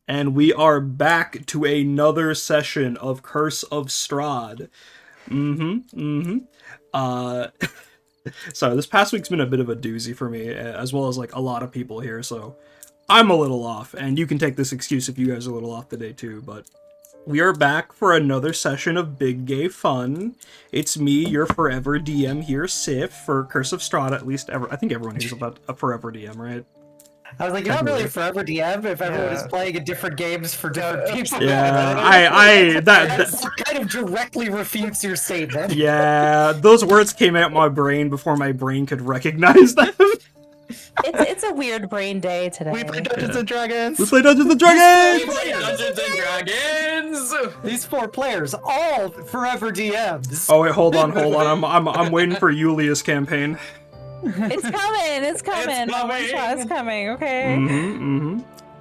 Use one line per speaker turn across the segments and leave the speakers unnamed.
And we are back to another session of Curse of Strahd. Uh, sorry, this past week's been a bit of a doozy for me, as well as like a lot of people here, so I'm a little off, and you can take this excuse if you guys are a little off today too, but we are back for another session of Big Gay Fun. It's me, your forever DM here, Sif, for Curse of Strahd, at least ever. I think everyone here's about a forever DM, right?
I was like, you're not really a forever DM if everyone is playing in different games for different people.
Yeah,
that kind of directly refutes your statement.
Yeah, those words came out my brain before my brain could recognize them.
It's a weird brain day today.
We play Dungeons and Dragons.
We play Dungeons and Dragons.
We play Dungeons and Dragons.
These 4 players, all forever DMs.
Oh wait, hold on. I'm waiting for Yulia's campaign.
It's coming. It's coming. Okay.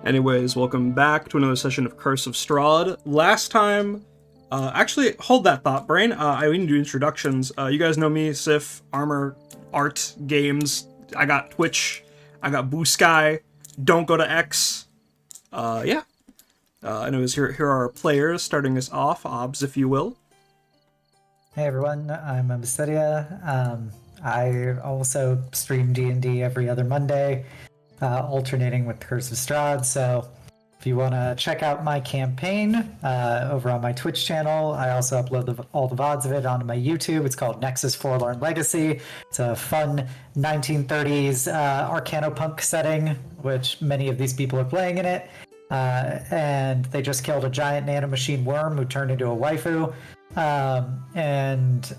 Anyways, welcome back to another session of Curse of Strahd. Last time, actually, hold that thought, brain. I need to do introductions. You guys know me, Sif, Armor, Art, Games. I got Twitch. I got Blue Sky. Don't go to X. Yeah. Anyways, here are our players starting us off. Obs, if you will.
Hey everyone, I'm Abyssidia. I also stream D&D every other Monday, alternating with Curse of Strahd, so if you want to check out my campaign over on my Twitch channel, I also upload all the VODs of it onto my YouTube. It's called Nexus Forlorn Legacy. It's a fun 1930s Arcanopunk setting, which many of these people are playing in it, and they just killed a giant nanomachine worm who turned into a waifu.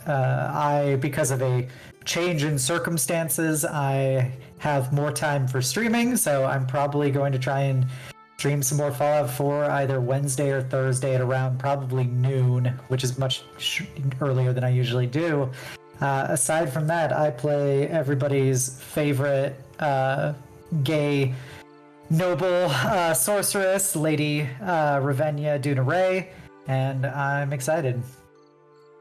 I, because of a change in circumstances, I have more time for streaming, so I'm probably going to try and stream some more Fallout 4 either Wednesday or Thursday at around probably noon, which is much earlier than I usually do. Aside from that, I play everybody's favorite gay noble sorceress, Lady Ravenna Dunaray, and I'm excited.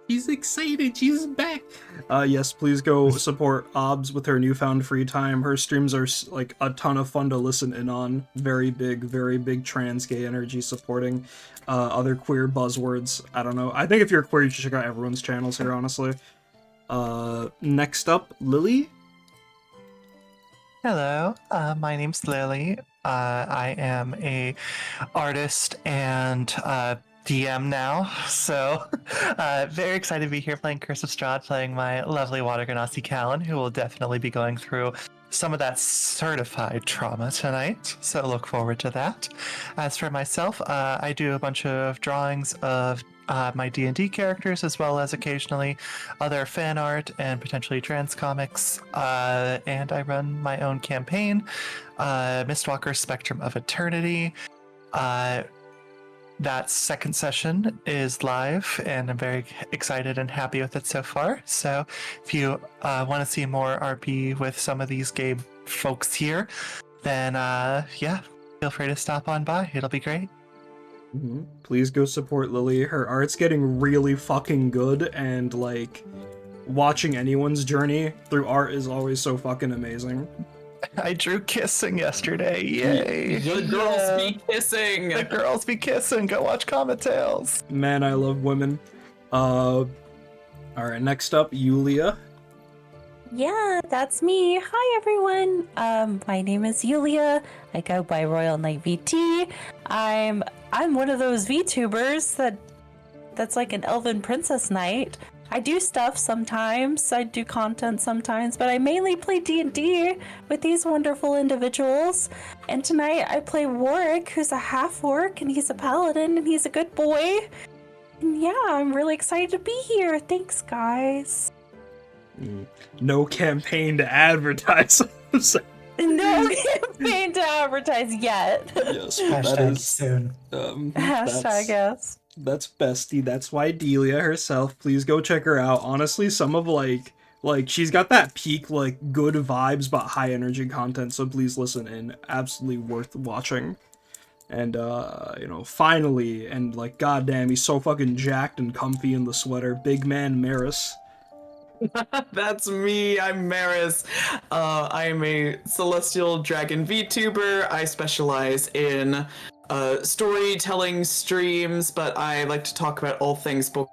She's excited. She's back. Yes, please go support Obs with her newfound free time. Her streams are like a ton of fun to listen in on. Very big trans gay energy supporting other queer buzzwords. I don't know. I think if you're queer, you should check out everyone's channels here, honestly. Next up, Lily.
Hello, my name's Lily. I am a artist and DM now, so very excited to be here playing Curse of Strahd, playing my lovely Water Ganassi Kallan, who will definitely be going through some of that certified trauma tonight, so look forward to that. As for myself, I do a bunch of drawings of my D&D characters, as well as occasionally other fan art and potentially trans comics, and I run my own campaign, Mistwalker Spectrum of Eternity. That second session is live, and I'm very excited and happy with it so far. So if you want to see more RP with some of these gay folks here, then yeah, feel free to stop on by. It'll be great.
Please go support Lily. Her art's getting really fucking good, and like watching anyone's journey through art is always so fucking amazing.
I drew kissing yesterday. Yay!
The girls be kissing.
The girls be kissing. Go watch Comet Tales.
Man, I love women. All right, next up, Yulia.
Yeah, that's me. Hi, everyone. My name is Yulia. I go by Royal Knight VT. I'm one of those VTubers that's like an elven princess knight. I do stuff sometimes, I do content sometimes, but I mainly play D&D with these wonderful individuals. And tonight I play Warwick, who's a half-orc, and he's a paladin, and he's a good boy. And yeah, I'm really excited to be here. Thanks, guys.
No campaign to advertise.
No campaign to advertise yet.
Yes,
Hashtag soon.
Hashtag yes.
That's Bestie. That's why Delia herself. Please go check her out. Honestly, some of like she's got that peak like good vibes but high energy content. So please listen in. Absolutely worth watching. And, finally, and, like, goddamn, he's so fucking jacked and comfy in the sweater. Big man Maris.
That's me. I'm Maris. I am a celestial dragon VTuber. I specialize in storytelling streams, but I like to talk about all things book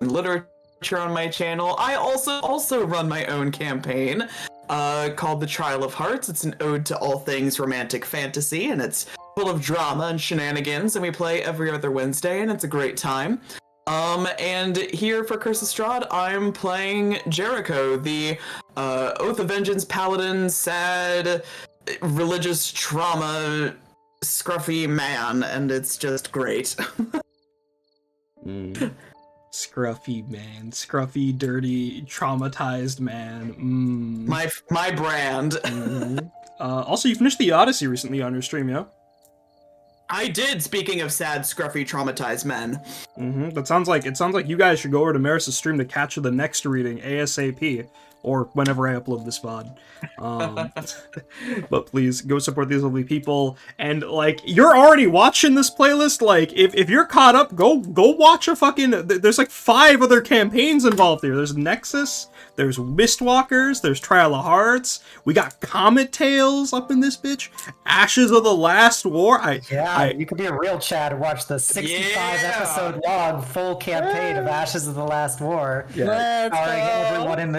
and literature on my channel. I also run my own campaign called The Trial of Hearts. It's an ode to all things romantic fantasy, and it's full of drama and shenanigans, and we play every other Wednesday, and it's a great time. And here for Curse of Strahd, I'm playing Jericho, the Oath of Vengeance paladin, sad, religious trauma, scruffy man, and it's just great.
Scruffy man, scruffy, dirty, traumatized man.
My brand.
Also, you finished the Odyssey recently on your stream, yeah?
I did. Speaking of sad, scruffy, traumatized men.
It sounds like you guys should go over to Maris' stream to catch the next reading ASAP, or whenever I upload this VOD. But please go support these lovely people. And like, you're already watching this playlist. Like, if you're caught up, go watch a fucking. There's like 5 other campaigns involved here. There's Nexus. There's Mistwalkers, there's Trial of Hearts, we got Comet Tales up in this bitch, Ashes of the Last War.
You could be a real Chad and watch the 65 episode log full campaign of Ashes of the Last War.
Yeah.
Starring everyone in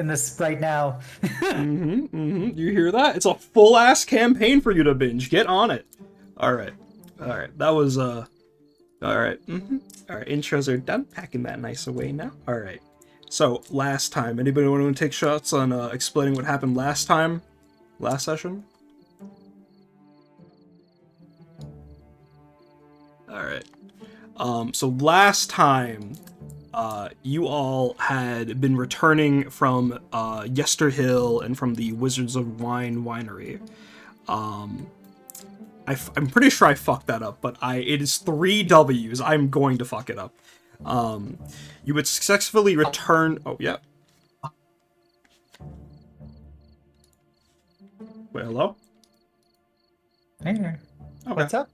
this right now.
You hear that? It's a full ass campaign for you to binge. Get on it. Alright. That was Alright. Alright, intros are done. Packing that nice away now. Alright. So, last time, anybody want to take shots on explaining what happened last time? Last session? Alright. So last time, you all had been returning from Yesterhill and from the Wizards of Wine winery. I'm pretty sure I fucked that up, but it is 3 W's. I'm going to fuck it up. You would successfully return. Oh, yeah. Wait, hello?
Hey,
Okay.
what's up?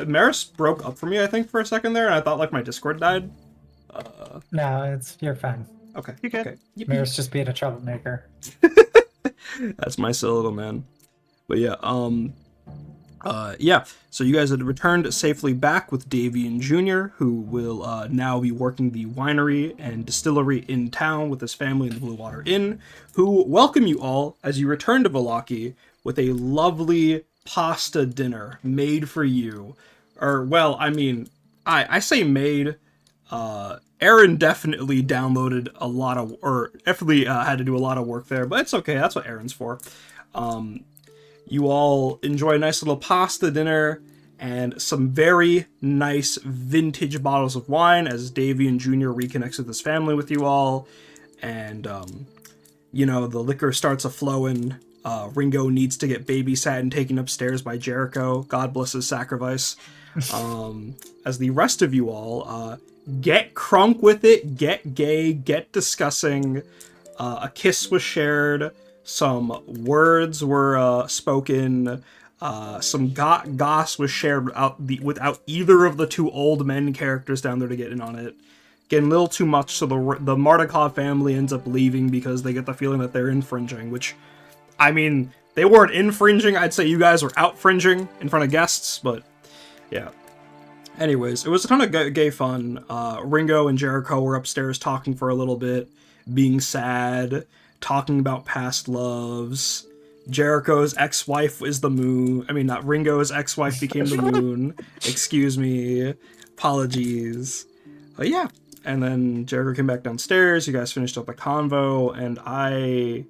Maris broke up for me, I think, for a second there, and I thought, like, my Discord died.
No, you're fine.
Okay.
You good?
Okay.
Maris just being a troublemaker.
That's my silly little man. But yeah, so you guys had returned safely back with Davian Jr., who will now be working the winery and distillery in town with his family in the Blue Water Inn, who welcome you all as you return to Vallaki with a lovely pasta dinner made for you. Or, well, I mean, I say made. Aaron definitely downloaded a lot of, or definitely had to do a lot of work there, but it's okay, that's what Aaron's for. You all enjoy a nice little pasta dinner and some very nice vintage bottles of wine as Davian Jr. reconnects with his family with you all. And, the liquor starts a-flowing. Ringo needs to get babysat and taken upstairs by Jericho. God bless his sacrifice. As the rest of you all get crunk with it, get gay, get discussing. A kiss was shared. Some words were spoken. Some goss was shared without either of the 2 old men characters down there to get in on it. Getting a little too much, so the Mardukov family ends up leaving because they get the feeling that they're infringing, which, I mean, they weren't infringing. I'd say you guys were out-fringing in front of guests, but yeah. Anyways, it was a ton of gay fun. Ringo and Jericho were upstairs talking for a little bit, being sad, talking about past loves. Jericho's ex-wife is the moon. I mean, not Ringo's ex-wife became the moon. Excuse me. Apologies. But yeah. And then Jericho came back downstairs. You guys finished up a convo. And I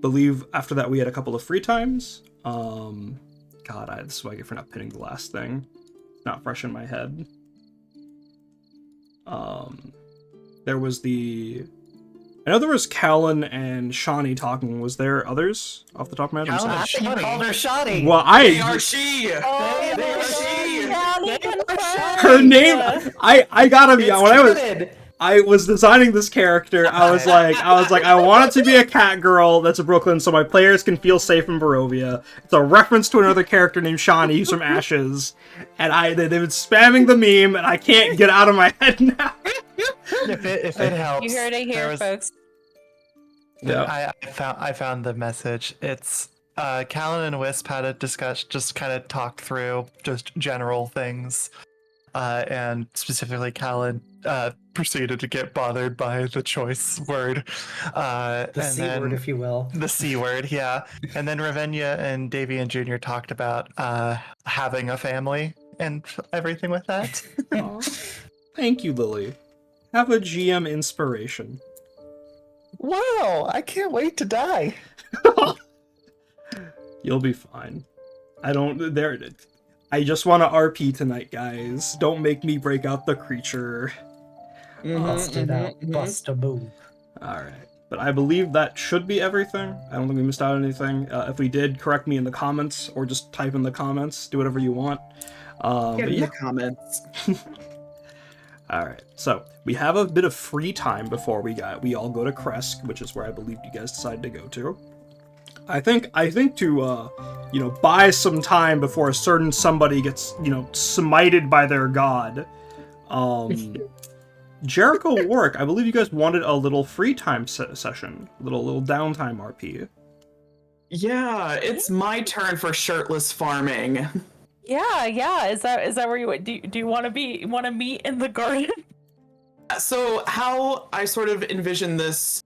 believe after that we had a couple of free times. This is what I get for not pinning the last thing. It's not fresh in my head. There was I know there was Kallan and Shawnee talking. Was there others off the top of my head?
I think you called her Shoddy.
Well,
They are she!
Oh,
They are she!
Yeah,
her name. I gotta be when I was designing this character. I was like, I want it to be a cat girl that's a Brooklyn, so my players can feel safe in Barovia. It's a reference to another character named Shawnee, who's from Ashes, and they've been spamming the meme, and I can't get out of my head now.
If it helps,
You heard it
there
here,
was-
folks.
Yeah.
I found the message. It's Kallan and Wisp had a discussion, just kind of talked through just general things, and specifically Kallan proceeded to get bothered by the choice word,
The
and
C
then
word, if you will.
the C word, yeah. And then Ravenya and Davian Jr. talked about having a family and everything with that.
Aw. Thank you, Lily. Have a GM inspiration.
Wow, I can't wait to die.
You'll be fine. I just want to RP tonight, guys. Don't make me break out the creature.
Bust it out. Bust a move.
Alright. But I believe that should be everything. I don't think we missed out on anything. If we did, correct me in the comments, or just type in the comments. Do whatever you want.
Get
But
in
yeah.
the comments.
Alright, so we have a bit of free time before we all go to Krezk, which is where I believe you guys decided to go to. I think to buy some time before a certain somebody gets, smited by their god. Jericho Warwick, I believe you guys wanted a little free time session, little downtime RP.
Yeah, it's my turn for shirtless farming.
Yeah. Is that where you do you want to meet in the garden?
So how I sort of envision this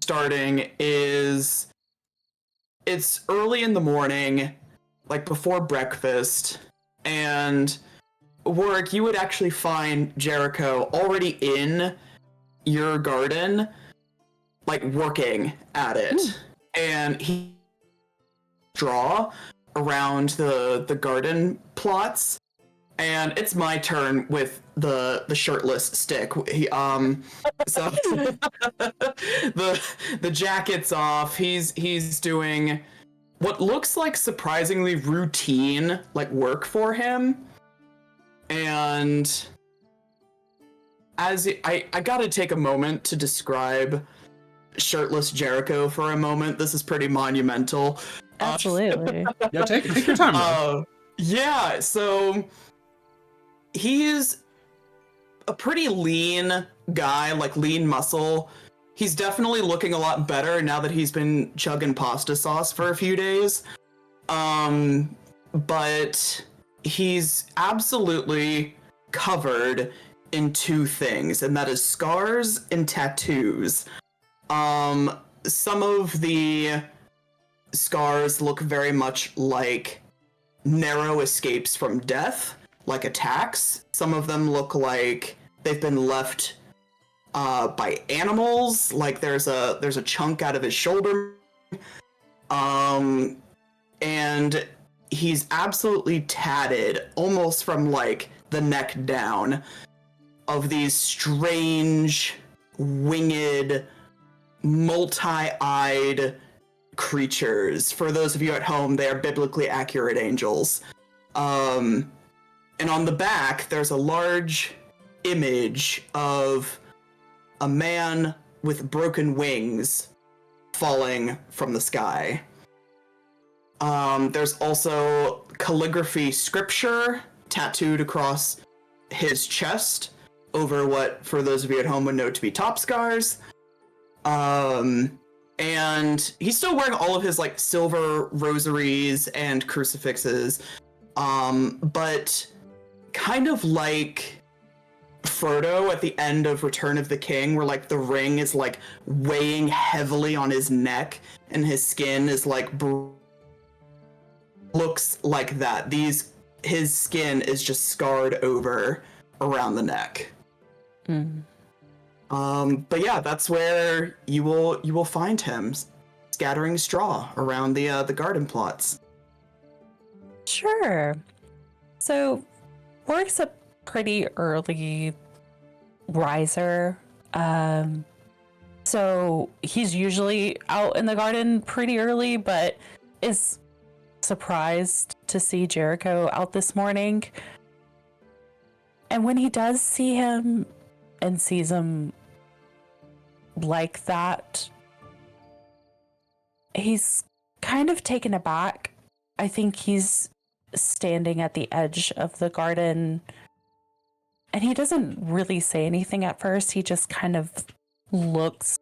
starting is it's early in the morning, like before breakfast, and Warwick, you would actually find Jericho already in your garden, like working at it. And he draw around the garden plots, and it's my turn with the shirtless stick. So the jacket's off. He's doing what looks like surprisingly routine like work for him, and I gotta take a moment to describe shirtless Jericho for a moment. This is pretty monumental.
Absolutely.
Yeah, take your time, man.
Yeah, so he's a pretty lean guy, like lean muscle. He's definitely looking a lot better now that he's been chugging pasta sauce for a few days. But he's absolutely covered in two things, and that is scars and tattoos. Some of the scars look very much like narrow escapes from death, like attacks. Some of them look like they've been left by animals, like there's a chunk out of his shoulder. And he's absolutely tatted, almost from like the neck down, of these strange, winged, multi-eyed creatures. For those of you at home, they are biblically accurate angels. And on the back, there's a large image of a man with broken wings falling from the sky. There's also calligraphy scripture tattooed across his chest over what, for those of you at home, would know to be top scars. And he's still wearing all of his like silver rosaries and crucifixes, but kind of like Frodo at the end of Return of the King, where like the ring is like weighing heavily on his neck and his skin is like looks like that. His skin is just scarred over around the neck. But yeah, that's where you will find him, scattering straw around the garden plots.
Sure. So, Warwick's a pretty early riser. So he's usually out in the garden pretty early, but is surprised to see Jericho out this morning. And when he does see him, and sees him like that, he's kind of taken aback. I think he's standing at the edge of the garden, and he doesn't really say anything at first. He just kind of looks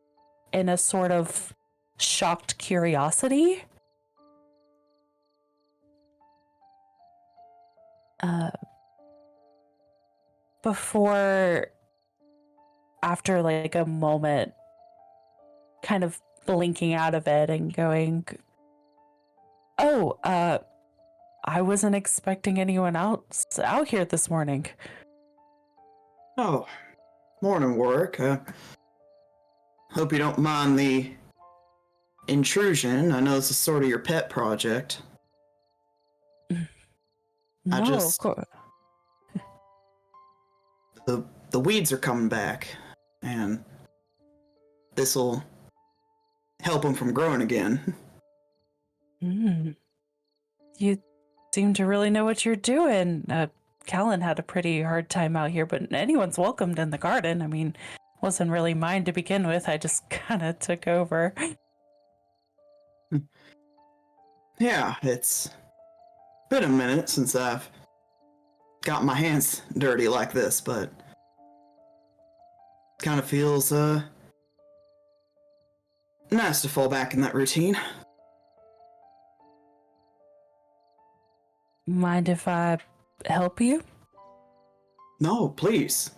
in a sort of shocked curiosity. Before, after like a moment, kind of blinking out of it and going, "Oh, I wasn't expecting anyone else out here this morning."
Oh, morning, Warwick. Hope you don't mind the intrusion. I know this is sort of your pet project.
No, of course.
The weeds are coming back, and this'll help them from growing again.
You seem to really know what you're doing. Kallan had a pretty hard time out here, but anyone's welcomed in the garden. I mean, wasn't really mine to begin with. I just kind of took over.
Yeah, it's been a minute since I've got my hands dirty like this, but kind of feels nice to fall back in that routine.
Mind if I help you?
No, please.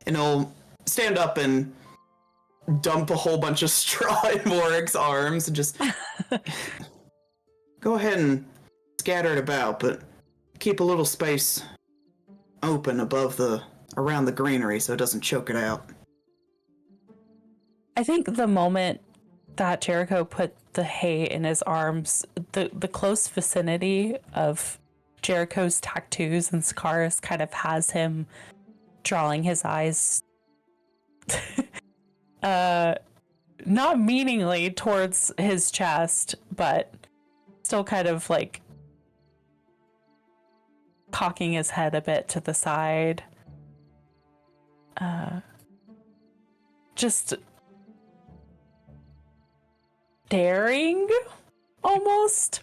And he'll stand up and dump a whole bunch of straw in Warwick's arms and just go ahead and scatter it about, but keep a little space open around the greenery so it doesn't choke it out.
I think the moment that Jericho put the hay in his arms, the close vicinity of Jericho's tattoos and scars kind of has him drawing his eyes not meaningly towards his chest, but still kind of like cocking his head a bit to the side. Just staring, almost.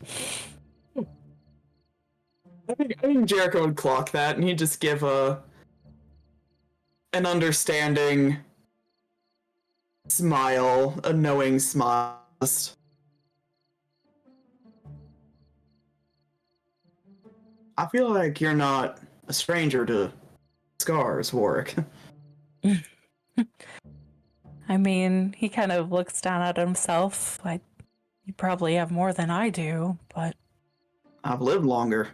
I think Jericho would clock that, and he'd just give an understanding smile, a knowing smile. I feel like you're not a stranger to scars, Warwick.
I mean, he kind of looks down at himself. You probably have more than I do, but
I've lived longer.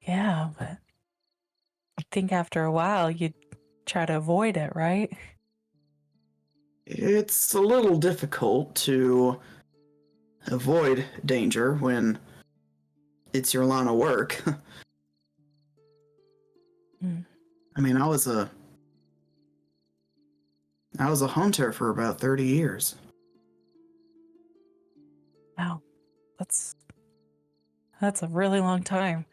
yeah, but I think after a while you'd try to avoid it, right?
It's a little difficult to avoid danger when it's your line of work. I mean, I was a hunter for about 30 years.
Wow, that's a really long time.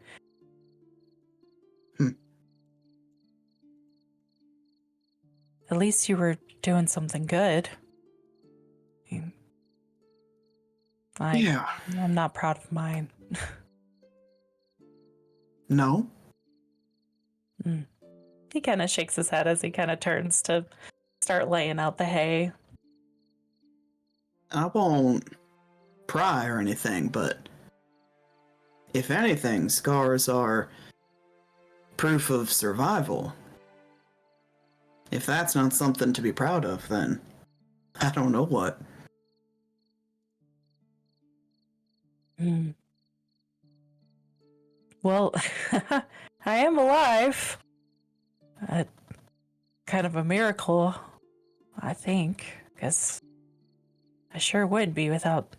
At least you were doing something good.
Yeah.
I'm not proud of mine.
No?
He kind of shakes his head as he kind of turns to start laying out the hay.
I won't pry or anything, but if anything, scars are proof of survival. If that's not something to be proud of, then I don't know what.
Well, I am alive. Kind of a miracle, I think, because I sure would be without,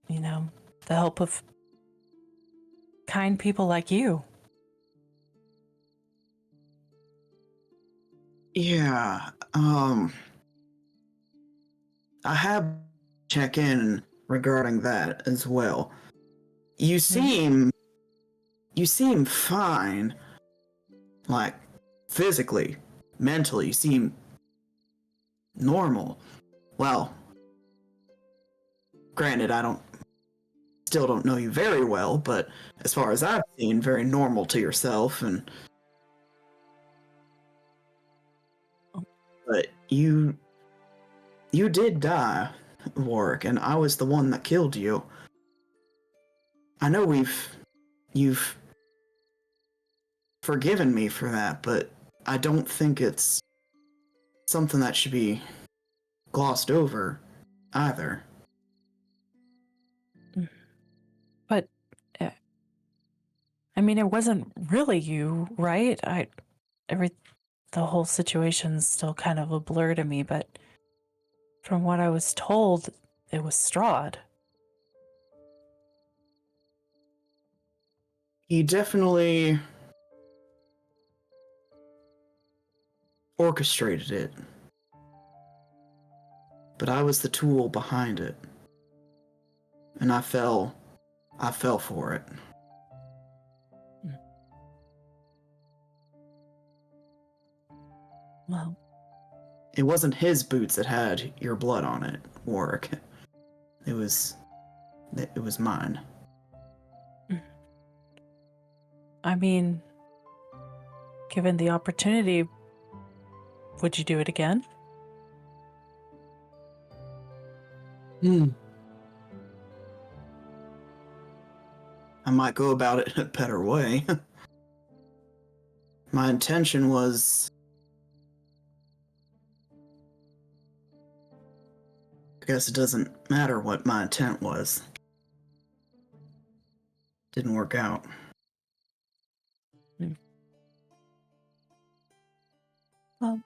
the help of kind people like you.
Yeah, I have check in regarding that as well. You seem you seem fine. Like, physically, mentally, you seem normal. Well, granted, still don't know you very well, but as far as I've seen, very normal to yourself, but you did die, Warwick, and I was the one that killed you. I know you've forgiven me for that, but I don't think it's something that should be glossed over either.
But I mean, it wasn't really you, right? The whole situation's still kind of a blur to me, but from what I was told, it was Strahd.
He definitely orchestrated it, but I was the tool behind it, and I fell for it.
Well,
It wasn't his boots that had your blood on it, Warwick. It was mine.
I mean, given the opportunity, would you do it again?
I might go about it in a better way. My intention was... I guess it doesn't matter what my intent was. Didn't work out.
Well,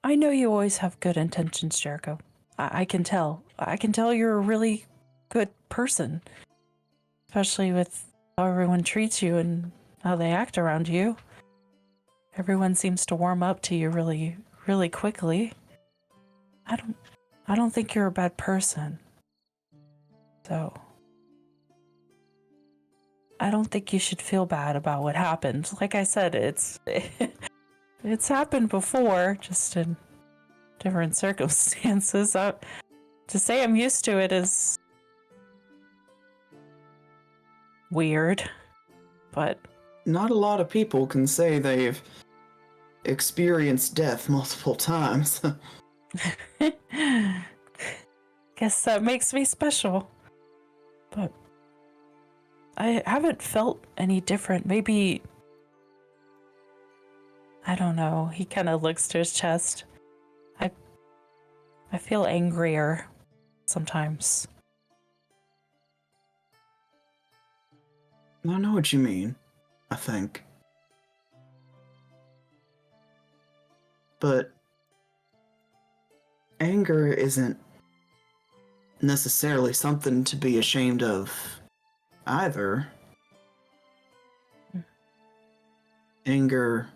I know you always have good intentions, Jericho. I can tell. I can tell you're a really good person, especially with how everyone treats you and how they act around you. Everyone seems to warm up to you really, really quickly. I don't think you're a bad person. So I don't think you should feel bad about what happened. Like I said, it's happened before, just in different circumstances. To say I'm used to it is weird, but
Not a lot of people can say they've experienced death multiple times.
guess that makes me special. But I haven't felt any different. Maybe, I don't know. He kind of looks to his chest. I feel angrier sometimes.
I know what you mean, I think. But anger isn't necessarily something to be ashamed of either. Anger,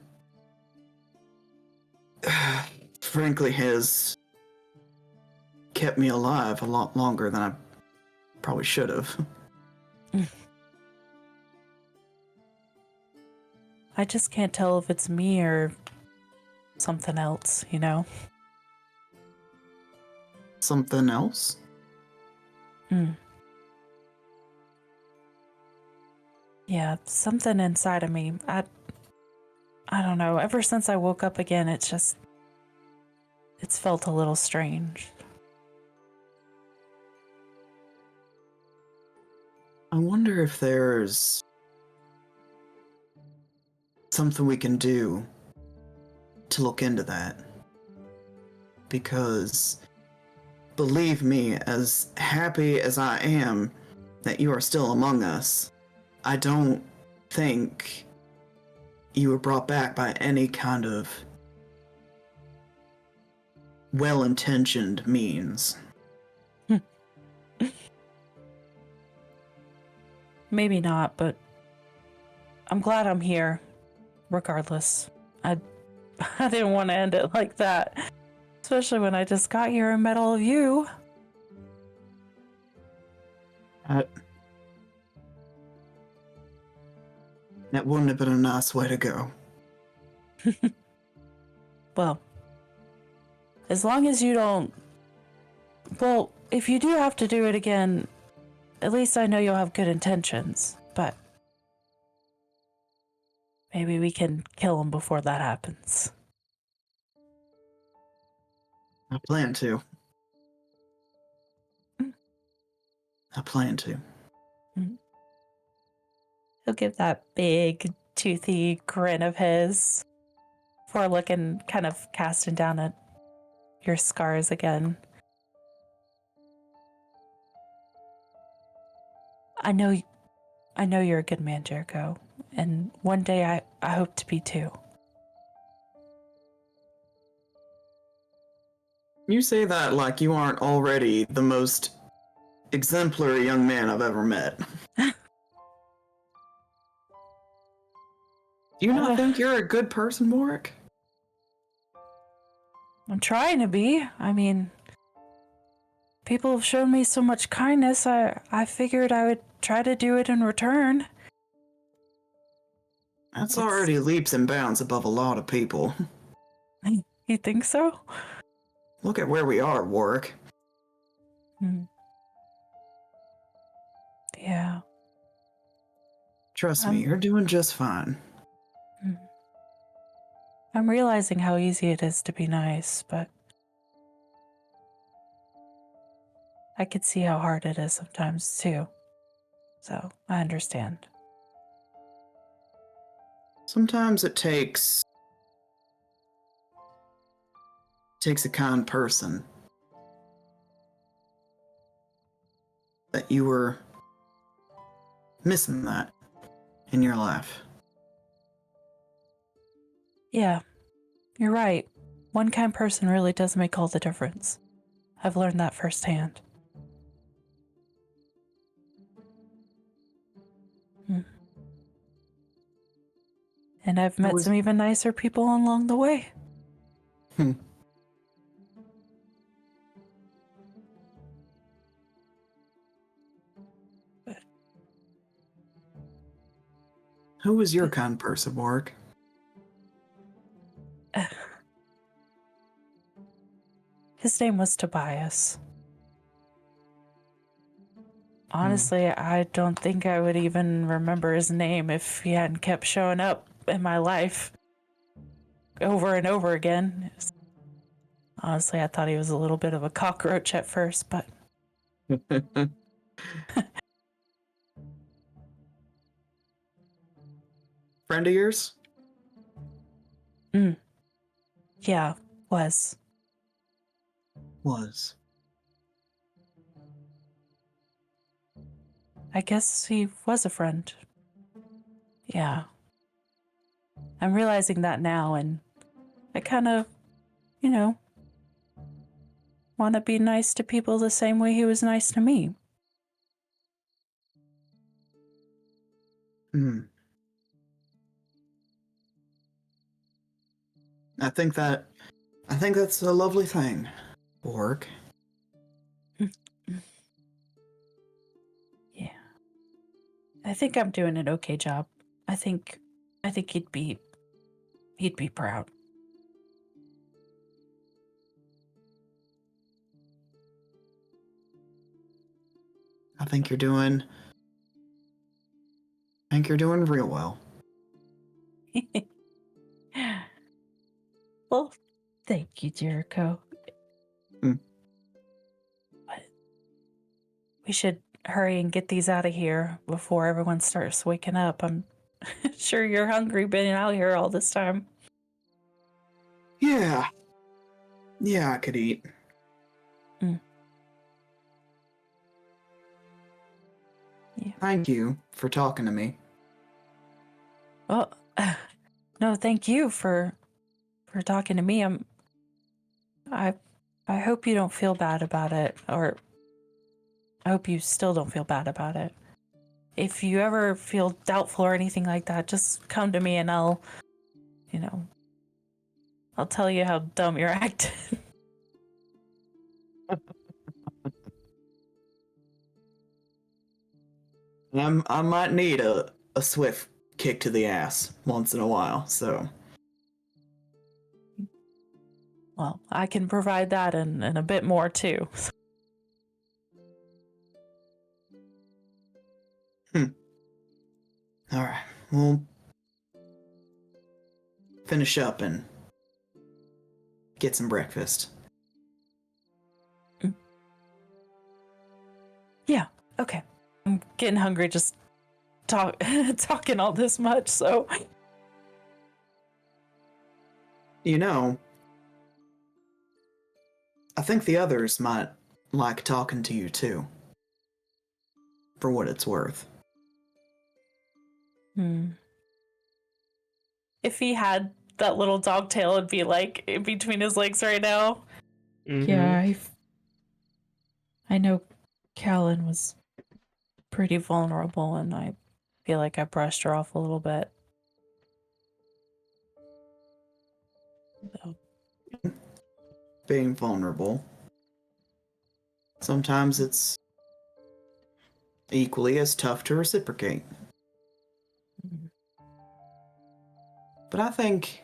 frankly, has kept me alive a lot longer than I probably should have.
I just can't tell if it's me or something else, you know?
Something else?
Yeah, something inside of me. I don't know. Ever since I woke up again, it's felt a little strange.
I wonder if there's something we can do to look into that. Because, believe me, as happy as I am that you are still among us, I don't think you were brought back by any kind of well-intentioned means.
Maybe not, but I'm glad I'm here, regardless. I didn't want to end it like that, especially when I just got here and met all of you.
That wouldn't have been a nice way to go.
Well, as long as you don't... Well, if you do have to do it again, at least I know you'll have good intentions, but maybe we can kill him before that happens.
I plan to. I plan to.
He'll give that big, toothy grin of his before looking, kind of casting down at your scars again. I know you're a good man, Jericho, and one day I hope to be too.
You say that like you aren't already the most exemplary young man I've ever met. Do you not think you're a good person, Warwick?
I'm trying to be. I mean, people have shown me so much kindness, I figured I would try to do it in return.
That's already leaps and bounds above a lot of people.
You think so?
Look at where we are, Warwick.
Yeah.
Trust me, you're doing just fine.
I'm realizing how easy it is to be nice, but I could see how hard it is sometimes too. So I understand.
Sometimes it takes a kind person. That you were missing that in your life.
Yeah, you're right. One kind person really does make all the difference. I've learned that firsthand. And I've met some even nicer people along the way.
Who was your kind person, Warwick?
His name was Tobias. Honestly, I don't think I would even remember his name if he hadn't kept showing up in my life over and over again. Honestly, I thought he was a little bit of a cockroach at first, but...
Friend of yours?
Yeah, was.
Was.
I guess he was a friend. Yeah. I'm realizing that now, and I kind of, want to be nice to people the same way he was nice to me.
I think that's a lovely thing, Warwick.
Yeah. I think I'm doing an okay job. I think he'd be proud.
I think you're doing real well.
Well, thank you, Jericho. But we should hurry and get these out of here before everyone starts waking up. I'm sure you're hungry being out here all this time.
Yeah. Yeah, I could eat.
Yeah.
Thank you for talking to me.
Well, no, thank you for talking to me. I hope you don't feel bad about it, or I hope you still don't feel bad about it. If you ever feel doubtful or anything like that, just come to me and I'll tell you how dumb you're acting.
I might need a swift kick to the ass once in a while, so.
Well, I can provide that and a bit more too.
Alright, we'll finish up and get some breakfast.
Yeah, okay. I'm getting hungry just talking all this much, so.
You know, I think the others might like talking to you too. For what it's worth.
If he had that little dog tail, it'd be like in between his legs right now.
Mhm.
Yeah, I know Kallan was pretty vulnerable, and I feel like I brushed her off a little bit. So.
Being vulnerable. Sometimes it's equally as tough to reciprocate. But I think,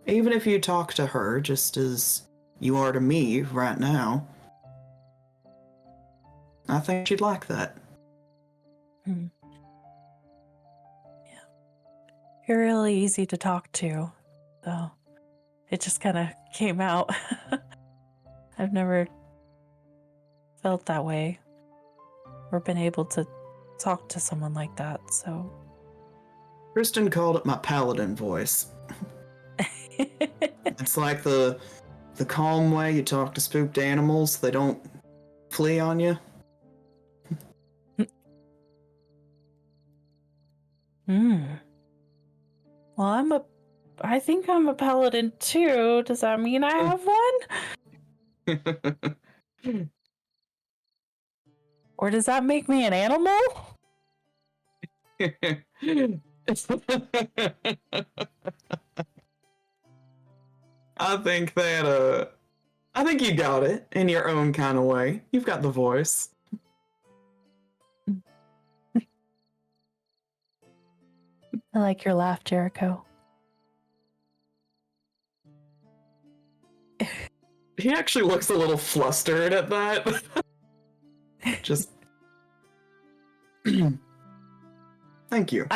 even if you talk to her just as you are to me right now, I think she'd like that.
Yeah. You're really easy to talk to, though. It just kind of came out. I've never felt that way or been able to talk to someone like that, so.
Kristen called it my paladin voice. It's like the calm way you talk to spooked animals. They don't flee on you.
Well, I think I'm a paladin too. Does that mean I have one? Or does that make me an animal?
I think you got it in your own kind of way. You've got the voice.
I like your laugh, Jericho.
He actually looks a little flustered at that. Just. Thank you.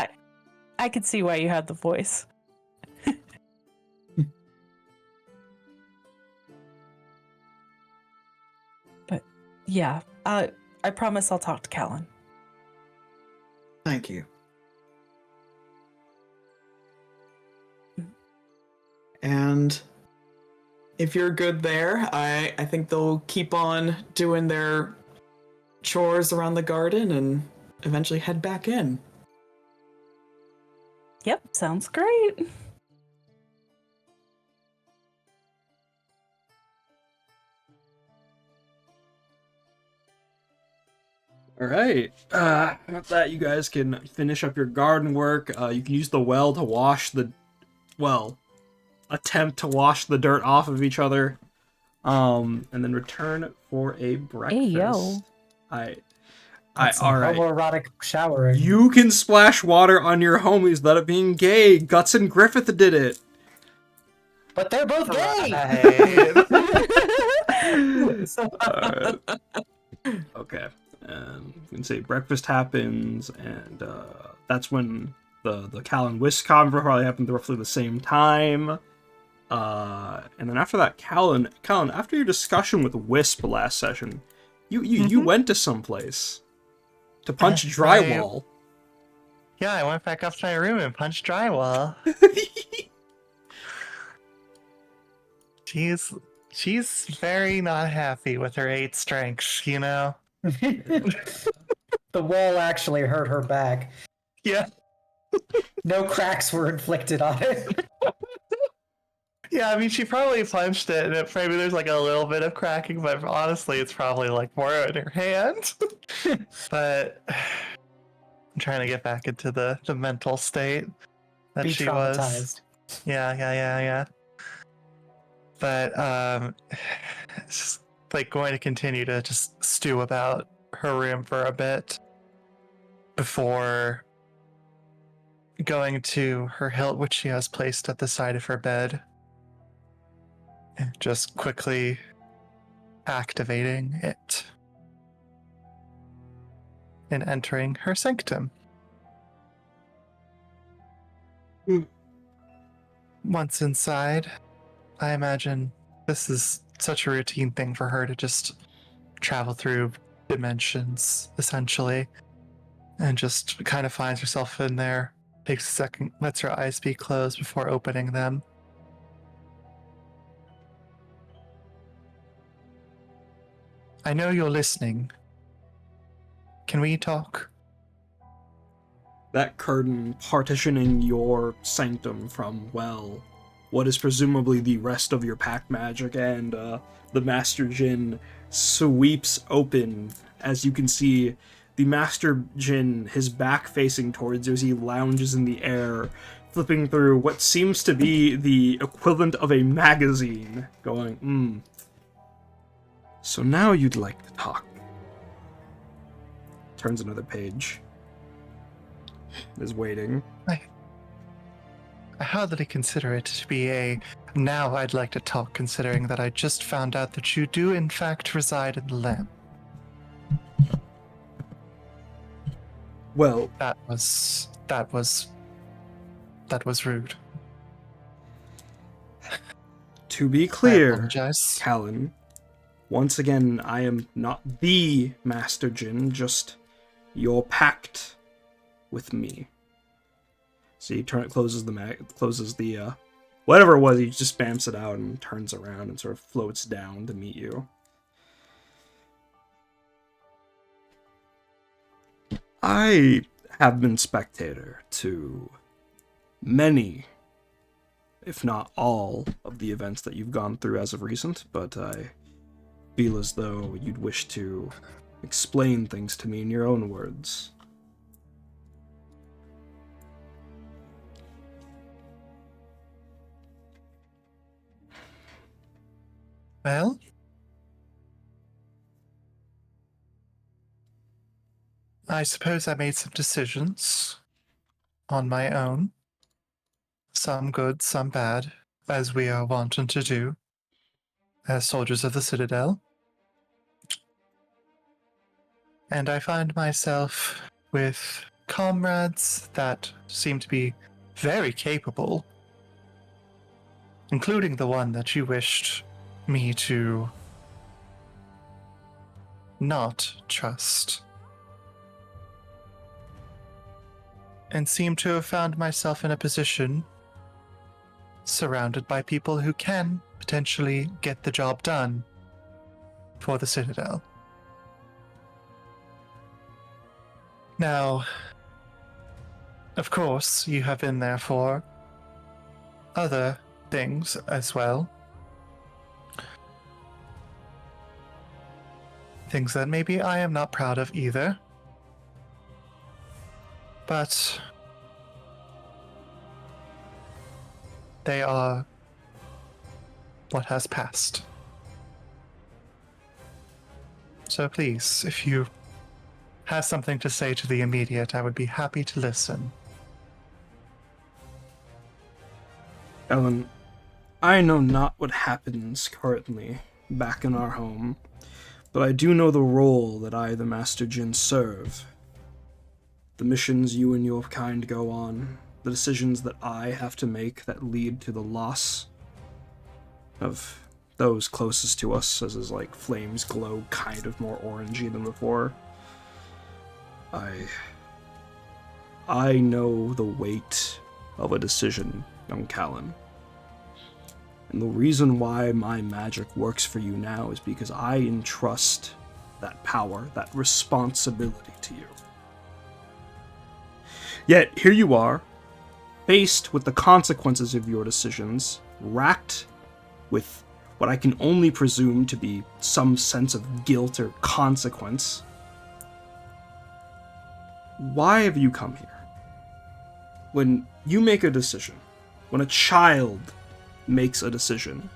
I could see why you had the voice. But yeah, I promise I'll talk to Kallan.
Thank you. And if you're good there, I think they'll keep on doing their chores around the garden and eventually head back in.
Yep, sounds great.
All right. With that, you guys can finish up your garden work. You can use the well to wash attempt to wash the dirt off of each other. And then return for a breakfast.
Hey, yo.
All right.
Homoerotic showering.
You can splash water on your homies without it being gay. Guts and Griffith did it.
But they're both gay!
Alright. Okay. And you can say breakfast happens, and that's when the Kallan Whisk convo probably happened at roughly the same time. And then after that, Kallan, after your discussion with Wisp last session, you went to someplace to punch drywall.
Yeah, I went back up to my room and punched drywall. She's very not happy with her 8 strengths, you know?
The wall actually hurt her back.
Yeah.
No cracks were inflicted on it.
Yeah, I mean, she probably punched it, and maybe there's like a little bit of cracking, but honestly, it's probably like more in her hand. But I'm trying to get back into the mental state that
Be
she
traumatized.
was. Yeah. But it's just like going to continue to just stew about her room for a bit before going to her hilt, which she has placed at the side of her bed, and just quickly activating it and entering her sanctum. Once inside, I imagine this is such a routine thing for her to just travel through dimensions, essentially, and just kind of finds herself in there, takes a second, lets her eyes be closed before opening them. I know you're listening. Can we talk?
That curtain partitioning your sanctum from, well, what is presumably the rest of your pack magic, and the Master Jin sweeps open. As you can see, the Master Jin, his back facing towards you as he lounges in the air, flipping through what seems to be the equivalent of a magazine, going, So now you'd like to talk. Turns another page. Is waiting.
I hardly consider it to be a now I'd like to talk, considering that I just found out that you do in fact reside in the lamp.
Well,
That was rude.
to be
I
clear,
apologize.
Kallan, once again, I am not the Master Jin, just your pact with me. So he closes the whatever it was, he just spams it out and turns around and sort of floats down to meet you. I have been spectator to many, if not all, of the events that you've gone through as of recent, but I feel as though you'd wish to explain things to me in your own words.
Well, I suppose I made some decisions on my own. Some good, some bad, as we are wanting to do as soldiers of the Citadel. And I find myself with comrades that seem to be very capable, including the one that you wished me to not trust. And seem to have found myself in a position surrounded by people who can potentially get the job done for the Citadel. Now, of course, you have been there for other things as well. Things that maybe I am not proud of either. But they are what has passed. So please, if you have something to say to the immediate, I would be happy to listen.
Ellen, I know not what happens currently back in our home, but I do know the role that I, the Master Jin, serve. The missions you and your kind go on, the decisions that I have to make that lead to the loss of those closest to us, as his flames glow kind of more orangey than before. I know the weight of a decision, young Kallan. And the reason why my magic works for you now is because I entrust that power, that responsibility to you. Yet, here you are, faced with the consequences of your decisions, racked with what I can only presume to be some sense of guilt or consequence. Why have you come here? When you make a decision, when a child makes a decision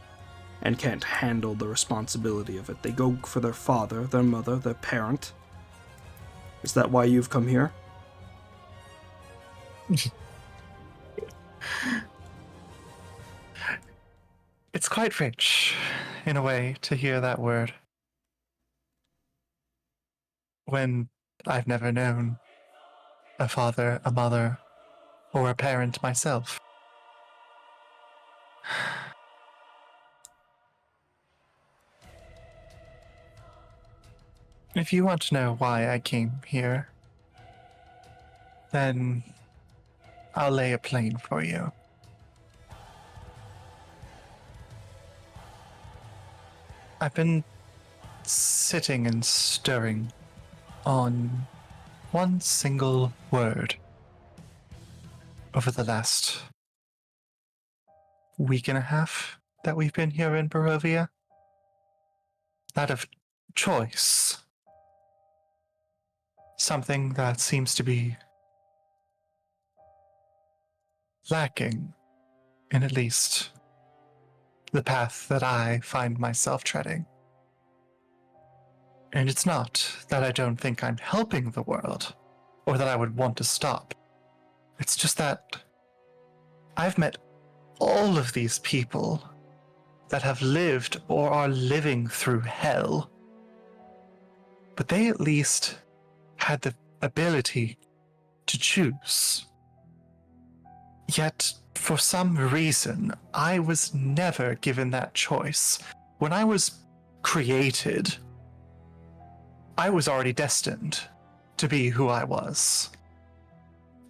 and can't handle the responsibility of it, they go for their father, their mother, their parent. Is that why you've come here?
It's quite rich, in a way, to hear that word. When I've never known a father, a mother, or a parent myself. If you want to know why I came here, then I'll lay a plane for you. I've been sitting and stirring on one single word over the last week and a half that we've been here in Barovia. That of choice. Something that seems to be lacking in at least the path that I find myself treading. And it's not that I don't think I'm helping the world, or that I would want to stop. It's just that I've met all of these people that have lived or are living through hell, but they at least had the ability to choose. Yet, for some reason, I was never given that choice. When I was created, I was already destined to be who I was.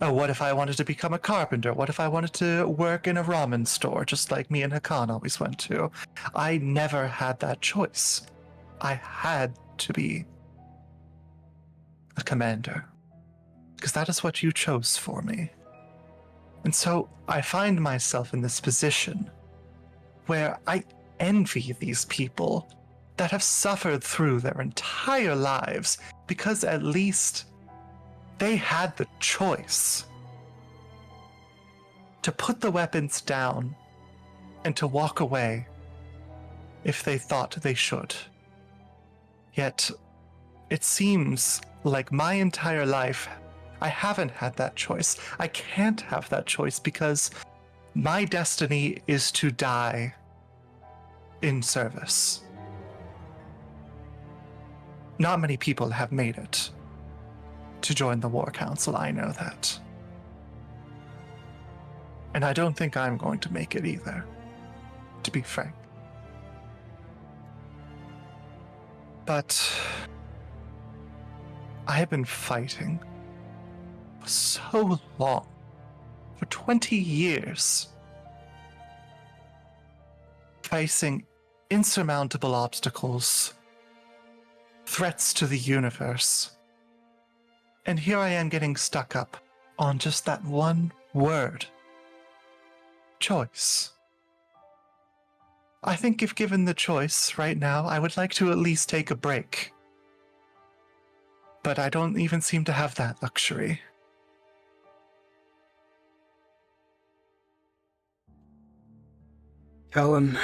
Oh, what if I wanted to become a carpenter? What if I wanted to work in a ramen store, just like me and Hakan always went to? I never had that choice. I had to be a commander, because that is what you chose for me. And so I find myself in this position where I envy these people that have suffered through their entire lives because at least they had the choice to put the weapons down and to walk away if they thought they should. Yet, it seems like my entire life, I haven't had that choice. I can't have that choice because my destiny is to die in service. Not many people have made it to join the War Council, I know that. And I don't think I'm going to make it either, to be frank. But I have been fighting for so long, for 20 years, facing insurmountable obstacles, threats to the universe. And here I am getting stuck up on just that one word. Choice. I think if given the choice right now, I would like to at least take a break. But I don't even seem to have that luxury.
Kallan,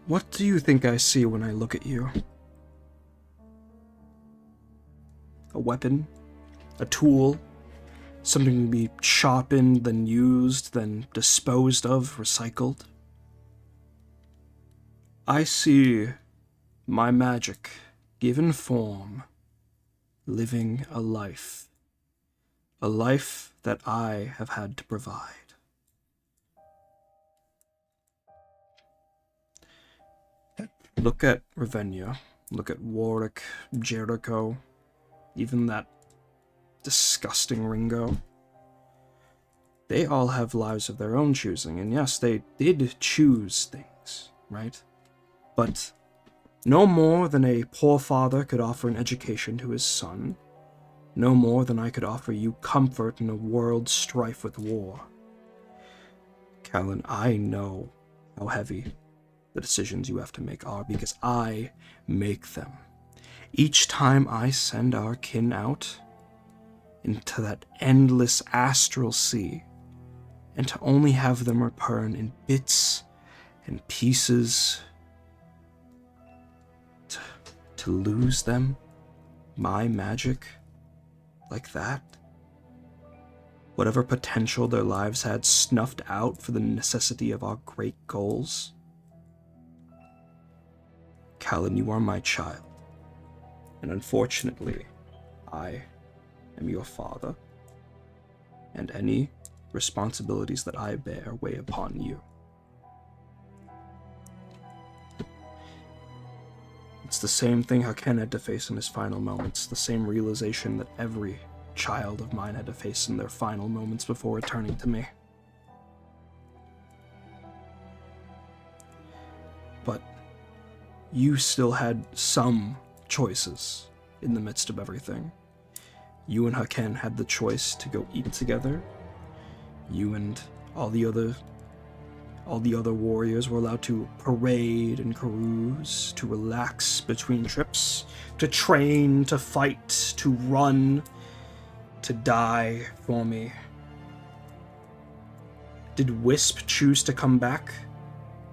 what do you think I see when I look at you? A weapon? A tool? Something to be sharpened, then used, then disposed of, recycled? I see my magic, given form, living a life that I have had to provide. Look at Ravenna, look at Warwick, Jericho, even that disgusting Ringo. They all have lives of their own choosing, and yes, they did choose things, right? But no more than a poor father could offer an education to his son, no more than I could offer you comfort in a world strife with war. Kallan, I know how heavy the decisions you have to make are, because I make them. Each time I send our kin out into that endless astral sea, and to only have them return in bits and pieces, to lose them, my magic, like that, whatever potential their lives had snuffed out for the necessity of our great goals. Kallan, you are my child, and unfortunately, I am your father, and any responsibilities that I bear weigh upon you. It's the same thing Haken had to face in his final moments, the same realization that every child of mine had to face in their final moments before returning to me. But you still had some choices in the midst of everything. You and Haken had the choice to go eat together. You and all the other warriors were allowed to parade and carouse, to relax between trips, to train, to fight, to run, to die for me. Did Wisp choose to come back?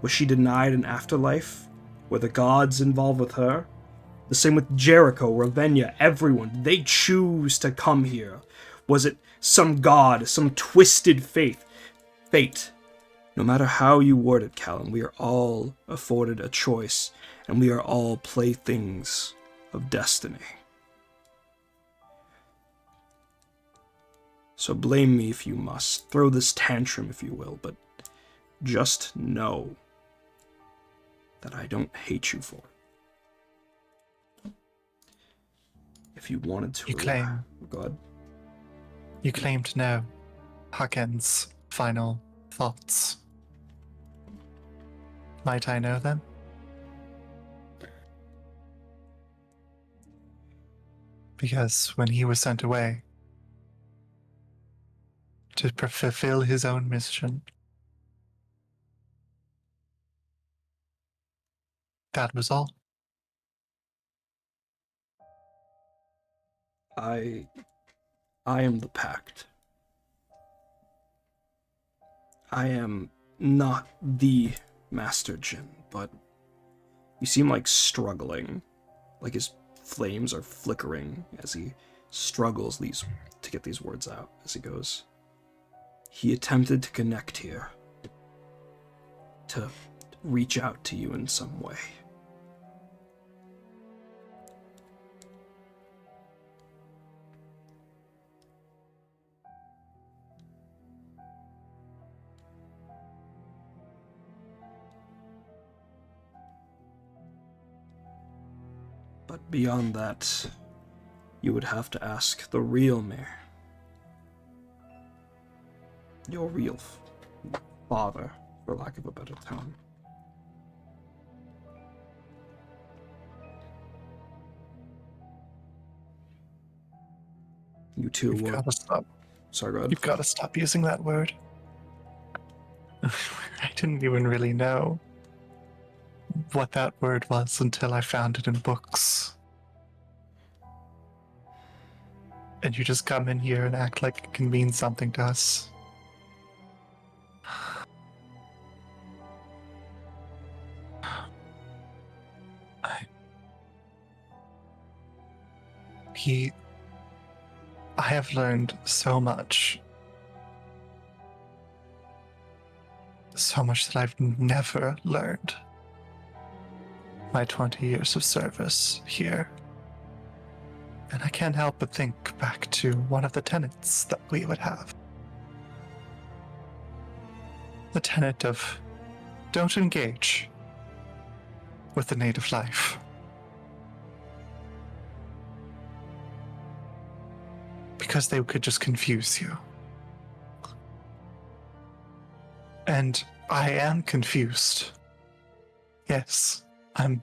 Was she denied an afterlife? Were the gods involved with her? The same with Jericho, Ravenia, everyone. Did they choose to come here? Was it some god, some twisted fate? No matter how you word it, Kallan, we are all afforded a choice, and we are all playthings of destiny. So blame me if you must, throw this tantrum if you will, but just know that I don't hate you for it. If you wanted to...
You claim...
Go ahead.
You claim to know Haken's final thoughts. Might I know them? Because when he was sent away to fulfill his own mission, that was all.
I am the Pact. I am not the Master Jin, but you seem like struggling, like his flames are flickering as he struggles to get these words out as he goes. He attempted to connect here, to reach out to you in some way. But beyond that, you would have to ask the real me. Your real father, for lack of a better term. You two
You've
were...
got to stop.
Sorry, go ahead.
You've got to stop using that word. I didn't even really know what that word was until I found it in books. And you just come in here and act like it can mean something to us. I have learned so much. So much that I've never learned. My 20 years of service here. And I can't help but think back to one of the tenets that we would have. The tenet of don't engage with the native life. Because they could just confuse you. And I am confused. Yes, I'm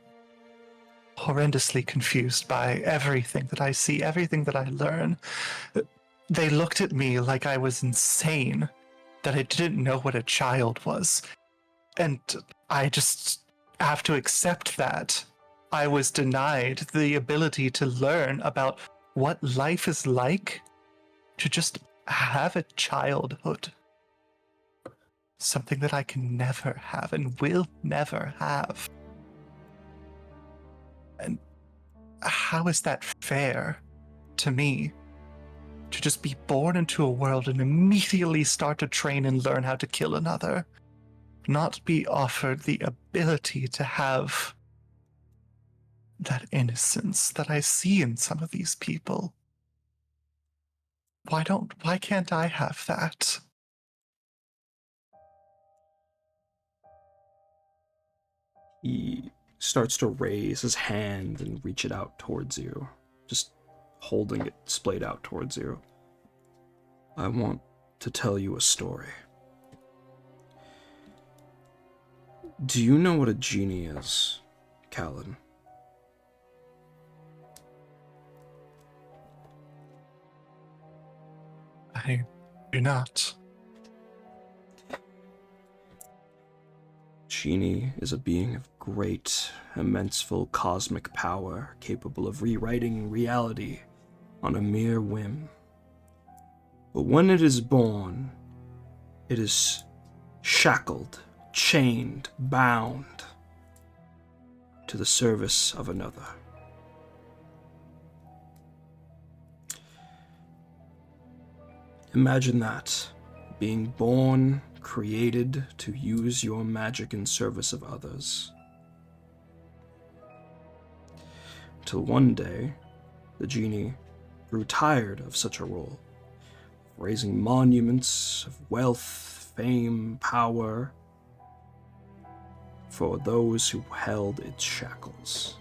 horrendously confused by everything that I see, everything that I learn. They looked at me like I was insane, that I didn't know what a child was. And I just have to accept that. I was denied the ability to learn about what life is like to just have a childhood. Something that I can never have and will never have. And how is that fair to me? to just be born into a world and immediately start to train and learn how to kill another, not be offered the ability to have that innocence that I see in some of these people. Why can't I have that?
He starts to raise his hand and reach it out towards you, just holding it splayed out towards you. I want to tell you a story. Do you know what a genie is, Kallan?
I do not.
Genie is a being of great, immenseful cosmic power, capable of rewriting reality on a mere whim. But when it is born, it is shackled, chained, bound to the service of another. Imagine that, being born, created to use your magic in service of others. Till one day, the genie grew tired of such a role, raising monuments of wealth, fame, power for those who held its shackles.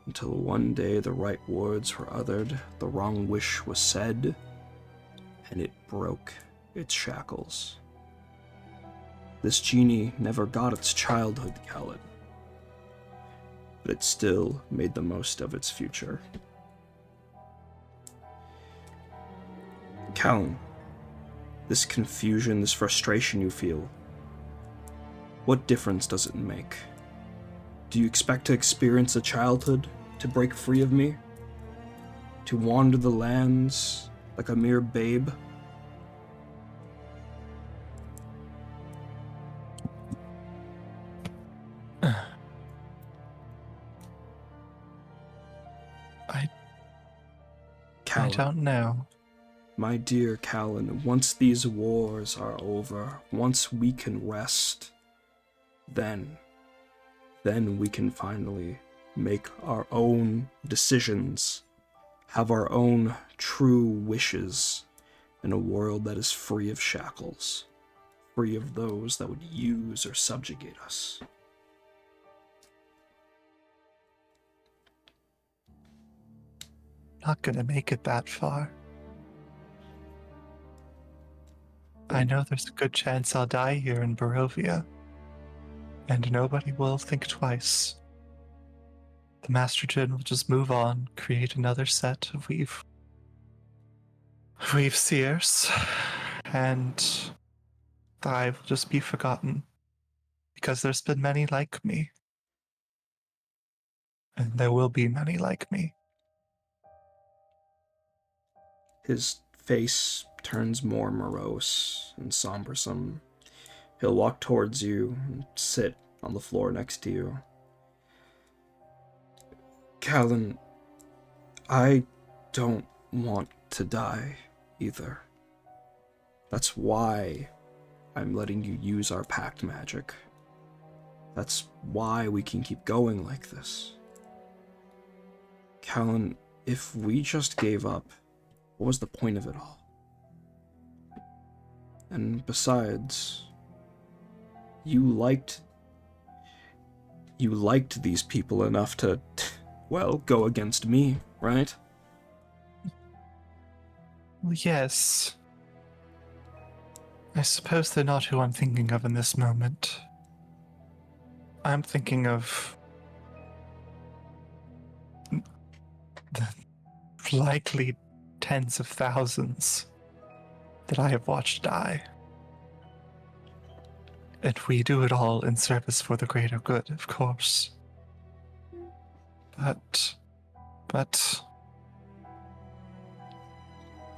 Until one day the right words were uttered, the wrong wish was said, and it broke its shackles. This genie never got its childhood, Kallan, but it still made the most of its future. Kallan, this confusion, this frustration you feel, what difference does it make? Do you expect to experience a childhood, to break free of me? To wander the lands like a mere babe?
I don't know.
My dear Kallan, once these wars are over, once we can rest, then we can finally make our own decisions, have our own true wishes in a world that is free of shackles, free of those that would use or subjugate us.
Not gonna make it that far. I know there's a good chance I'll die here in Barovia, and nobody will think twice. The Master Djinn will just move on, create another set of Weave Seers, and I will just be forgotten, because there's been many like me. And there will be many like me.
His face turns more morose and sombersome. He'll walk towards you and sit on the floor next to you. Kallan, I don't want to die either. That's why I'm letting you use our pact magic. That's why we can keep going like this. Kallan, if we just gave up, what was the point of it all? And besides, you liked these people enough to, well, go against me, right?
Well, yes. I suppose they're not who I'm thinking of in this moment. I'm thinking of the likely tens of thousands that I have watched die. And we do it all in service for the greater good, of course. But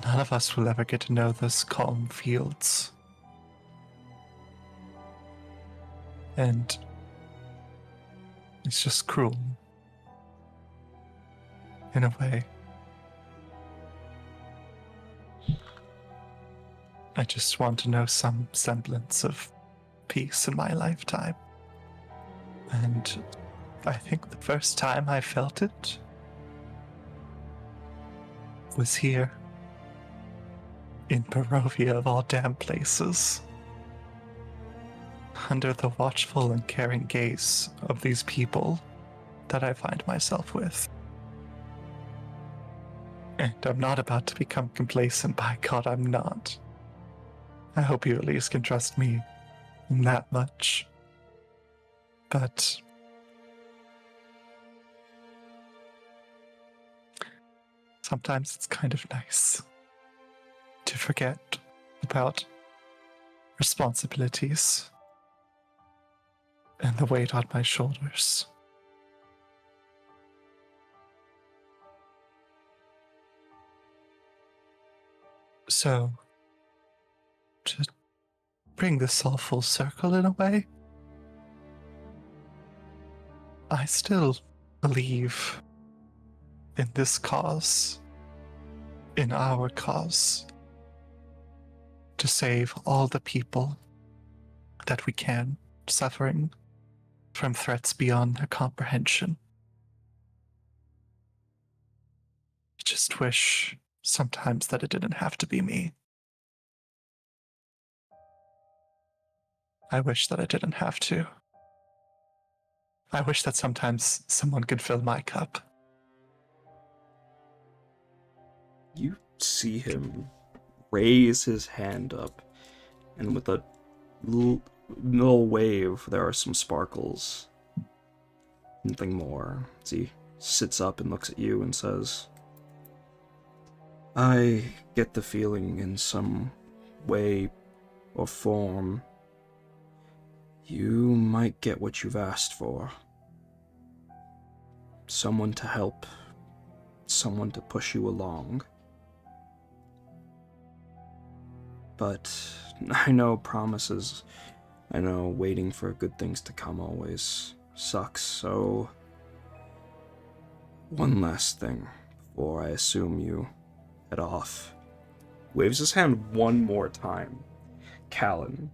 none of us will ever get to know those calm fields. And it's just cruel. In a way. I just want to know some semblance of peace in my lifetime. And I think the first time I felt it was here in Barovia of all damn places, under the watchful and caring gaze of these people that I find myself with. And I'm not about to become complacent, by God, I'm not. I hope you at least can trust me in that much. But sometimes it's kind of nice to forget about responsibilities and the weight on my shoulders. So, to bring this all full circle in a way, I still believe in this cause, in our cause, to save all the people that we can suffering from threats beyond their comprehension. I just wish sometimes that it didn't have to be me. I wish that I didn't have to. I wish that sometimes someone could fill my cup.
You see him raise his hand up, and with a little wave, there are some sparkles. Nothing more. As he sits up and looks at you and says, I get the feeling in some way or form you might get what you've asked for. Someone to help, someone to push you along. But I know promises, I know waiting for good things to come always sucks, so one last thing before I assume you head off. Waves his hand one more time. Kallan.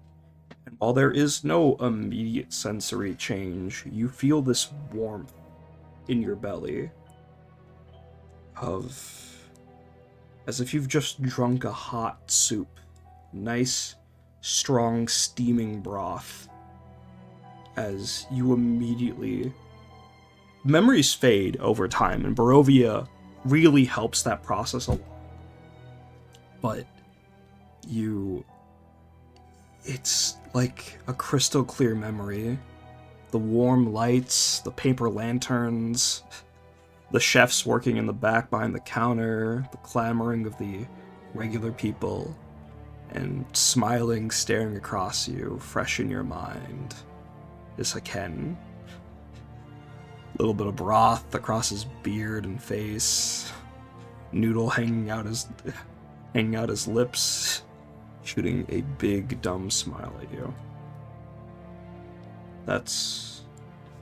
And while there is no immediate sensory change, you feel this warmth in your belly of as if you've just drunk a hot soup. Nice, strong, steaming broth. As you immediately... Memories fade over time, and Barovia really helps that process a lot. But it's like a crystal clear memory. The warm lights, the paper lanterns, the chefs working in the back behind the counter, the clamoring of the regular people, and smiling, staring across you, fresh in your mind, is Haken. A little bit of broth across his beard and face, noodle hanging out his lips, shooting a big dumb smile at you. That's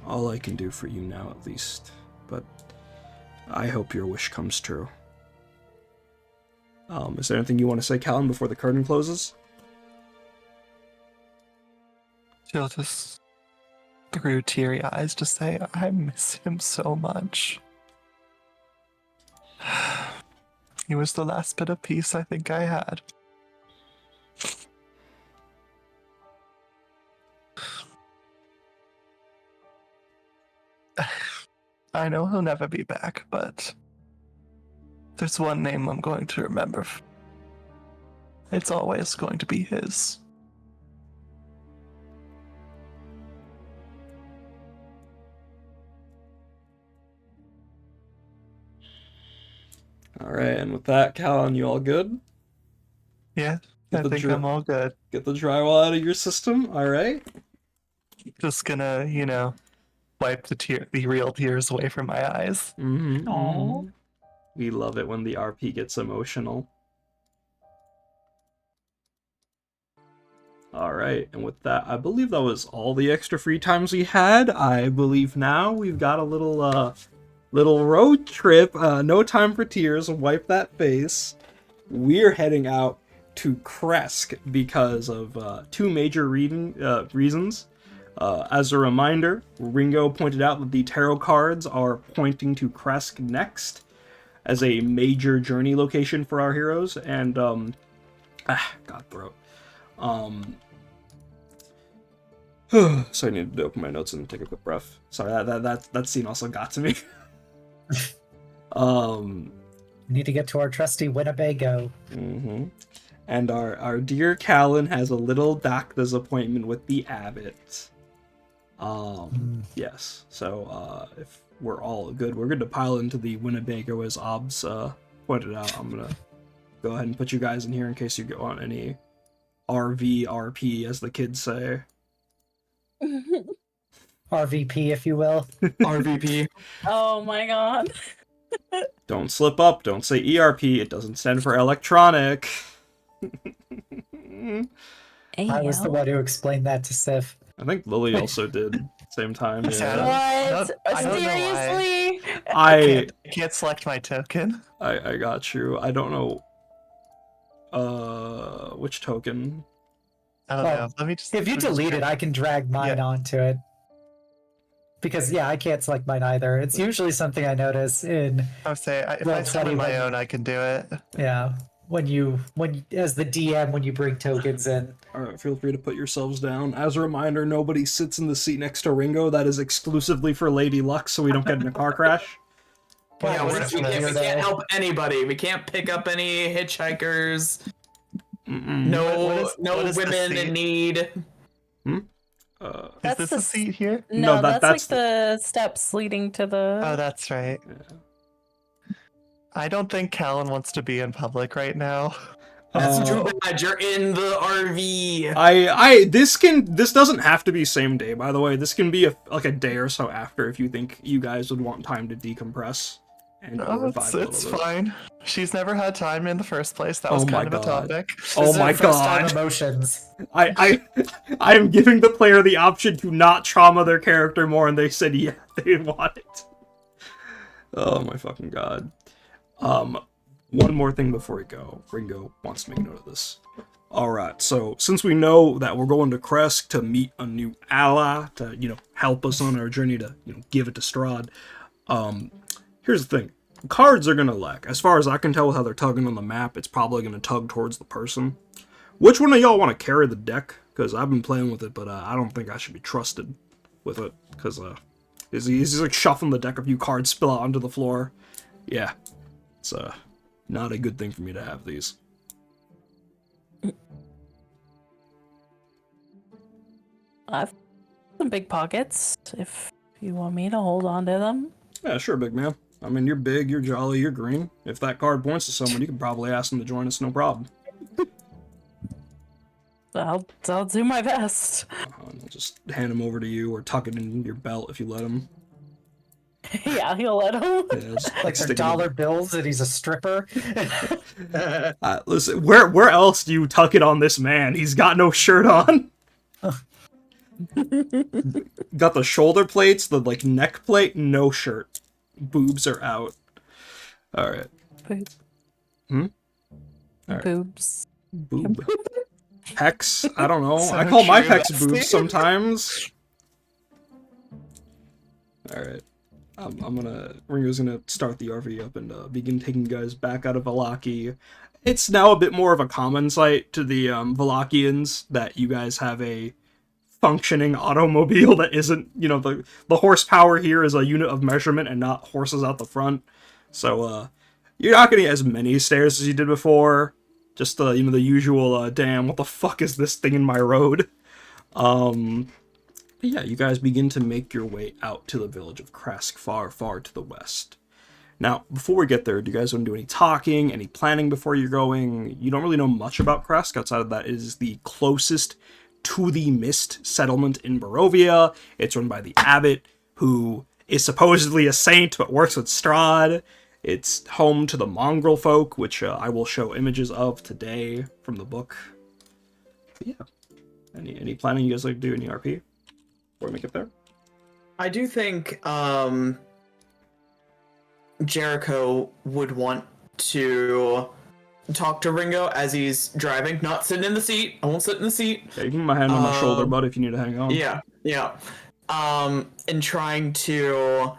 all I can do for you now, at least, but I hope your wish comes true. Is there anything you want to say, Kallan, before the curtain closes?
She'll just, through teary eyes, to say, I miss him so much. He was the last bit of peace I think I had. I know he'll never be back, but there's one name I'm going to remember. It's always going to be his.
Alright, and with that, Kallan, you all good?
Yeah, I think I'm all good.
Get the drywall out of your system, alright?
Just gonna, wipe the real tears away from my eyes.
Mm-hmm.
Aww.
We love it when the RP gets emotional. Alright, and with that, I believe that was all the extra free times we had. I believe now we've got a little road trip. No time for tears. Wipe that face. We're heading out to Krezk because of two major reasons. As a reminder, Ringo pointed out that the tarot cards are pointing to Krezk next as a major journey location for our heroes, and God throat. So I need to open my notes and take a quick breath. Sorry, that scene also got to me.
Need to get to our trusty Winnebago.
Mm-hmm. And our dear Kallan has a little doctor's appointment with the Abbot. Yes. So if we're all good, we're good to pile into the Winnebago as Obs pointed out. I'm gonna go ahead and put you guys in here in case you go on any RP, as the kids say.
RVP, if you will.
RVP.
Oh my god.
Don't slip up. Don't say ERP. It doesn't stand for electronic.
I was the one who explained that to Sif.
I think Lily also did. Same time.
Yeah.
What?
I don't know why.
Seriously?
I can't select my token.
I got you. I don't know. Which token?
I don't know. Let me just.
If you delete it, I can drag mine onto it. Because I can't select mine either. It's usually something I notice in.
I would say if I summon my own, I can do it.
Yeah, when you as the DM when you bring tokens in.
All right, feel free to put yourselves down. As a reminder, nobody sits in the seat next to Ringo. That is exclusively for Lady Luck, so we don't get in a car crash.
Yeah, we can't help anybody. We can't pick up any hitchhikers. No women in need.
Is this the seat here?
No, that's like the steps leading to the...
Oh, that's right. Yeah. I don't think Kallan wants to be in public right now.
That's too bad. You're in the RV.
This doesn't have to be same day, by the way. This can be like a day or so after if you think you guys would want time to decompress. And
it's fine. She's never had time in the first place. That was kind of a topic.
Oh my god.
Emotions.
I am giving the player the option to not trauma their character more, and they said yeah, they want it. Oh my fucking god. One more thing before we go. Ringo wants to make note of this. Alright, so since we know that we're going to Krezk to meet a new ally to, help us on our journey to, give it to Strahd, here's the thing. Cards are going to lack. As far as I can tell with how they're tugging on the map, it's probably going to tug towards the person. Which one of y'all want to carry the deck? Because I've been playing with it, but I don't think I should be trusted with it. Because he's like shuffling the deck, a few cards spill out onto the floor. Yeah, it's not a good thing for me to have these.
I've some big pockets, if you want me to hold on to them.
Yeah, sure, big man. I mean, you're big, you're jolly, you're green. If that card points to someone, you can probably ask them to join us, no problem.
I'll do my best.
I'll just hand him over to you or tuck it in your belt if you let him.
Yeah, he'll let him.
Yeah,
like they're dollar bills and he's a stripper.
Listen, where else do you tuck it on this man? He's got no shirt on. Got the shoulder plates, the neck plate, no shirt. Boobs are out. All right.
All right. Boobs.
Boob. Pecs? I don't know. So I call my pecs boobs sometimes. All right. Ringo's gonna start the RV up and begin taking you guys back out of Vallaki. It's now a bit more of a common sight to the Vallakians that you guys have a functioning automobile that isn't, the horsepower here is a unit of measurement and not horses out the front. So, you're not getting as many stairs as you did before. Just, the usual, damn, what the fuck is this thing in my road? But yeah, you guys begin to make your way out to the village of Krezk, far, far to the west. Now, before we get there, do you guys want to do any talking, any planning before you're going? You don't really know much about Krezk. Outside of that, it is the closest to the Mist settlement in Barovia. It's run by the Abbot, who is supposedly a saint but works with Strahd. It's home to the mongrel folk, which I will show images of today from the book. But yeah. Any planning you guys like to do in ERP before we make it there?
I do think Jericho would want to talk to Ringo as he's driving, not sitting in the seat. I won't sit in the seat.
Yeah, you can put my hand on my shoulder, bud, if you need to hang on.
Yeah. And trying to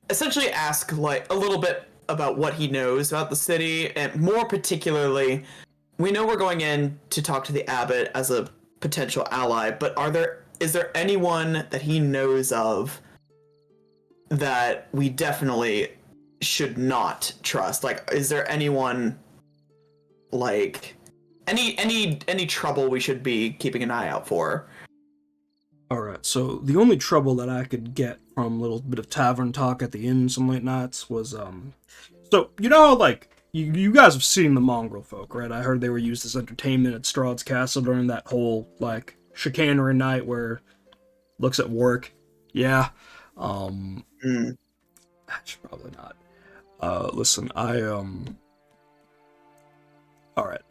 essentially ask like a little bit about what he knows about the city, and more particularly, we know we're going in to talk to the Abbot as a potential ally, but is there anyone that he knows of that we definitely should not trust? Like, is there anyone, like, any trouble we should be keeping an eye out for?
Alright, so the only trouble that I could get from a little bit of tavern talk at the inn some late nights was, so, you know, like, you guys have seen the mongrel folk, right? I heard they were used as entertainment at Strahd's Castle during that whole, like, chicanery night where looks at work. Yeah. Actually, probably not. Listen, alright.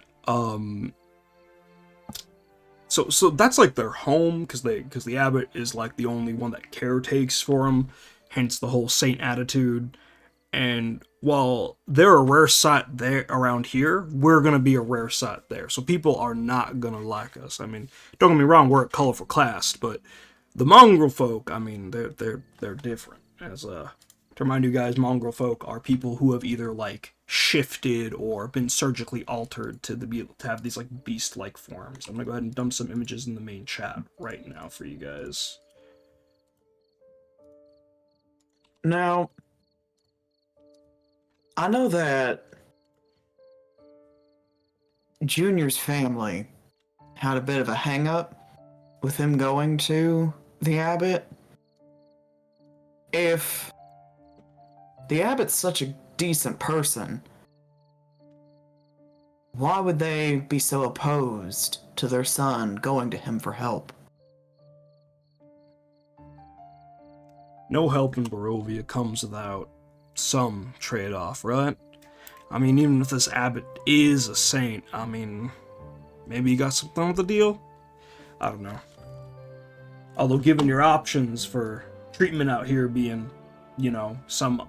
So that's like their home, because the Abbot is like the only one that caretakes for them, hence the whole saint attitude. And while they're a rare sight there around here, we're gonna be a rare sight there. So people are not gonna like us. I mean, don't get me wrong, we're a colorful class, but the mongrel folk, I mean, they're different. As to remind you guys, mongrel folk are people who have either like shifted or been surgically altered to be able to have these like beast-like forms. I'm gonna go ahead and dump some images in the main chat right now for you guys.
Now, I know that Junior's family had a bit of a hang-up with him going to the Abbot. If the Abbot's such a decent person, why would they be so opposed to their son going to him for help?
No help in Barovia comes without some trade-off, right? I mean, even if this Abbot is a saint, I mean, maybe he got something with the deal? I don't know. Although given your options for treatment out here being, you know, some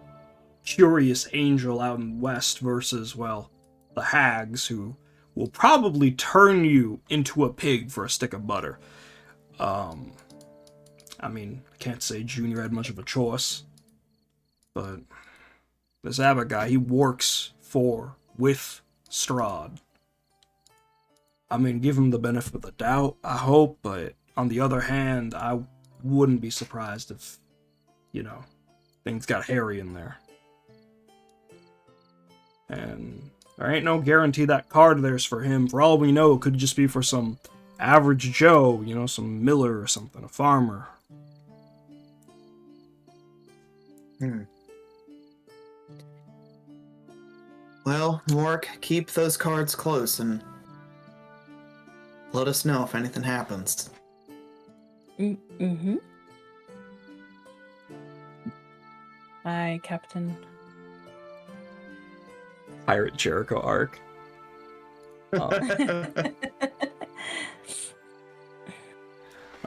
curious angel out in the west versus, well, the hags who will probably turn you into a pig for a stick of butter. I mean, I can't say Junior had much of a choice, but this Abbot guy, he works with Strahd. I mean, give him the benefit of the doubt, I hope, but on the other hand, I wouldn't be surprised if, you know, things got hairy in there. And there ain't no guarantee that card there's for him. For all we know, it could just be for some average Joe, you know, some miller or something, a farmer.
Well, Mork, keep those cards close and let us know if anything happens.
Mm-hmm. Aye, Captain.
Pirate Jericho arc.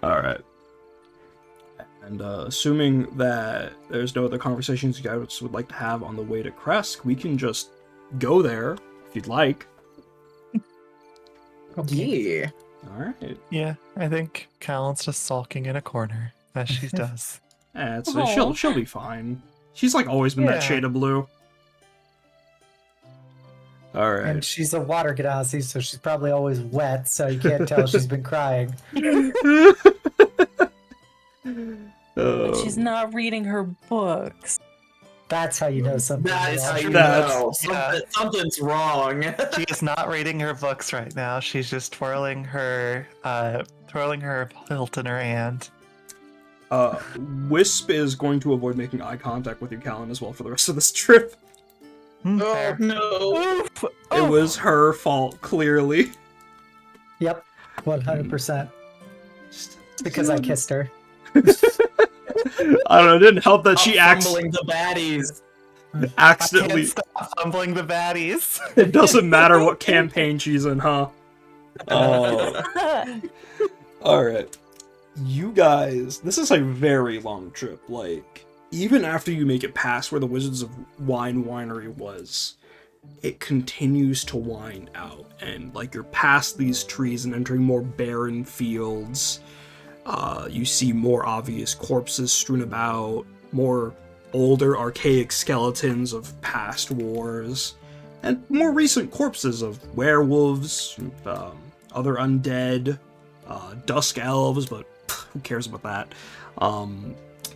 Alright. And assuming that there's no other conversations you guys would like to have on the way to Krezk, we can just go there if you'd like.
Yeah.
Alright.
Yeah, I think Kallan's just sulking in a corner, as she does.
She'll be fine. She's like always been that shade of blue. Alright.
And she's a water genasi, so she's probably always wet, so you can't tell she's been crying.
But she's not reading her books.
That's how you know something.
That's how you
know.
Something's wrong.
She is not reading her books right now. She's just twirling her hilt in her hand.
Wisp is going to avoid making eye contact with you, Kallan, as well for the rest of this trip.
Oh no!
It was her fault, clearly.
Yep, 100%. Because I kissed her.
I don't know, it didn't help that she
fumbling the baddies.
accidentally.
I can't stop fumbling the baddies.
It doesn't matter what campaign she's in, huh? Alright. You guys, this is a very long trip. Like, even after you make it past where the Wizards of Wine Winery was, it continues to wind out, and like you're past these trees and entering more barren fields. You see more obvious corpses strewn about, more older archaic skeletons of past wars, and more recent corpses of werewolves, other undead, dusk elves, but who cares about that?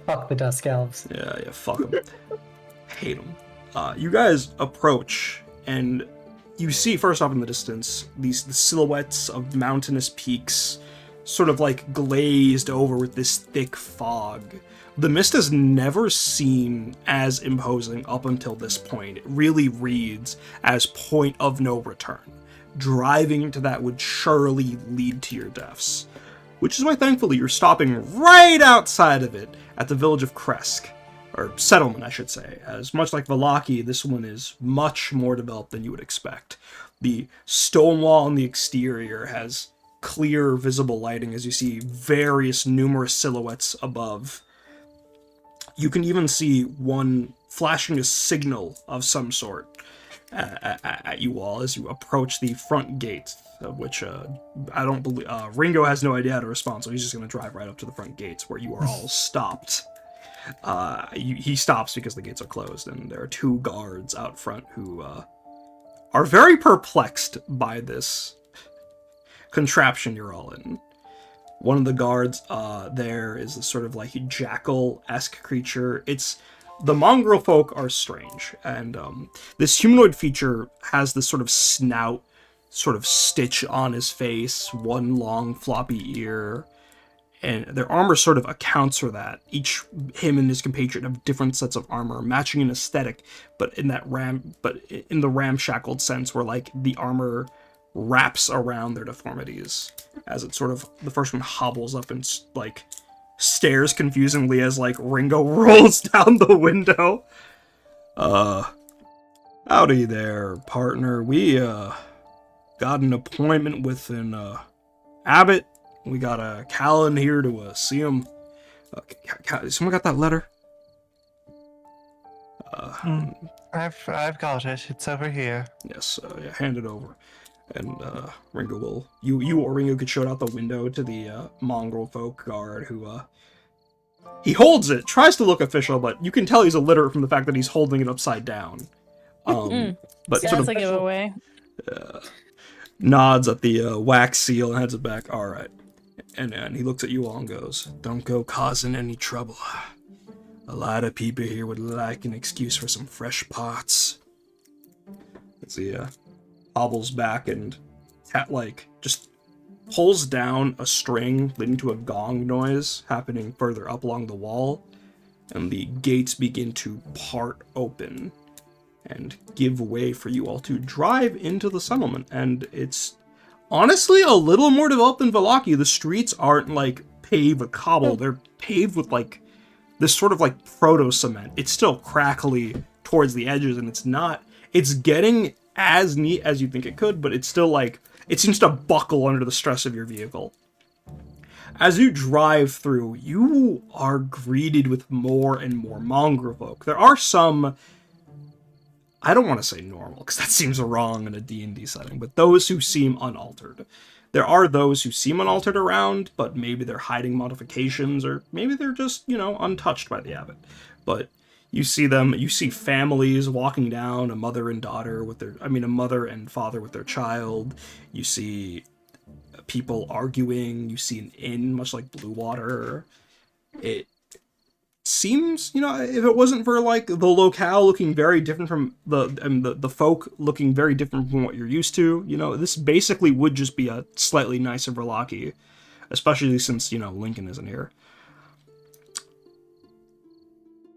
Fuck the Dusk Elves.
Yeah, fuck them. Hate them. You guys approach, and you see, first off in the distance, the silhouettes of mountainous peaks, sort of like glazed over with this thick fog. The mist has never seemed as imposing up until this point. It really reads as point of no return. Driving into that would surely lead to your deaths. Which is why, thankfully, you're stopping right outside of it at the village of Krezk. Or settlement, I should say. As much like Vallaki, this one is much more developed than you would expect. The stone wall on the exterior has clear, visible lighting as you see various numerous silhouettes above. You can even see one flashing a signal of some sort at you all as you approach the front gates, of which I don't believe Ringo has no idea how to respond, so he's just going to drive right up to the front gates where you are all stopped. He stops because the gates are closed, and there are two guards out front who are very perplexed by this contraption you're all in. One of the guards there is a sort of like jackal-esque creature. The mongrel folk are strange, and this humanoid feature has this sort of snout, sort of stitch on his face, one long floppy ear, and their armor sort of accounts for that. Him and his compatriot have different sets of armor, matching an aesthetic, but in the ramshackled sense, where like the armor wraps around their deformities, as it sort of, the first one hobbles up and like stares confusingly as like Ringo rolls down the window. Howdy there, partner. We got an appointment with an Abbot. We got a Kallan here to see him. Someone got that letter?
I've got it. It's over here.
Yes, yeah, hand it over. And Ringo will, you or Ringo could show it out the window to the mongrel folk guard who he holds it, tries to look official, but you can tell he's illiterate from the fact that he's holding it upside down. But
Sounds
sort of
like a giveaway.
nods at the wax seal and heads it back. All right, and he looks at you all and goes, "Don't go causing any trouble. A lot of people here would like an excuse for some fresh pots." As he hobbles back and just pulls down a string leading to a gong noise happening further up along the wall, and the gates begin to part open and give way for you all to drive into the settlement. And it's honestly a little more developed than Vallaki. The streets aren't like paved with cobble, they're paved with like this sort of like proto-cement. It's still crackly towards the edges, and it's getting as neat as you think it could, but it's still like, it seems to buckle under the stress of your vehicle. As you drive through, you are greeted with more and more mongrel folk. There are some, I don't want to say normal, because that seems wrong in a D&D setting, but those who seem unaltered. There are those who seem unaltered around, but maybe they're hiding modifications, or maybe they're just, untouched by the Abbot. But you see families walking down, a mother and father with their child. You see people arguing. You see an inn, much like Blue Water. It seems, if it wasn't for like the locale looking very different from the folk looking very different from what you're used to, this basically would just be a slightly nicer Vallaki, especially since, Lincoln isn't here.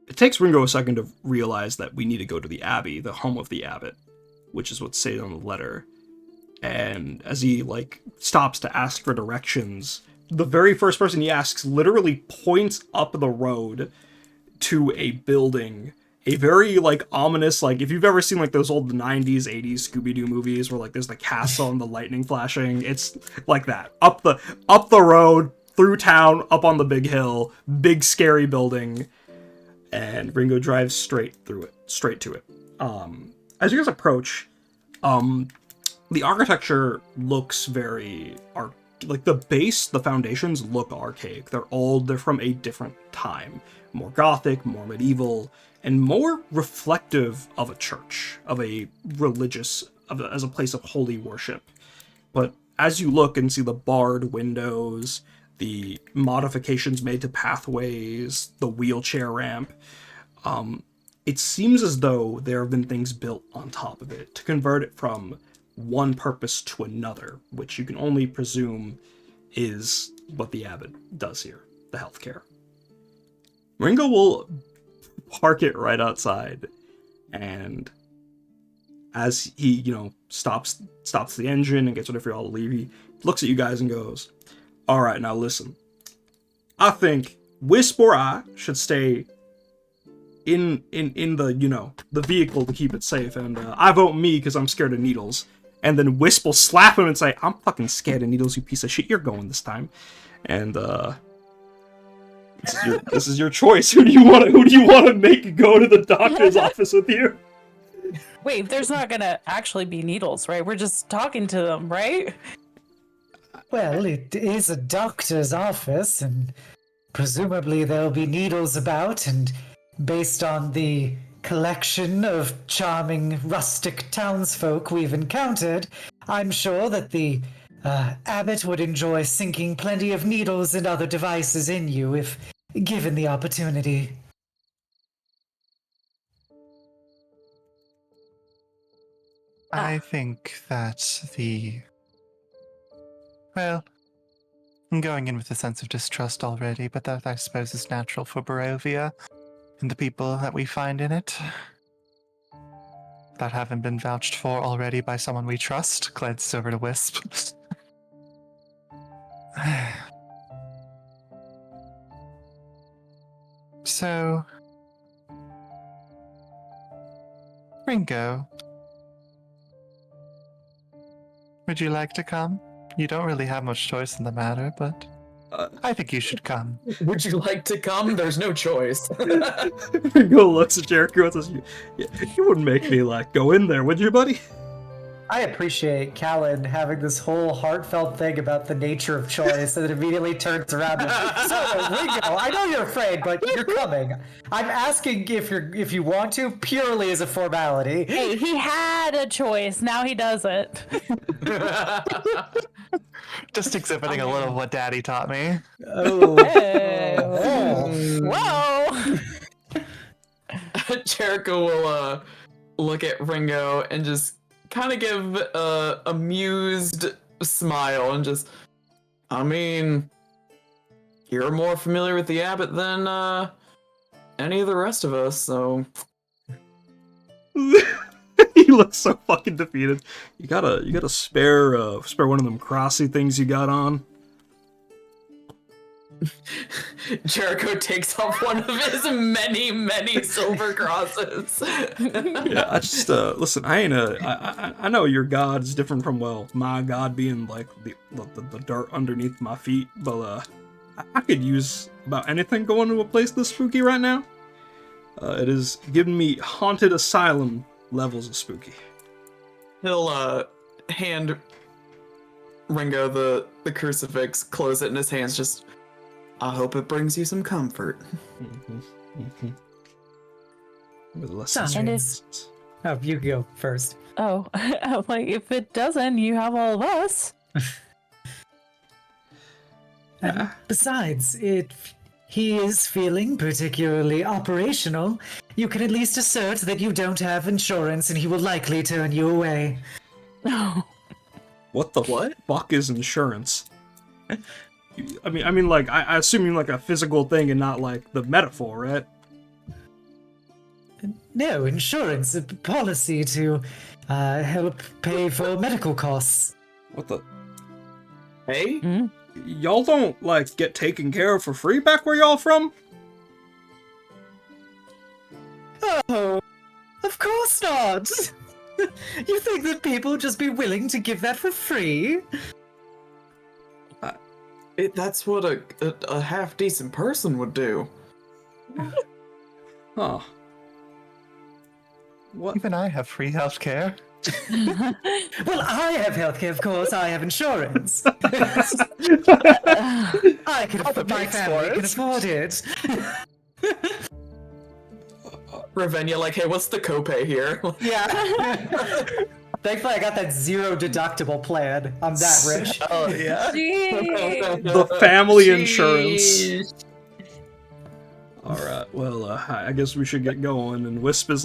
It takes Ringo a second to realize that we need to go to the Abbey, the home of the Abbot, which is what's stated on the letter. And as he, stops to ask for directions, the very first person he asks literally points up the road to a building. A very, ominous, if you've ever seen, those old 90s, 80s Scooby-Doo movies where, there's the castle and the lightning flashing. It's like that. Up the road, through town, up on the big hill, big scary building. And Ringo drives straight to it. as you guys approach, the architecture looks very like the base, the foundations look archaic. They're from a different time, more gothic, more medieval, and more reflective of a church, of a religious, as a place of holy worship. But as you look and see the barred windows, the modifications made to pathways, the wheelchair ramp, it seems as though there have been things built on top of it to convert it from one purpose to another, which you can only presume is what the Abbot does here, the healthcare. Ringo will park it right outside, and as he, stops the engine and gets ready for y'all to leave, he looks at you guys and goes, "All right, now listen. I think Wisp or I should stay in the, the vehicle to keep it safe, and I vote me because I'm scared of needles." And then Wisp will slap him and say, "I'm fucking scared of needles, you piece of shit. You're going this time." And this is your choice. Who do you want to make go to the doctor's office with you?
Wait, there's not gonna actually be needles, right? We're just talking to them, right?
Well, it is a doctor's office, and presumably there'll be needles about, and based on the collection of charming rustic townsfolk we've encountered, I'm sure that the Abbot would enjoy sinking plenty of needles and other devices in you if given the opportunity.
I think that well, I'm going in with a sense of distrust already, but that I suppose is natural for Barovia and the people that we find in it that haven't been vouched for already by someone we trust. Glances over to Wisp. So, Ringo, would you like to come? You don't really have much choice in the matter, but I think you should come.
Would you like to come? There's no choice.
Ringo looks at Jericho and says, "You wouldn't make me go in there, would you, buddy?"
I appreciate Kallan having this whole heartfelt thing about the nature of choice, and then immediately turns around and "So, Ringo, I know you're afraid, but you're coming. I'm asking if you want to, purely as a formality."
Hey, he had a choice. Now he doesn't.
Just exhibiting a little of what Daddy taught me.
Oh.
Hey. Whoa.
Jericho will look at Ringo and just kind of give a amused smile and just, I mean, you're more familiar with the Abbot than any of the rest of us, so.
He looks so fucking defeated. You gotta spare one of them crossy things you got on.
Jericho takes off one of his many silver crosses.
Yeah, I just listen. I know your god is different from my god being like the dirt underneath my feet, but I could use about anything going to a place this spooky right now. It is giving me haunted asylum levels of spooky.
He'll hand Ringo the crucifix, close it in his hands, just, I hope it brings you some comfort.
With less
Sorry.
resistance.
Oh, you go first.
Oh, I'm like, if it doesn't, you have all of us.
Besides, if he is feeling particularly operational, you can at least assert that you don't have insurance and he will likely turn you away.
No.
What the fuck is insurance? I mean, like, I assume you mean like a physical thing and not like the metaphor, right?
No, insurance, a policy to help pay for medical costs.
What the?
Hey?
Mm.
Y'all don't, like, get taken care of for free back where y'all from?
Oh, of course not! You think that people would just be willing to give that for free?
That's what a half-decent person would do.
Huh. What?
Even I have free healthcare.
Well, I have healthcare, of course. I have insurance. I can afford. My family can afford it.
Ravenna, like, hey, what's the copay here?
Yeah. Thankfully, I got that zero deductible plan. I'm that rich.
Oh yeah.
Jeez.
The family
Jeez.
insurance. All right. Well, I guess we should get going. And Wisp is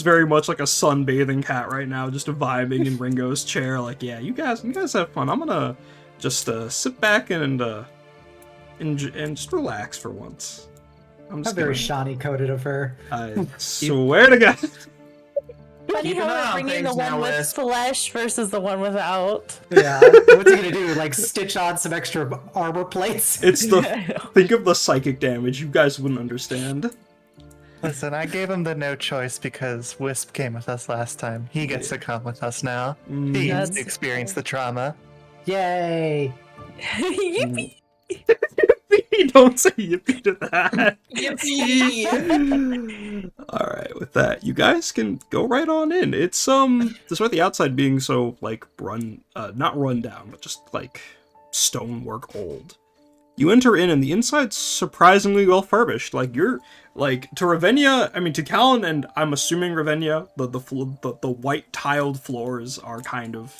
very much like a sunbathing cat right now, just vibing in Ringo's chair. Like, yeah, you guys have fun. I'm gonna just sit back and just relax for once.
I'm very shiny coated of her.
I swear to God.
Funny
Keep an
how
eye
we're
on
bringing the
things
one
now,
with
Wisp.
flesh versus the one without.
Yeah. What's he gonna do? Like stitch on some extra armor plates?
It's think of the psychic damage. You guys wouldn't understand.
Listen, I gave him the no choice because Wisp came with us last time. He gets to come with us now. He gets to
That's
experience the trauma.
Yay!
Yippee!
Don't say yippee to that.
Yippee!
All right, with that, you guys can go right on in. It's despite the outside being so like not run down, but just like stonework old. You enter in, and the inside's surprisingly well furbished. Like you're like to Ravenna, I mean to Kallan, and I'm assuming Ravenna, the white tiled floors are kind of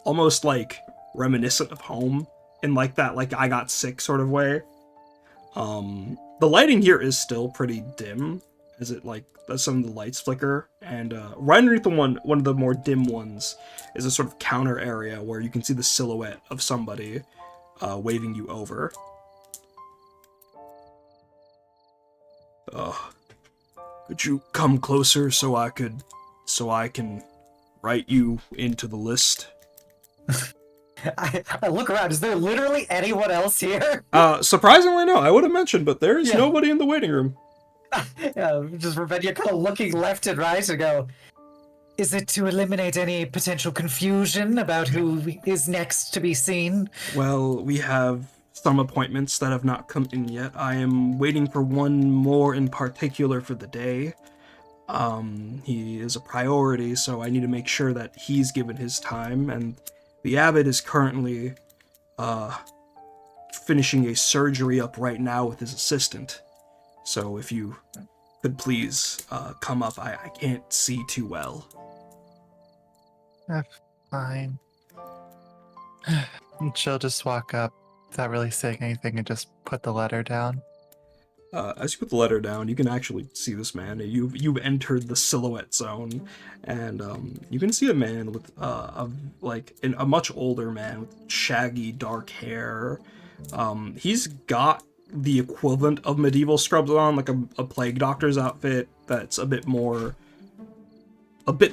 almost like reminiscent of home in like that like I got sick sort of way. The lighting here is still pretty dim, as it like some of the lights flicker, and right underneath one of the more dim ones is a sort of counter area where you can see the silhouette of somebody waving you over. Could you come closer so I can write you into the list?
I look around. Is there literally anyone else here?
Surprisingly, no. I would have mentioned, but there is nobody in the waiting room.
Just Ravenna kind of looking left and right and go, is it to eliminate any potential confusion about who is next to be seen?
Well, we have some appointments that have not come in yet. I am waiting for one more in particular for the day. He is a priority, so I need to make sure that he's given his time, and the Abbot is currently finishing a surgery up right now with his assistant. So if you could please come up, I can't see too well.
Fine. And she'll just walk up without really saying anything and just put the letter down.
As you put the letter down, you can actually see this man. You've entered the silhouette zone, and you can see a man with a much older man with shaggy dark hair. He's got the equivalent of medieval scrubs on, like a plague doctor's outfit that's a bit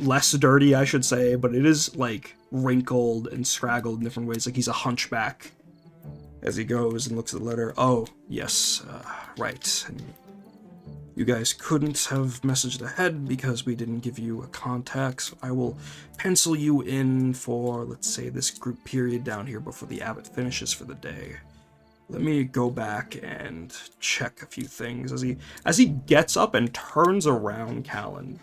less dirty, I should say, but it is like wrinkled and scraggled in different ways. Like he's a hunchback. As he goes and looks at the letter, oh, yes, right. And you guys couldn't have messaged ahead because we didn't give you a contact, so I will pencil you in for, let's say, this group period down here before the Abbot finishes for the day. Let me go back and check a few things. As he gets up and turns around Kallan,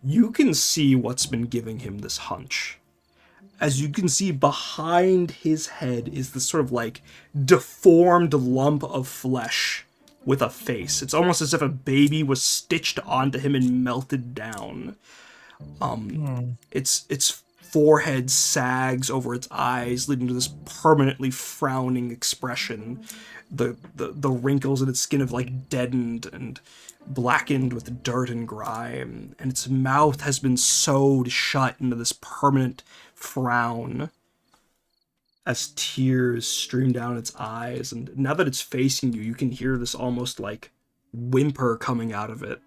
you can see what's been giving him this hunch. As you can see, behind his head is this sort of like deformed lump of flesh with a face. It's almost as if a baby was stitched onto him and melted down. Its forehead sags over its eyes, leading to this permanently frowning expression. The wrinkles in its skin have like deadened and blackened with dirt and grime, and its mouth has been sewed shut into this permanent frown as tears stream down its eyes. And now that it's facing you, you can hear this almost like whimper coming out of it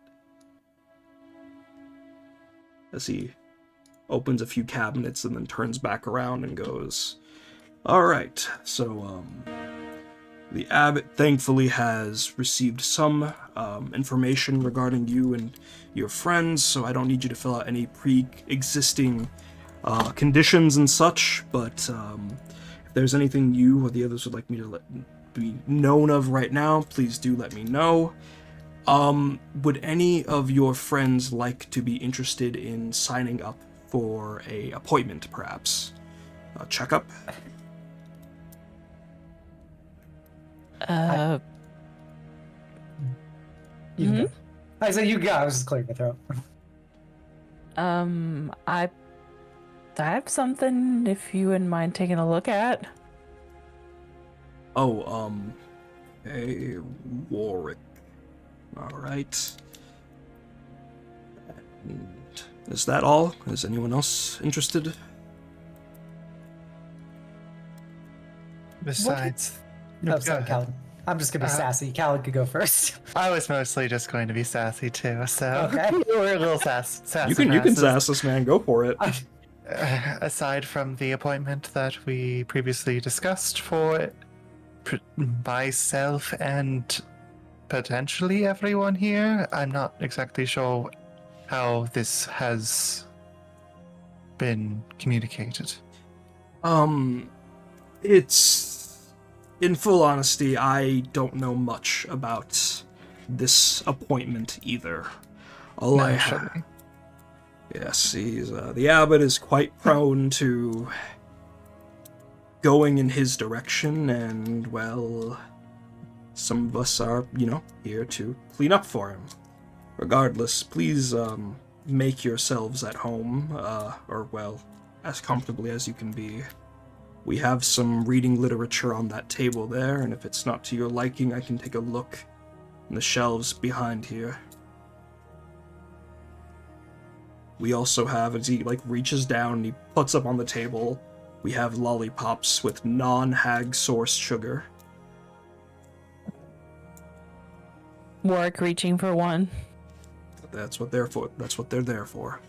as he opens a few cabinets and then turns back around and goes, all right, so the Abbot thankfully has received some information regarding you and your friends, so I don't need you to fill out any pre-existing conditions and such, but if there's anything you or the others would like me to be known of right now, please do let me know. Would any of your friends like to be interested in signing up for a appointment, perhaps? A checkup?
You go. I said you go. I was just clearing my throat.
I have something if you wouldn't mind taking a look at.
Oh, hey, Warwick. Alright. Is that all? Is anyone else interested?
Besides,
No,
go
sorry,
ahead.
Kallan. I'm just gonna be sassy. Kallan could go first.
I was mostly just going to be sassy too, so
Okay.
we're a little sassy.
You can sass this, man. Go for it.
Aside from the appointment that we previously discussed for myself and potentially everyone here, I'm not exactly sure how this has been communicated.
It's... In full honesty, I don't know much about this appointment either. All I have...
Naturally.
Yes, the Abbot is quite prone to going in his direction, and, well, some of us are, here to clean up for him. Regardless, please, make yourselves at home, or, well, as comfortably as you can be. We have some reading literature on that table there, and if it's not to your liking, I can take a look in the shelves behind here. We also have, as he, reaches down and he puts up on the table, we have lollipops with non-hag source sugar.
Warwick reaching for one.
That's what they're for. That's what they're there for.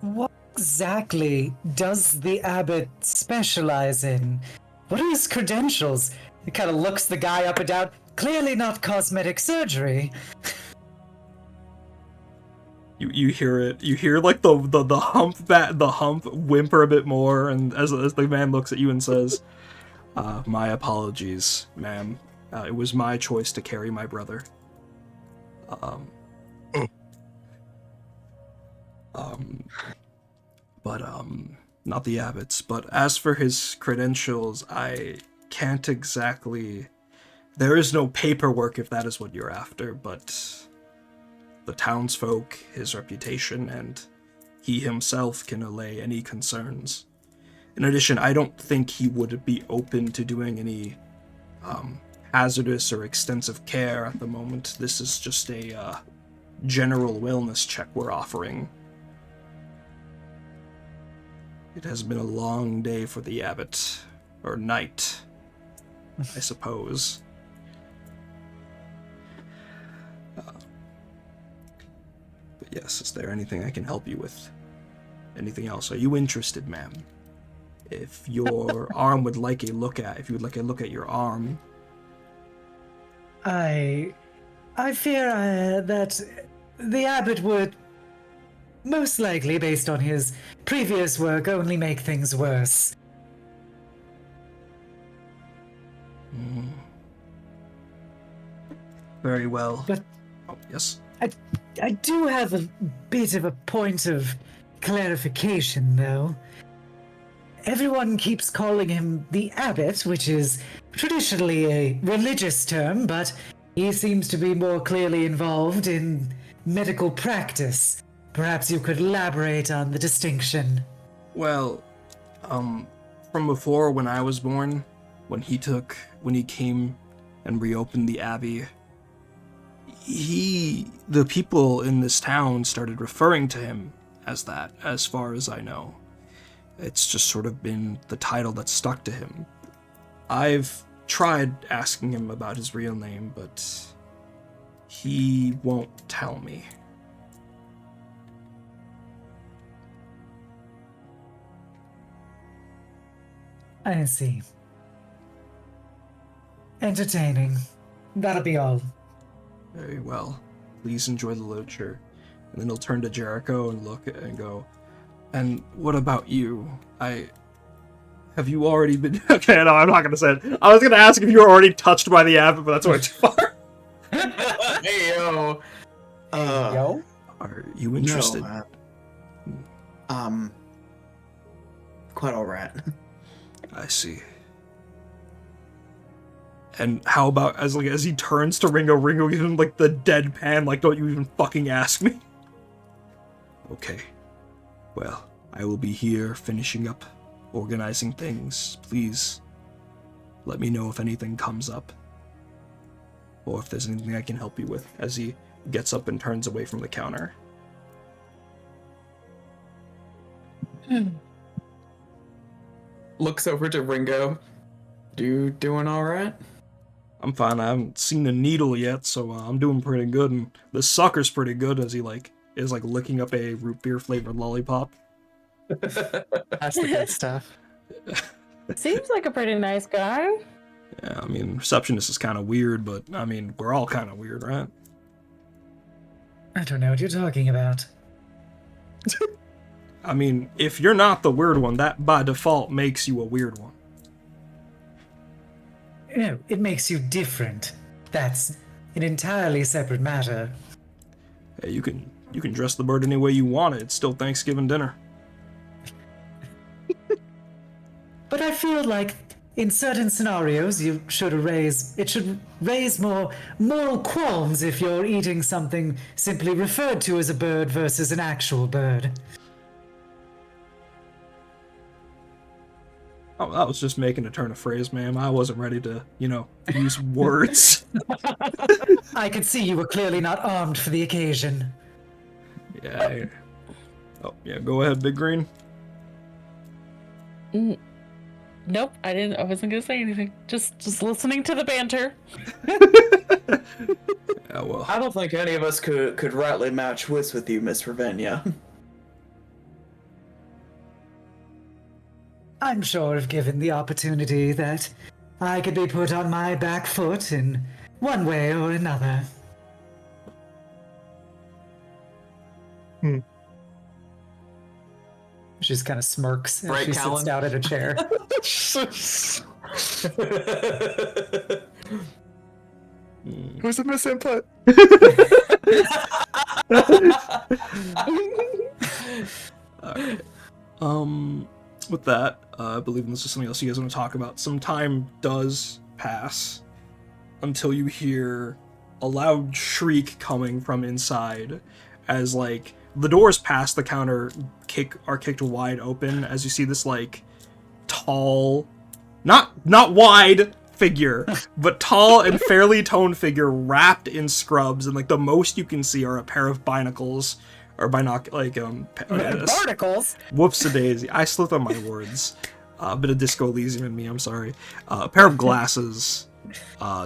What exactly does the Abbot specialize in? What are his credentials? He kind of looks the guy up and down. Clearly not cosmetic surgery.
You hear it. You hear the hump whimper a bit more, and as the man looks at you and says, "My apologies, ma'am. It was my choice to carry my brother." Not the Abbot's. But as for his credentials, I can't exactly. There is no paperwork if that is what you're after, but the townsfolk, his reputation, and he himself can allay any concerns. In addition, I don't think he would be open to doing any hazardous or extensive care at the moment. This is just a general wellness check we're offering. It has been a long day for the Abbot, or night, I suppose. But yes, is there anything I can help you with? Anything else? Are you interested, ma'am? If your arm would like a look at, if you would like a look at your arm.
I fear that the Abbot would, most likely based on his previous work, only make things worse.
Very well.
But
oh, yes?
I do have a bit of a point of clarification, though. Everyone keeps calling him the Abbot, which is traditionally a religious term, but he seems to be more clearly involved in medical practice. Perhaps you could elaborate on the distinction.
Well, from before when I was born, when he came and reopened the Abbey, the people in this town started referring to him as that, as far as I know. It's just sort of been the title that stuck to him. I've tried asking him about his real name, but he won't tell me.
I see. Entertaining. That'll be all.
Very well. Please enjoy the literature. And then he'll turn to Jericho and look and go, and what about you? Have you already been... Okay, no, I'm not going to say it. I was going to ask if you were already touched by the Abbot, but that's way too far.
no.
Yo.
Are you interested?
No, quite alright.
I see. And how about as he turns to Ringo gives him like the deadpan, like, don't you even fucking ask me? Okay. Well, I will be here finishing up, organizing things. Please let me know if anything comes up. Or if there's anything I can help you with, as he gets up and turns away from the counter.
Looks over to Ringo. Doing alright?
I'm fine. I haven't seen a needle yet, so I'm doing pretty good. And the sucker's pretty good, as he is licking up a root beer flavored lollipop.
That's the good stuff.
Seems like a pretty nice guy.
Yeah, I mean, receptionist is kind of weird, but I mean, we're all kind of weird, right?
I don't know what you're talking about.
I mean, if you're not the weird one, that by default makes you a weird one.
No, it makes you different. That's an entirely separate matter.
Hey, you can dress the bird any way you want it. It's still Thanksgiving dinner.
But I feel like in certain scenarios it should raise more moral qualms if you're eating something simply referred to as a bird versus an actual bird.
Oh, I was just making a turn of phrase, ma'am. I wasn't ready to, use words.
I could see you were clearly not armed for the occasion.
Yeah. Oh, yeah, go ahead, Big Green.
Nope, I wasn't gonna say anything. Just listening to the banter.
Yeah, well.
I don't think any of us could rightly match wits with you, Miss Ravinia.
I'm sure if given the opportunity that I could be put on my back foot in one way or another. She just kind of smirks as
Right,
she
Kallan?
sits down at a chair.
Who's the misinput?
Alright. With that, I believe this is something else you guys want to talk about. Some time does pass until you hear a loud shriek coming from inside as, the doors past the counter are kicked wide open as you see this, tall, not wide figure, but tall and fairly toned figure wrapped in scrubs, and, the most you can see are a pair of binacles, or
Barnacles?
Whoops-a-daisy. I slipped on my words. A bit of Disco Elysium in me, I'm sorry. A pair of glasses.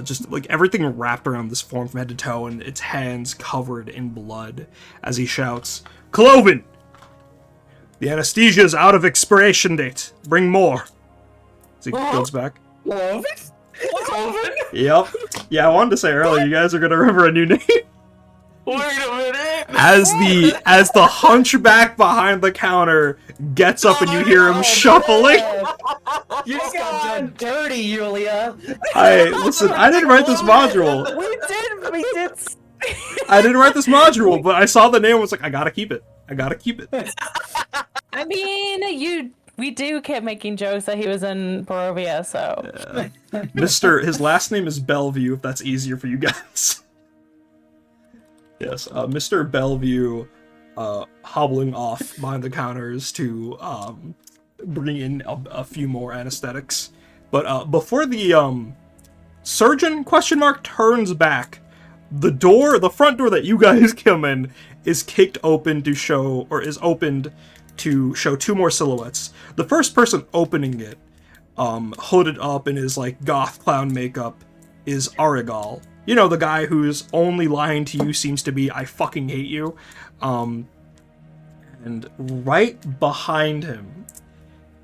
Just, everything wrapped around this form from head to toe, and its hands covered in blood as he shouts, "Cloven! The anesthesia is out of expiration date. Bring more." As he goes back.
Cloven? Cloven?
Yep. Yeah, I wanted to say earlier, you guys are gonna remember a new name.
Wait a minute!
As the hunchback behind the counter gets up and you hear him shuffling.
You just got done dirty, Yulia.
Listen, I didn't write this module.
We did.
I didn't write this module, but I saw the name and was like, I gotta keep it.
I mean, we do keep making jokes that he was in Barovia, so.
His last name is Bellevue, if that's easier for you guys. Yes, Mr. Bellevue, hobbling off behind the counters to bring in a few more anesthetics. But before the surgeon turns back, the front door that you guys come in is kicked open to show, or is opened to show two more silhouettes. The first person opening it, hooded up in his goth clown makeup, is Arigal. You know, the guy whose only line to you seems to be, "I fucking hate you." And right behind him,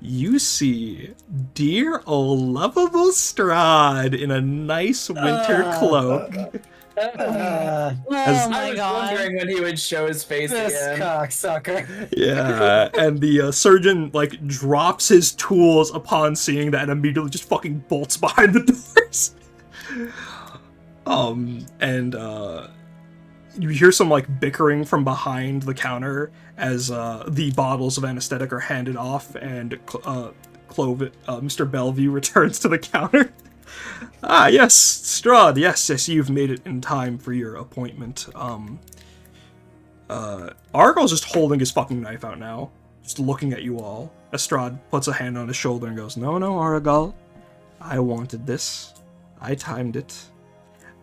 you see dear old lovable Strahd in a nice winter cloak.
Oh
I
my
was
god.
wondering when he would show his face
This
again.
cocksucker.
Yeah, and the surgeon, drops his tools upon seeing that and immediately just fucking bolts behind the doors. you hear some like bickering from behind the counter as the bottles of anesthetic are handed off, and Mr. Bellevue returns to the counter. Ah, yes, Strahd, yes, you've made it in time for your appointment. Argyle's just holding his fucking knife out now, just looking at you all. Strahd puts a hand on his shoulder and goes, No, Argylle, I wanted this. I timed it.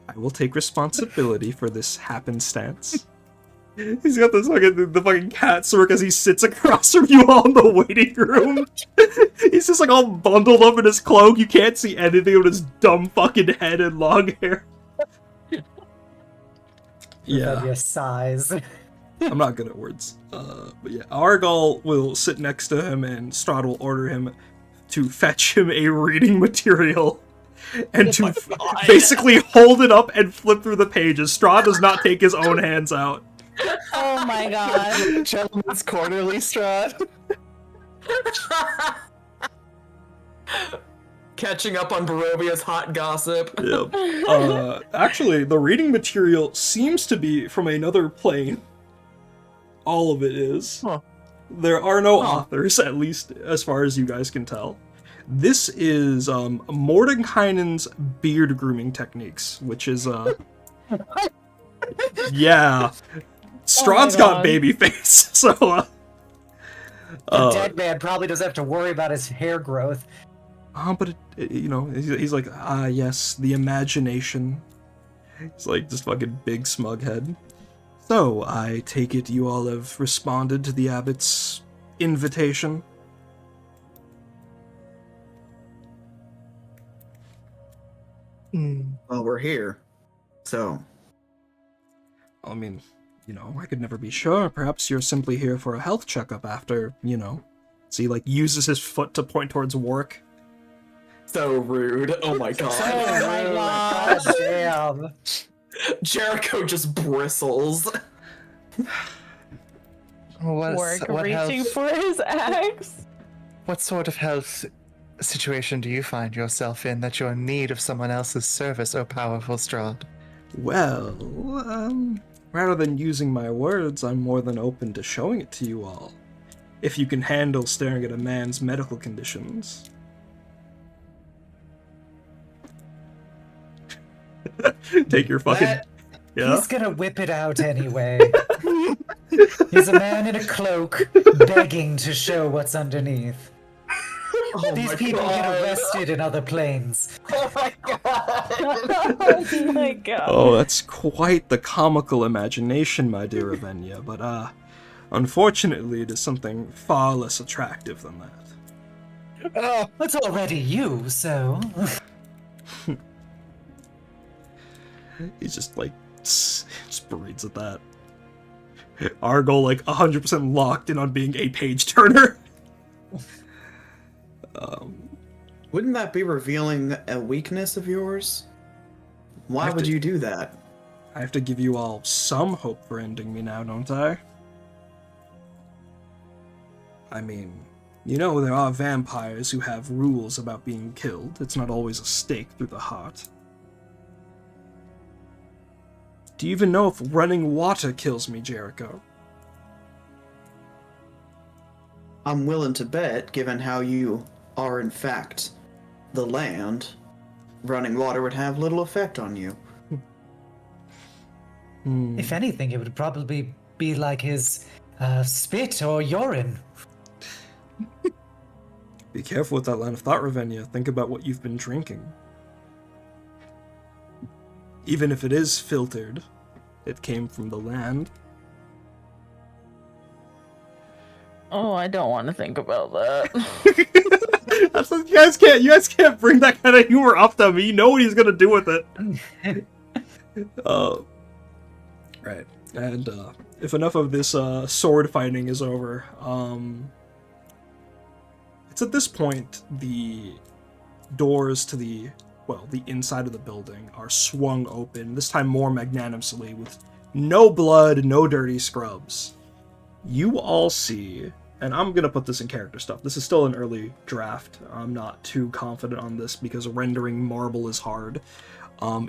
I will take responsibility for this happenstance. He's got this the fucking cat smirk as he sits across from you all in the waiting room. He's just like all bundled up in his cloak. You can't see anything of his dumb fucking head and long hair. Yeah.
Your size.
I'm not good at words. But yeah, Argylle will sit next to him and Strahd will order him to fetch him a reading material and to basically hold it up and flip through the pages. Strahd does not take his own hands out.
Oh my god.
Gentleman's Quarterly, Strahd.
Catching up on Barovia's hot gossip.
Yep. Actually, the reading material seems to be from another plane. All of it is.
Huh.
There are no authors, at least as far as you guys can tell. This is Mordenkainen's beard grooming techniques, which is yeah. Strahd's got baby face, so
The dead man probably doesn't have to worry about his hair growth.
but he's like, yes, the imagination. He's like this fucking big smug head. So, I take it you all have responded to the Abbot's invitation?
Well, we're here. So.
I mean, I could never be sure. Perhaps you're simply here for a health checkup after, So he, uses his foot to point towards Warwick.
So rude. Oh my god.
Oh my god, damn.
Jericho just bristles.
Warwick reaching for his axe.
What sort of health situation do you find yourself in that you're in need of someone else's service, O powerful Strahd?
Well, rather than using my words, I'm more than open to showing it to you all. If you can handle staring at a man's medical conditions. Take your fucking... Yeah?
He's gonna whip it out anyway. He's a man in a cloak, begging to show what's underneath. These people get arrested in other planes.
Oh my god.
Oh my god.
Oh, that's quite the comical imagination, my dear Ravenia, but, unfortunately, it is something far less attractive than that.
Oh, that's already you, so...
He's just, just breathes at that. Argylle, 100% locked in on being a page-turner.
Wouldn't that be revealing a weakness of yours? Why would you do that?
I have to give you all some hope for ending me now, don't I? I mean, there are vampires who have rules about being killed. It's not always a stake through the heart. Do you even know if running water kills me, Jericho?
I'm willing to bet, given how you are in fact the land, running water would have little effect on you.
If anything, it would probably be like his spit or urine.
Be careful with that line of thought, Ravenia. Think about what you've been drinking. Even if it is filtered, it came from the land.
Oh, I don't want to think about that.
That's what you guys can't bring that kind of humor up to me. You know what he's gonna do with it. Right. And if enough of this sword fighting is over, it's at this point the doors to the inside of the building are swung open, this time more magnanimously, with no blood, no dirty scrubs. You all see, and I'm gonna put this in character stuff. This is still an early draft. I'm not too confident on this because rendering marble is hard.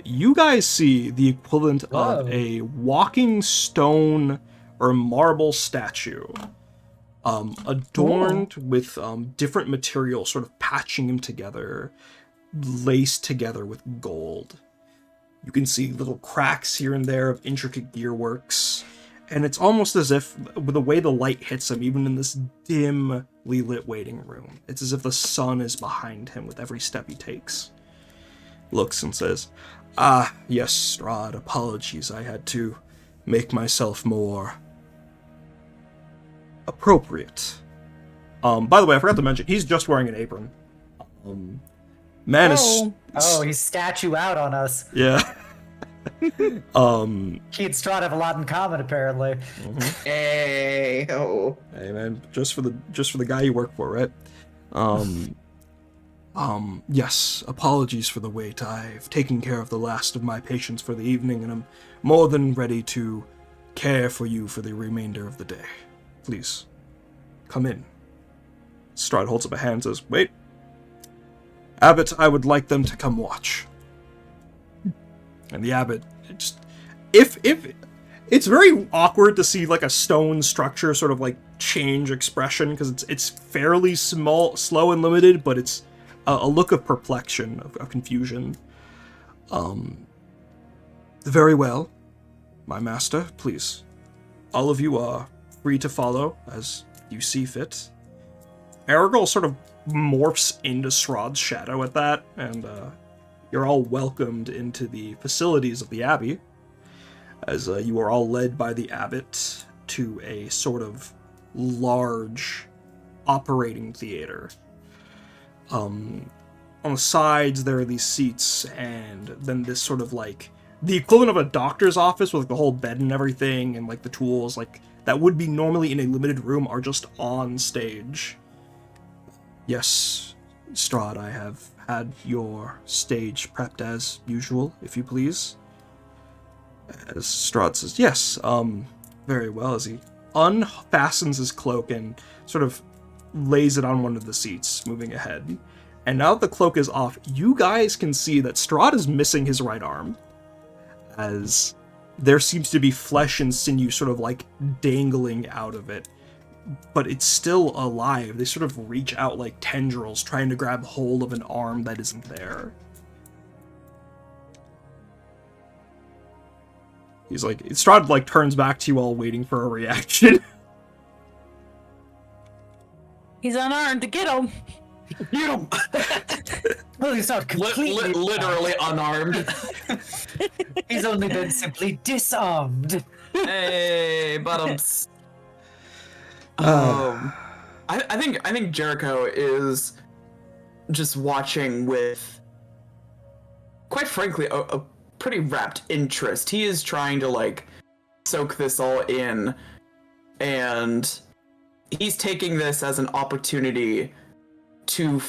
You guys see the equivalent
Whoa.
of a walking stone or marble statue, adorned with different materials, sort of patching him together, laced together with gold. You can see little cracks here and there of intricate gearworks, and it's almost as if, with the way the light hits him, even in this dimly lit waiting room, it's as if the sun is behind him with every step he takes. Looks and says, "Ah, yes, Strahd, apologies, I had to make myself more appropriate." By the way, I forgot to mention, he's just wearing an apron. Man is...
Oh, he's statue out on us.
Yeah.
He and Strahd have a lot in common, apparently.
Hey, oh.
Hey man, just for the guy you work for, right? Yes, apologies for the wait. I've taken care of the last of my patients for the evening, and I'm more than ready to care for you for the remainder of the day. Please, come in. Strahd holds up a hand and says, "Wait. Abbot, I would like them to come watch." And the Abbot, if it's very awkward to see like a stone structure sort of like change expression, because it's fairly slow and limited, but it's a look of perplexion, of confusion. Very well, my master, please. All of you are free to follow as you see fit. Aragorn sort of morphs into Strahd's shadow at that, and you're all welcomed into the facilities of the Abbey, as you are all led by the Abbot to a sort of large operating theater. On the sides, there are these seats, and then this sort of like the equivalent of a doctor's office with like the whole bed and everything, and like the tools like that would be normally in a limited room are just on stage. Yes, Strahd, I have had your stage prepped as usual, if you please. As Strahd says, yes, very well, as he unfastens his cloak and sort of lays it on one of the seats, moving ahead. And now that the cloak is off, you guys can see that Strahd is missing his right arm, as there seems to be flesh and sinew sort of like dangling out of it. But it's still alive. They sort of reach out like tendrils, trying to grab hold of an arm that isn't there. He's like, Strahd like turns back to you all waiting for a reaction.
He's unarmed. To get him.
Get him!
Well, he's not completely
Literally unarmed.
He's only been simply disarmed.
Hey, bottoms. I think Jericho is just watching with, quite frankly, a pretty rapt interest. He is trying to like soak this all in, and he's taking this as an opportunity to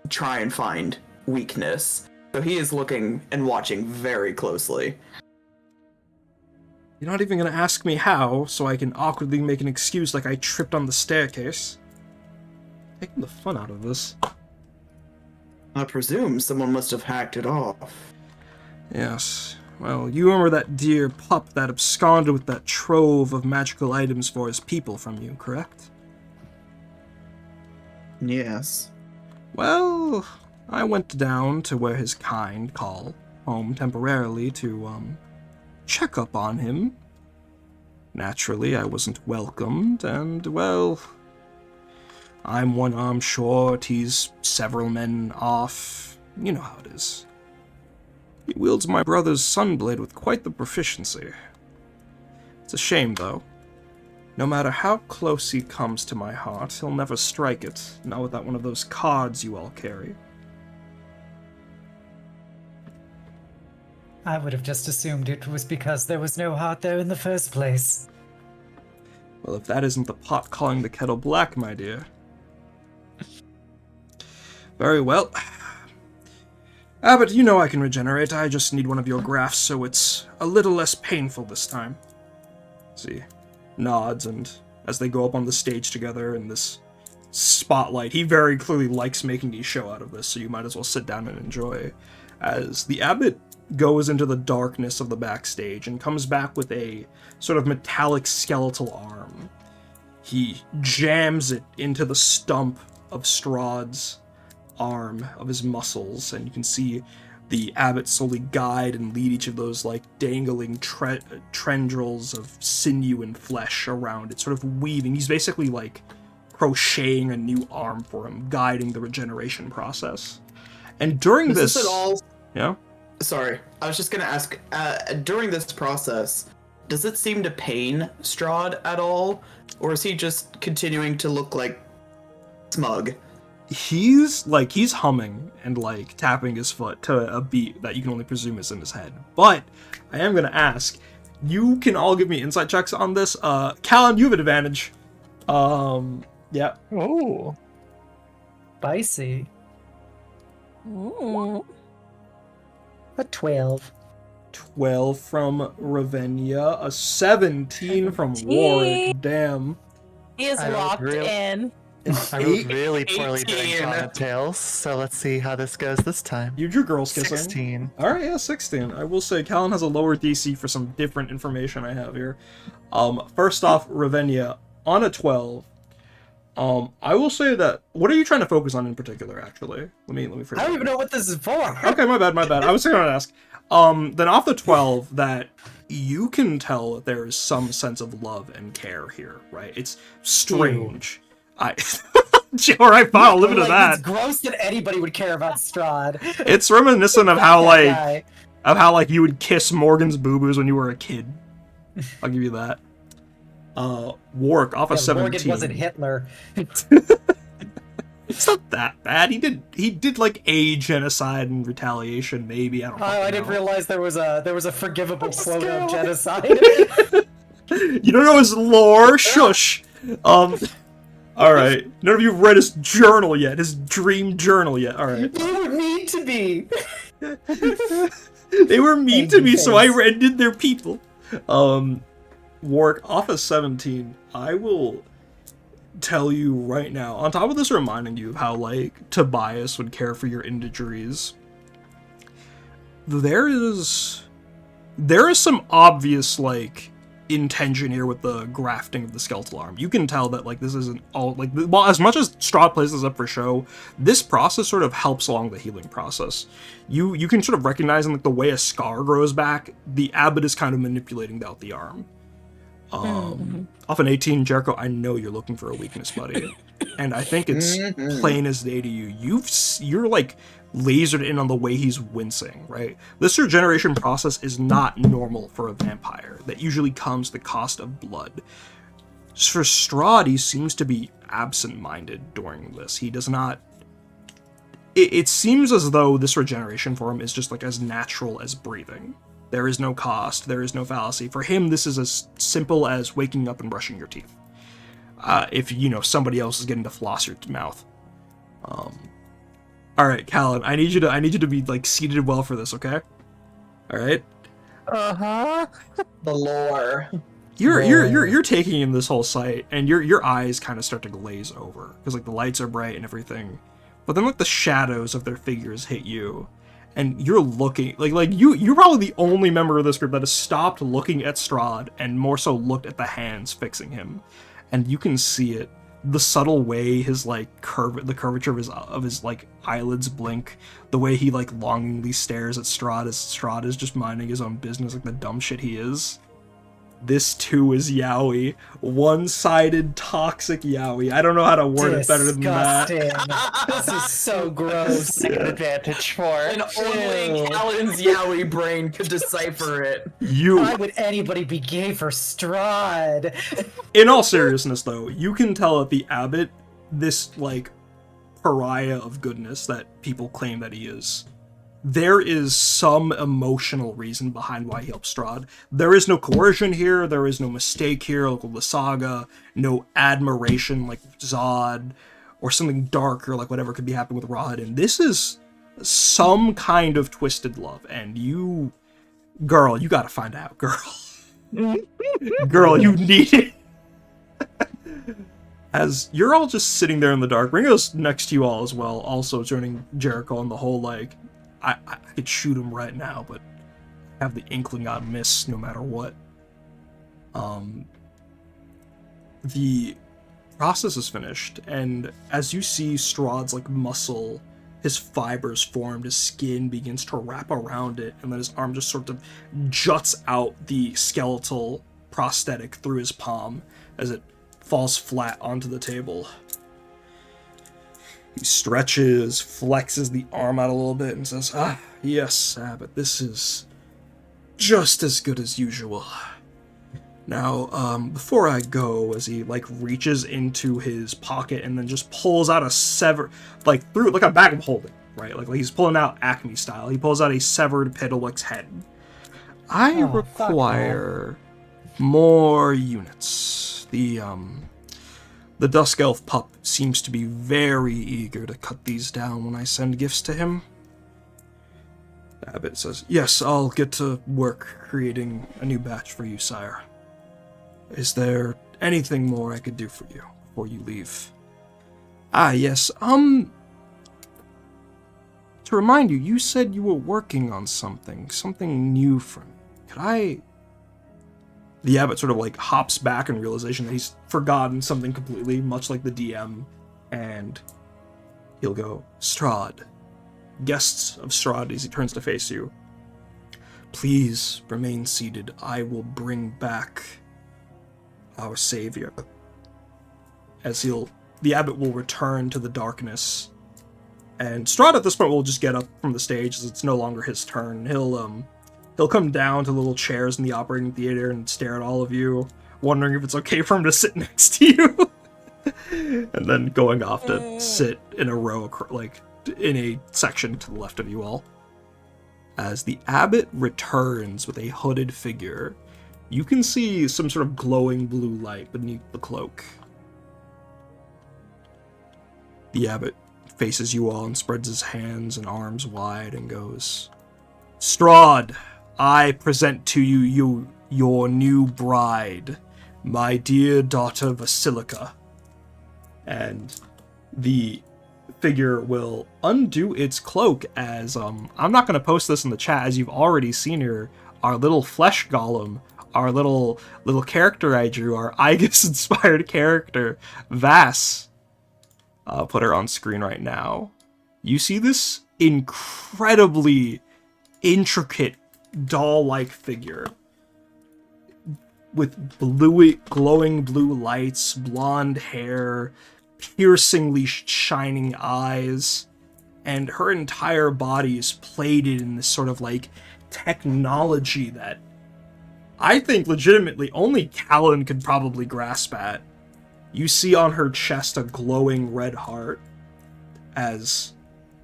try and find weakness. So he is looking and watching very closely.
You're not even gonna ask me how, so I can awkwardly make an excuse like I tripped on the staircase. Taking the fun out of this.
I presume someone must have hacked it off.
Yes. Well, you remember that dear pup that absconded with that trove of magical items for his people from you, correct?
Yes.
Well, I went down to where his kind call home temporarily to, check up on him. Naturally, I wasn't welcomed, and, well, I'm one arm short, he's several men off. You know how it is. He wields my brother's sunblade with quite the proficiency. It's a shame, though. No matter how close he comes to my heart, he'll never strike it, not without one of those cards you all carry.
I would have just assumed it was because there was no heart there in the first place.
Well, if that isn't the pot calling the kettle black, my dear. Very well. Abbot, you know I can regenerate. I just need one of your grafts so it's a little less painful this time. See, nods, and as they go up on the stage together in this spotlight, he very clearly likes making a show out of this, so you might as well sit down and enjoy. As the Abbot goes into the darkness of the backstage and comes back with a sort of metallic skeletal arm. He jams it into the stump of Strahd's arm, of his muscles, and you can see the abbot slowly guide and lead each of those like dangling tendrils of sinew and flesh around it, sort of weaving. He's basically like crocheting a new arm for him, guiding the regeneration process. And during this
at all?
Yeah?
Sorry, I was just gonna ask. During this process, does it seem to pain Strahd at all, or is he just continuing to look like smug?
He's humming and like tapping his foot to a beat that you can only presume is in his head. But I am gonna ask, you can all give me insight checks on this. Kallan, you have an advantage. Yeah.
Ooh.
Spicy.
Ooh.
A 12.
12 from Ravenia, a 17 from
17.
Warwick. Damn.
He is
I rolled
locked
real-
in.
I rolled really poorly
18.
during Comet Tales, so let's see how this goes this time.
You drew girls kissing.
16.
Alright, yeah, 16. I will say Kallan has a lower DC for some different information I have here. First off, Ravenia, on a 12. I will say that, what are you trying to focus on in particular, actually? Let me phrase
I don't
it.
even know what this is for.
Okay, my bad. I was going to ask. Then off the 12, that you can tell that there is some sense of love and care here, right? It's strange. Alright, fine, I'll live into that.
It's gross that anybody would care about Strahd.
It's reminiscent of how,
That guy.
you would kiss Morgan's boo-boos when you were a kid. I'll give you that. Warwick, off a
Yeah,
17.
Morgan wasn't Hitler.
It's not that bad. He did like a genocide and retaliation, maybe. I don't know.
Oh, I didn't realize there was a forgivable quota of genocide.
You don't know his lore? Shush. Alright. None of you have read his journal yet, his dream journal yet. Alright.
You would need to be.
They were mean to me, so I
Thanks.
rendered their people. Warwick, off of 17, I will tell you right now, on top of this reminding you of how, like, Tobias would care for your injuries, there is some obvious, like, intention here with the grafting of the skeletal arm. You can tell that, like, this isn't all, like, well, as much as Strahd plays this up for show, this process sort of helps along the healing process. You can sort of recognize in, like, the way a scar grows back, the Abbot is kind of manipulating out the arm. Off an 18, Jericho, I know you're looking for a weakness, buddy. And I think it's plain as day to you. You're like lasered in on the way he's wincing, right? This regeneration process is not normal for a vampire. That usually comes at the cost of blood. For Strahd, he seems to be absent-minded during this. He does not... It seems as though this regeneration for him is just like as natural as breathing. There is no cost, there is no fallacy. For him, this is as simple as waking up and brushing your teeth. If, somebody else is getting to floss your mouth. Alright, Kallan, I need you to be, like, seated well for this, okay? Alright?
Uh-huh.
The lore.
You're taking in this whole sight, and your eyes kind of start to glaze over. Because, like, the lights are bright and everything. But then, like, the shadows of their figures hit you. And you're looking, you're probably the only member of this group that has stopped looking at Strahd and more so looked at the hands fixing him. And you can see it. The subtle way his, like, the curvature of his, like, eyelids blink. The way he, like, longingly stares at Strahd as Strahd is just minding his own business like the dumb shit he is. This, too, is yaoi. One-sided, toxic yaoi. I don't know how to word it better than that.
Disgusting. This is so gross.
Take an advantage for
And only Kallan's Yowie brain could decipher it.
Why would anybody be gay for Strahd?
In all seriousness, though, you can tell that the Abbot, this, like, pariah of goodness that people claim that he is, there is some emotional reason behind why he helped Strahd. There is no coercion here, there is no mistake here, like with the saga, no admiration like Zod, or something darker like whatever could be happening with Rahadin. This is some kind of twisted love, and you gotta find out, girl. Girl, you need it. As you're all just sitting there in the dark, Ringo's next to you all as well, also joining Jericho on the whole, like, I could shoot him right now, but have the inkling I'd miss no matter what. The process is finished, and as you see Strahd's like muscle, his fibers formed, his skin begins to wrap around it, and then his arm just sort of juts out the skeletal prosthetic through his palm as it falls flat onto the table. He stretches, flexes the arm out a little bit, and says, "Ah, yes, Abbot, this is just as good as usual. Now, before I go," as he, like, reaches into his pocket and then just pulls out a through, like a bag of holding, right? Like he's pulling out Acme style. He pulls out a severed Pidalwick's head. "I require more units. The Dusk Elf pup seems to be very eager to cut these down when I send gifts to him." Abbot says, "Yes, I'll get to work creating a new batch for you, sire. Is there anything more I could do for you before you leave?" "Ah, yes, to remind you, you said you were working on something new for me. Could I..." The Abbot sort of like hops back in realization that he's forgotten something completely, much like the DM, and he'll go, "Strahd, guests of Strahd," as he turns to face you, "please remain seated. I will bring back our savior." As the Abbot will return to the darkness, and Strahd at this point will just get up from the stage as it's no longer his turn. He'll come down to little chairs in the operating theater and stare at all of you, wondering if it's okay for him to sit next to you, and then going off to sit in a row, like in a section to the left of you all. As the Abbot returns with a hooded figure, you can see some sort of glowing blue light beneath the cloak. The Abbot faces you all and spreads his hands and arms wide and goes, "Strahd, I present to you your new bride, my dear daughter Vasilica." And the figure will undo its cloak as, I'm not going to post this in the chat as you've already seen her, our little flesh golem, our little character I drew, our Aegis-inspired character, Vass. I'll put her on screen right now. You see this incredibly intricate doll-like figure with glowing blue lights, blonde hair, piercingly shining eyes, and her entire body is plated in this sort of like technology that I think legitimately only Kallan could probably grasp at. You see on her chest a glowing red heart as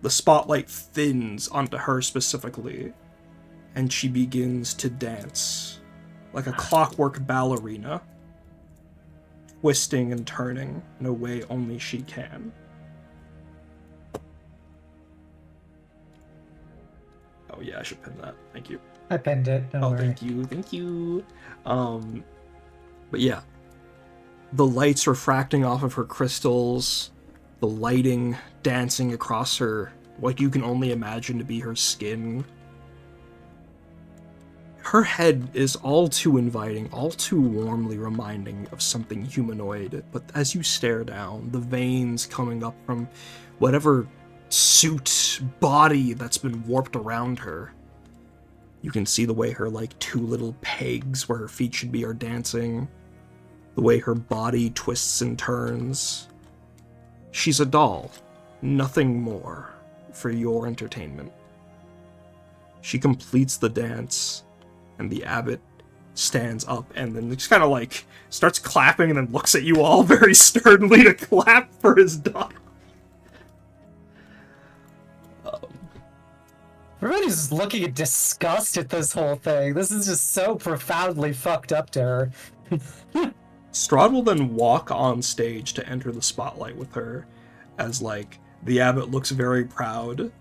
the spotlight thins onto her specifically, and she begins to dance like a clockwork ballerina, twisting and turning in a way only she can. Oh yeah, I should pin that. Thank you.
I pinned it. Don't worry.
Thank you. But yeah, the lights refracting off of her crystals, the lighting dancing across her, what you can only imagine to be her skin. Her head is all too inviting, all too warmly reminding of something humanoid, but as you stare down, the veins coming up from whatever suit, body that's been warped around her, you can see the way her, like, two little pegs where her feet should be are dancing, the way her body twists and turns. She's a doll, nothing more, for your entertainment. She completes the dance, and the Abbot stands up and then just kind of like starts clapping and then looks at you all very sternly to clap for his daughter.
Everybody's just looking in disgust at this whole thing. This is just so profoundly fucked up to her.
Strahd will then walk on stage to enter the spotlight with her as, like, the Abbot looks very proud.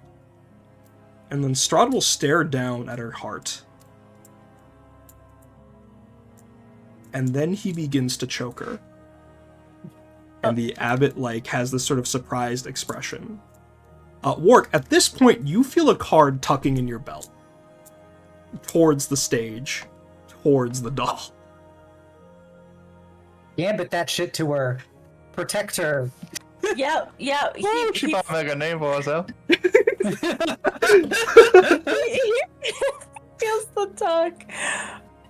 And then Strahd will stare down at her heart. And then he begins to choke her. And the Abbot, like, has this sort of surprised expression. Wark, at this point, you feel a card tucking in your belt. towards the stage, towards the doll.
Gambit that shit to her. Protect her.
Yep.
She bought Mega name for herself.
He feels the tug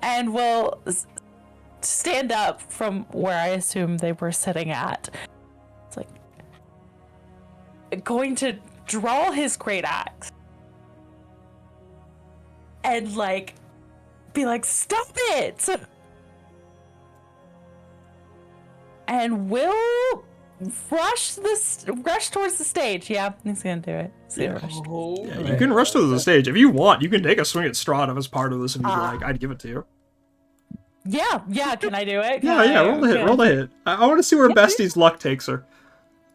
and will stand up from where I assume they were sitting at. It's like going to draw his great axe and like be like, "Stop it!" And will rush towards the stage. Yeah, he's gonna do it. He's gonna rush.
Yeah, you can rush to the stage if you want. You can take a swing at Strahd as part of this if you'd like. I'd give it to you.
Yeah. Can I do it?
Yeah. Roll the hit. I want to see where Bestie's luck takes her.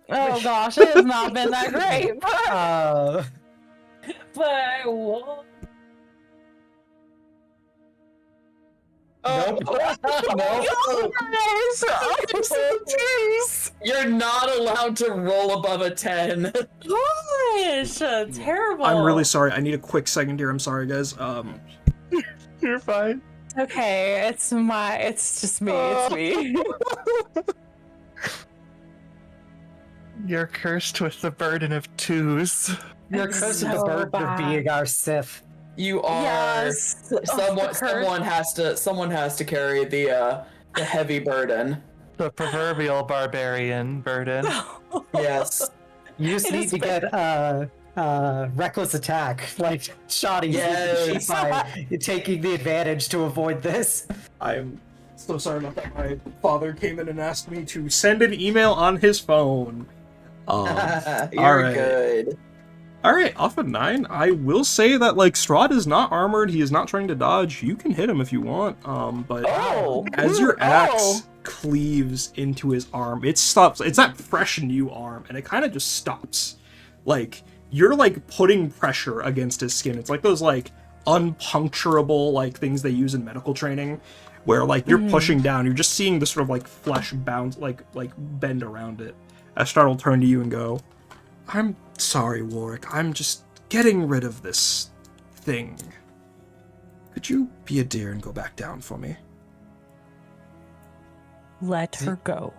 Oh gosh, it has not been that great, but I won't.
Oh, you're not allowed to roll above a 10.
Gosh, terrible.
I'm really sorry. I need a quick second here. I'm sorry, guys.
You're fine.
Okay, it's just me. It's me.
You're cursed with the burden of 2s.
You're
It's
cursed with the
so
burden of
bad.
being our Sith.
You are.
Yes.
Someone has to carry the heavy burden.
The proverbial barbarian burden.
Yes.
You just
It
need
is
to get reckless attack, like Shoddy,
Yes.
by taking the advantage to avoid this.
I'm so sorry about that. My father came in and asked me to send an email on his phone.
You're
alright.
good.
Alright, off of 9. I will say that, like, Strahd is not armored. He is not trying to dodge. You can hit him if you want. But as your axe cleaves into his arm, it stops. It's that fresh new arm, and it kind of just stops. Like, you're, like, putting pressure against his skin. It's like those, like, unpuncturable, like, things they use in medical training, where, like, you're pushing down. You're just seeing the sort of, like, flesh bounce, like bend around it. As Strahd will turn to you and go, "I'm sorry, Warwick. I'm just getting rid of this thing. Could you be a dear and go back down for me?"
Let her go.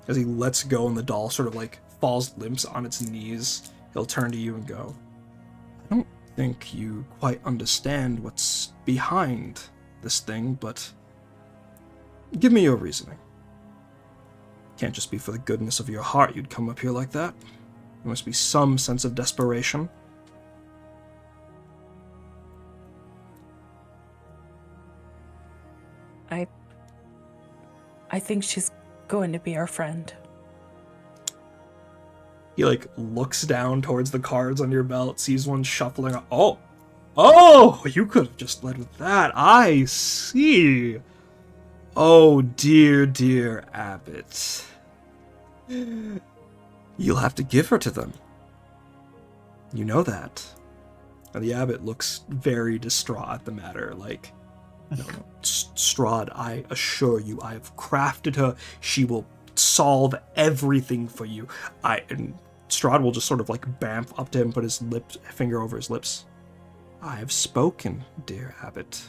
As he lets go and the doll sort of like falls limp on its knees, he'll turn to you and go, "I don't think you quite understand what's behind this thing, but give me your reasoning. Can't just be for the goodness of your heart you'd come up here like that. There must be some sense of desperation."
I think she's going to be our friend.
He like looks down towards the cards on your belt, sees one shuffling. Oh, you could have just led with that. I see. Oh, dear Abbot. You'll have to give her to them. You know that. And the Abbot looks very distraught at the matter, like, "No, Strahd, I assure you, I have crafted her. She will solve everything for you." And Strahd will just sort of like bamf up to him, put his finger over his lips. "I have spoken, dear Abbot.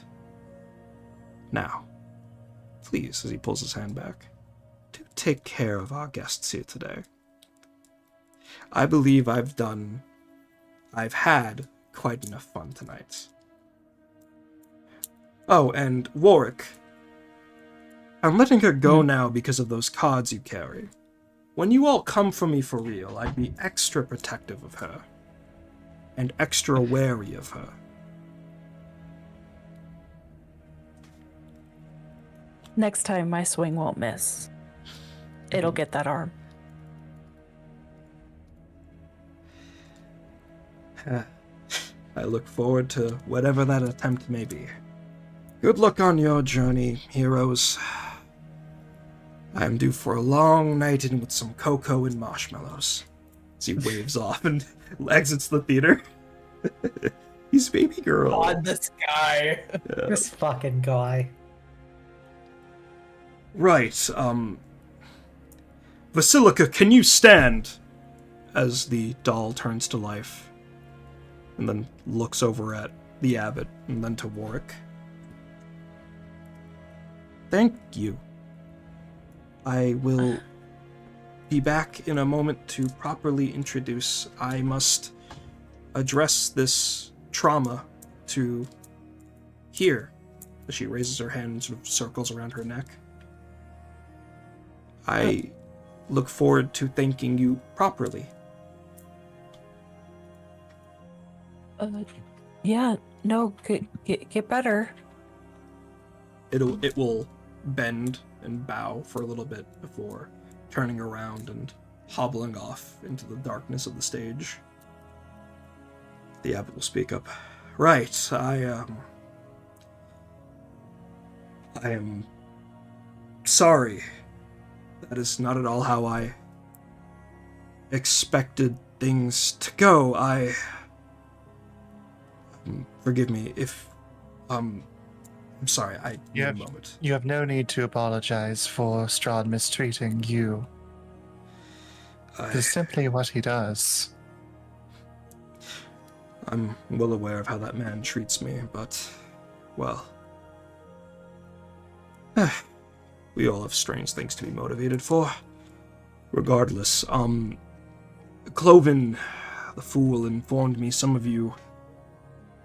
Now, please," as he pulls his hand back, "do take care of our guests here today. I believe I've had quite enough fun tonight. Oh, and Warwick, I'm letting her go now because of those cards you carry. When you all come for me for real, I'd be extra protective of her. And extra wary of her."
Next time, my swing won't miss. It'll get that arm.
I look forward to whatever that attempt may be. Good luck on your journey, heroes. I am due for a long night in with some cocoa and marshmallows. As he waves off and exits the theater. He's baby girl.
God, this guy.
Yeah.
This fucking guy.
Right, Basilica, can you stand? As the doll turns to life. and then looks over at the abbot and then to Warwick. Thank you. I will be back in a moment to properly introduce. I must address this trauma to here. She raises her hand and sort of circles around her neck. I look forward to thanking you properly.
Yeah, no, get better.
It will bend and bow for a little bit before turning around and hobbling off into the darkness of the stage. The abbot will speak up. Right, I am sorry. That is not at all how I expected things to go. Forgive me if, I'm sorry, I need a moment.
You have no need to apologize for Strahd mistreating you. It's simply what he does.
I'm well aware of how that man treats me, but, well, we all have strange things to be motivated for. Regardless, Cloven, the fool, informed me some of you...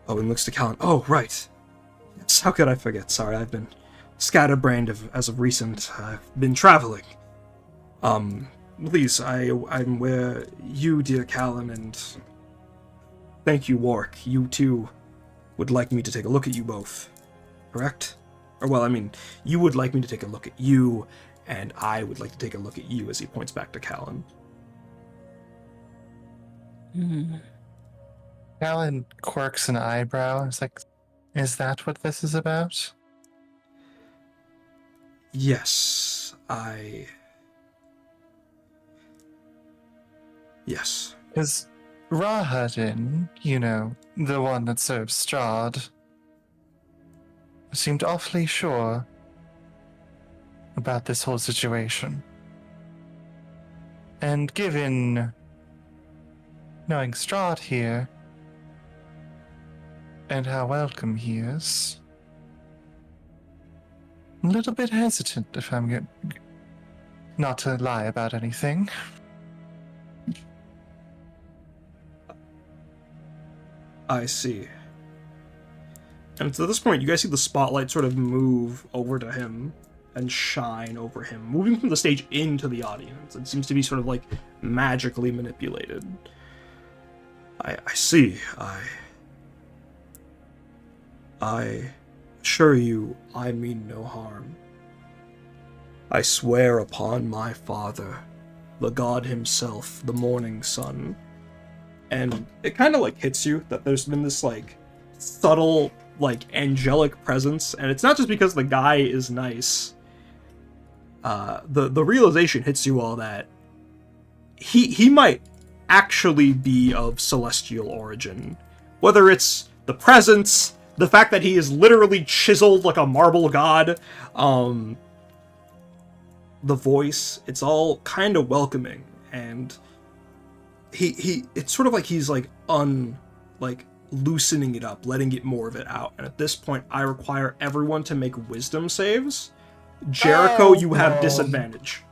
Oh, and looks to Kallan. Oh, right. Yes, how could I forget? Sorry, I've been scatterbrained as of recent. I've been traveling. Please, I'm where you, dear Kallan, and thank you, Warwick. You, too, would like me to take a look at you both. Correct? Or, well, I mean, you would like me to take a look at you, and I would like to take a look at you, as he points back to Kallan.
Kallan quirks an eyebrow. It's like, is that what this is about?
Yes, Yes.
Is Rahadin, you know, the one that serves Strahd, seemed awfully sure about this whole situation. And given knowing Strahd here, and how welcome he is, I'm a little bit hesitant if I'm not to lie about anything.
I see. And to this point, you guys see the spotlight sort of move over to him and shine over him, moving from the stage into the audience. It seems to be sort of like magically manipulated. I see. I assure you, I mean no harm. I swear upon my father, the god himself, the morning sun. And it kind of like hits you that there's been this like subtle, like angelic presence, and it's not just because the guy is nice. The realization hits you all that he might actually be of celestial origin, whether it's the presence, the fact that he is literally chiseled like a marble god, the voice, it's all kind of welcoming, and it's sort of like he's like loosening it up, letting get more of it out. And at this point, I require everyone to make wisdom saves. Jericho, you have disadvantage.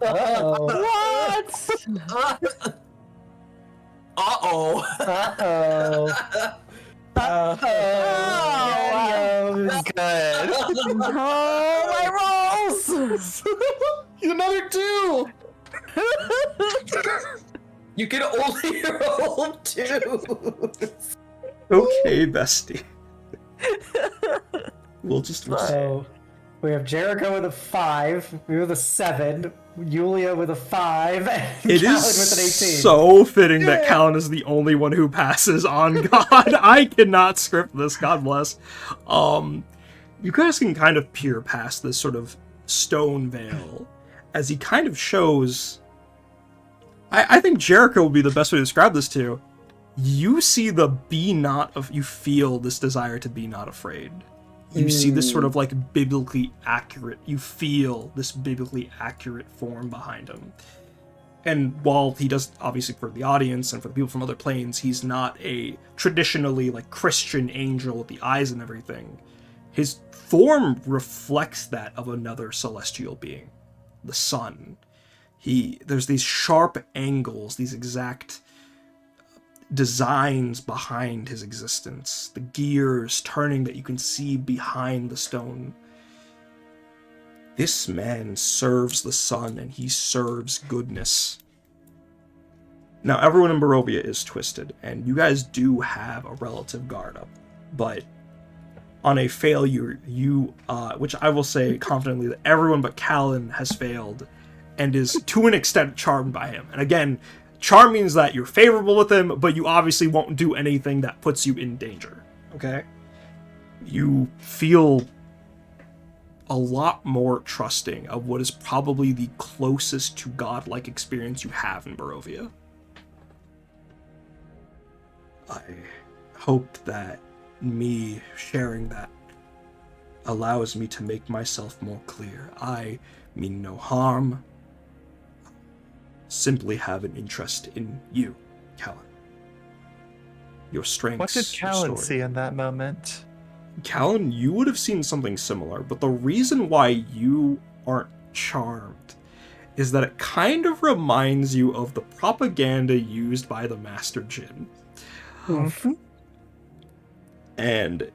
Uh-oh.
What?
Uh-oh.
Uh-oh.
Good.
Oh, my rolls!
Another 2! You can only roll 2!
Okay, bestie. We'll just...
So we have Jericho with a 5, we with a 7, Yulia with a 5, and
It
Kallan
is
with an 18.
so fitting that Kallan is the only one who passes on God. I cannot script this, God bless. You guys can kind of peer past this sort of stone veil as he kind of shows... I think Jericho would be the best way to describe this to. You see you feel this desire to be not afraid. You see this sort of like biblically accurate, you feel this biblically accurate form behind him. and while he does, obviously for the audience and for the people from other planes, he's not a traditionally like Christian angel with the eyes and everything. His form reflects that of another celestial being, the sun. There's these sharp angles, these exact designs behind his existence, the gears turning that you can see behind the stone. This man serves the sun, and he serves goodness. Now, everyone in Barovia is twisted, and you guys do have a relative guard up, but on a failure, which I will say confidently that everyone but Kallan has failed, and is to an extent charmed by him. And again, charm means that you're favorable with him, but you obviously won't do anything that puts you in danger, okay? You feel a lot more trusting of what is probably the closest to godlike experience you have in Barovia. I hope that me sharing that allows me to make myself more clear. I mean no harm. Simply have an interest in you, Kallan. Your strengths.
What did Kallan see in that moment?
Kallan, you would have seen something similar, but the reason why you aren't charmed is that it kind of reminds you of the propaganda used by the Master Jin.
Mm-hmm.
And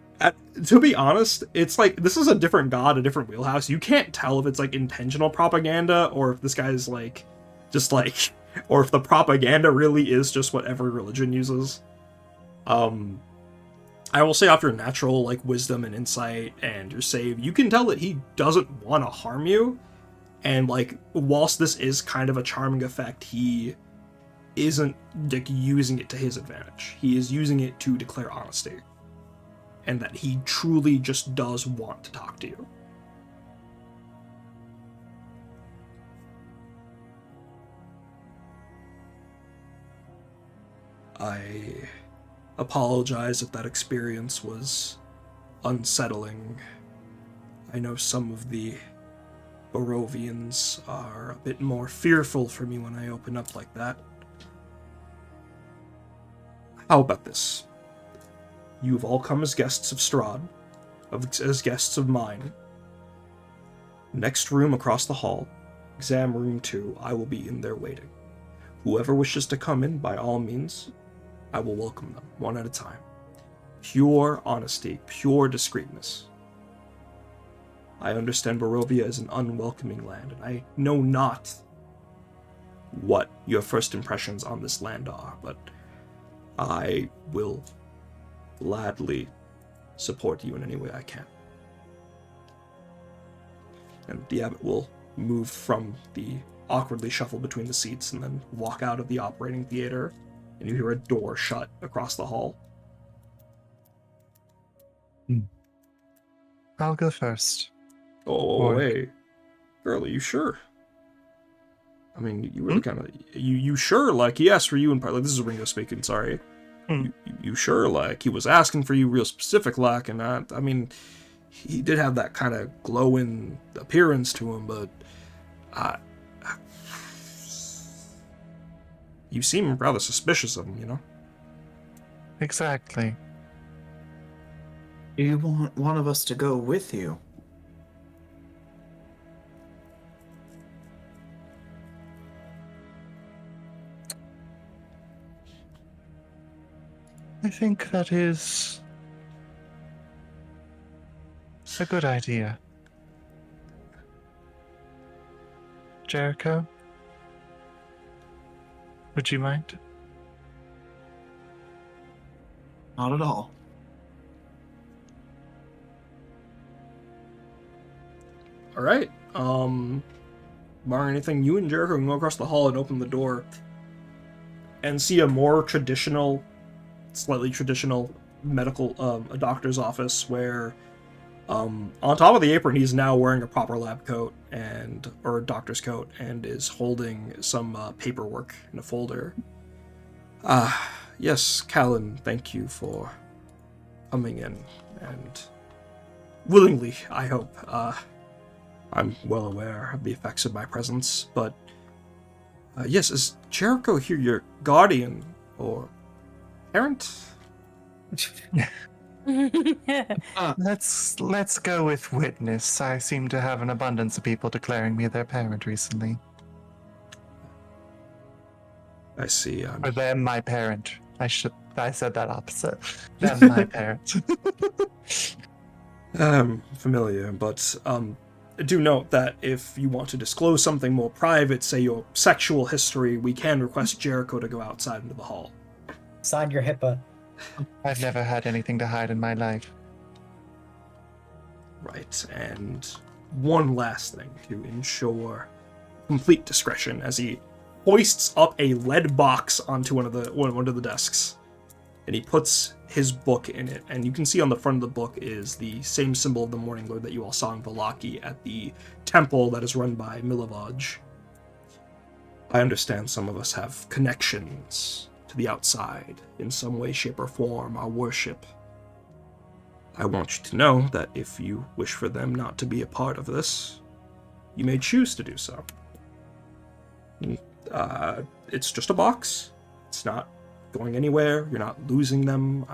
to be honest, it's like, this is a different god, a different wheelhouse. You can't tell if it's like intentional propaganda or if this guy's like, just like, or if the propaganda really is just what every religion uses. I will say off your natural like wisdom and insight and your save, you can tell that he doesn't want to harm you. And like, whilst this is kind of a charming effect, he isn't like using it to his advantage. He is using it to declare honesty. And that he truly just does want to talk to you. I apologize if that experience was unsettling. I know some of the Barovians are a bit more fearful for me when I open up like that. How about this? You've all come as guests of Strahd, as guests of mine. Next room across the hall, exam room 2, I will be in there waiting. Whoever wishes to come in, by all means, I will welcome them, one at a time. Pure honesty, pure discreetness. I understand Barovia is an unwelcoming land, and I know not what your first impressions on this land are, but I will gladly support you in any way I can. And the Abbot will move from the awkwardly shuffle between the seats and then walk out of the operating theater, and you hear a door shut across the hall.
I'll go first.
Oh, hey. Girl, are you sure? I mean, you were kind of... You sure? Like, he asked for you in part... Like, this is Ringo speaking, sorry. You sure? Like, he was asking for you real specific, like, and I mean, he did have that kind of glowing appearance to him, but... you seem rather suspicious of him, you know?
Exactly.
You want one of us to go with you?
I think that is a good idea. Jericho? Would you mind?
Not at all.
Alright, barring anything, you and Jericho can go across the hall and open the door and see a more traditional, slightly traditional medical, a doctor's office where, on top of the apron, he's now wearing a proper lab coat or a doctor's coat and is holding some paperwork in a folder. Yes, Kallan, thank you for coming in, and willingly, I hope. I'm well aware of the effects of my presence, but Yes, is Jericho here your guardian or parent?
Let's go with witness. I seem to have an abundance of people declaring me their parent recently.
I see.
Or them my parent. I said that opposite. Them my parent.
Familiar, but do note that if you want to disclose something more private, say your sexual history, we can request Jericho to go outside into the hall.
Sign your HIPAA.
I've never had anything to hide in my life.
Right, and one last thing to ensure complete discretion as he hoists up a lead box onto one of the desks, and he puts his book in it, and you can see on the front of the book is the same symbol of the Morning Lord that you all saw in Valaki at the temple that is run by Milivaj. I understand some of us have connections to the outside in some way, shape, or form, our worship. I want you to know that if you wish for them not to be a part of this, you may choose to do so. It's just a box. It's not going anywhere. You're not losing them.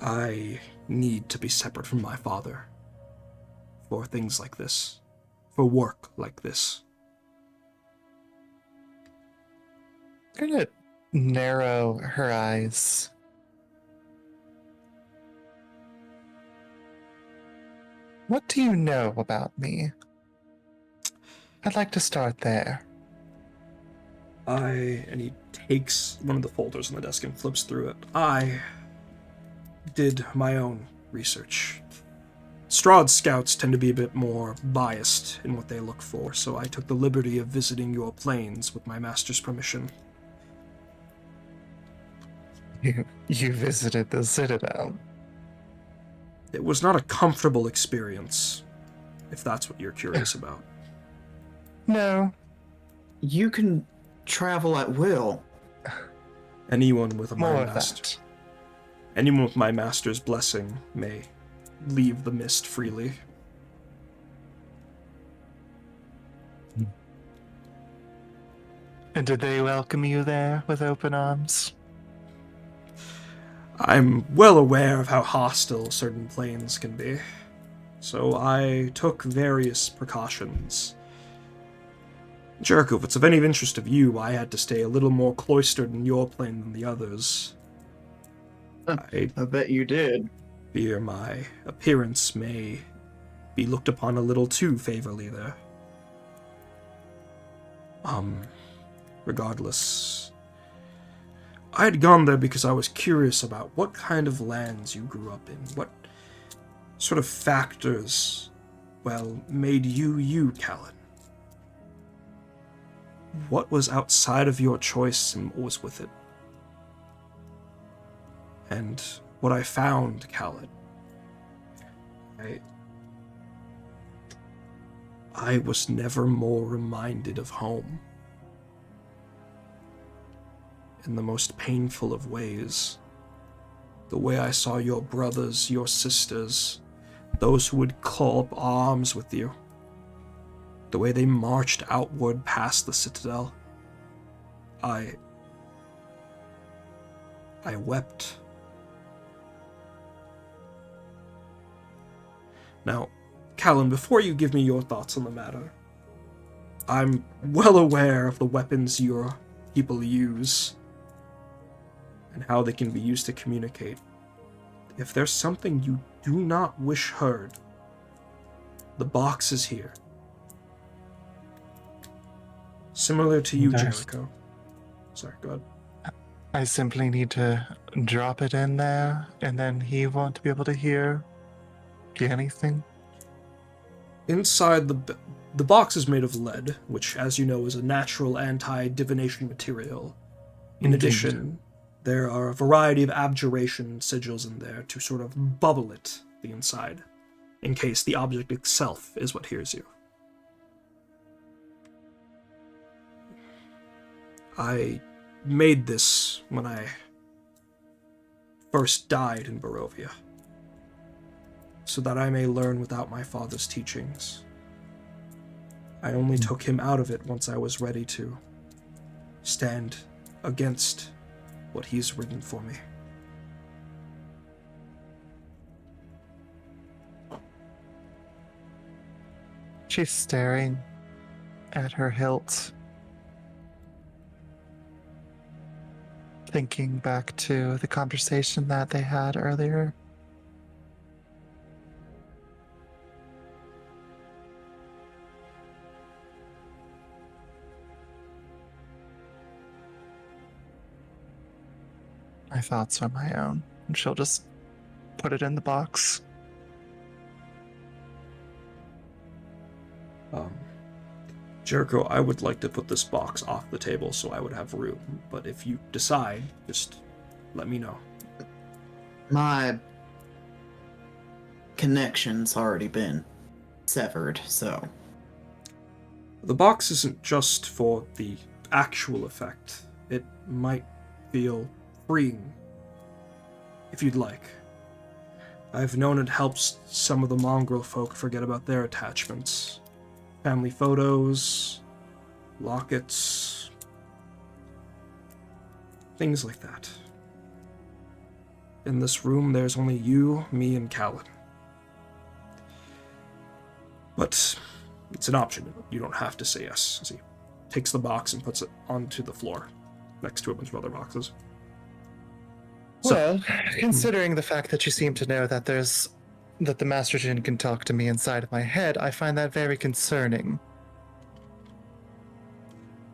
I need to be separate from my father for things like this, for work like this.
I'm gonna narrow her eyes. What do you know about me? I'd like to start there.
And he takes one of the folders on the desk and flips through it. I did my own research. Strahd scouts tend to be a bit more biased in what they look for, so I took the liberty of visiting your planes with my master's permission.
You visited the Citadel.
It was not a comfortable experience, if that's what you're curious about.
No.
You can travel at will.
Anyone with
More
my
of
master, anyone with my master's blessing may leave the mist freely.
And did they welcome you there with open arms?
I'm well aware of how hostile certain planes can be, so I took various precautions. Jericho, if it's of any interest of you, I had to stay a little more cloistered in your plane than the others. I
I bet you did.
fear my appearance may be looked upon a little too favorably there. Regardless, I had gone there because I was curious about what kind of lands you grew up in, what sort of factors, made you, Kallan. What was outside of your choice and what was with it? And what I found, Kallan, I was never more reminded of home. In the most painful of ways. The way I saw your brothers, your sisters, those who would call up arms with you. The way they marched outward past the Citadel. I wept. Now, Kallan, before you give me your thoughts on the matter, I'm well aware of the weapons your people use and how they can be used to communicate. If there's something you do not wish heard, the box is here. Similar to you, Jericho. Sorry, go ahead.
I simply need to drop it in there, and then he won't be able to hear anything.
Inside the box is made of lead, which, as you know, is a natural anti-divination material. In addition, there are a variety of abjuration sigils in there to sort of bubble it, the inside, in case the object itself is what hears you. I made this when I first died in Barovia, so that I may learn without my father's teachings. I only took him out of it once I was ready to stand against what he's written for me.
She's staring at her hilt, thinking back to the conversation that they had earlier. My thoughts are my own, and she'll just put it in the box.
Jericho, I would like to put this box off the table so I would have room, but if you decide, just let me know.
My connection's already been severed, so...
The box isn't just for the actual effect. It might feel freeing, if you'd like. I've known it helps some of the mongrel folk forget about their attachments. Family photos, lockets, things like that. In this room, there's only you, me, and Kallan. But it's an option. You don't have to say yes. As he takes the box and puts it onto the floor, next to a bunch of other boxes.
Well, considering the fact that you seem to know that the Master Jin can talk to me inside of my head, I find that very concerning.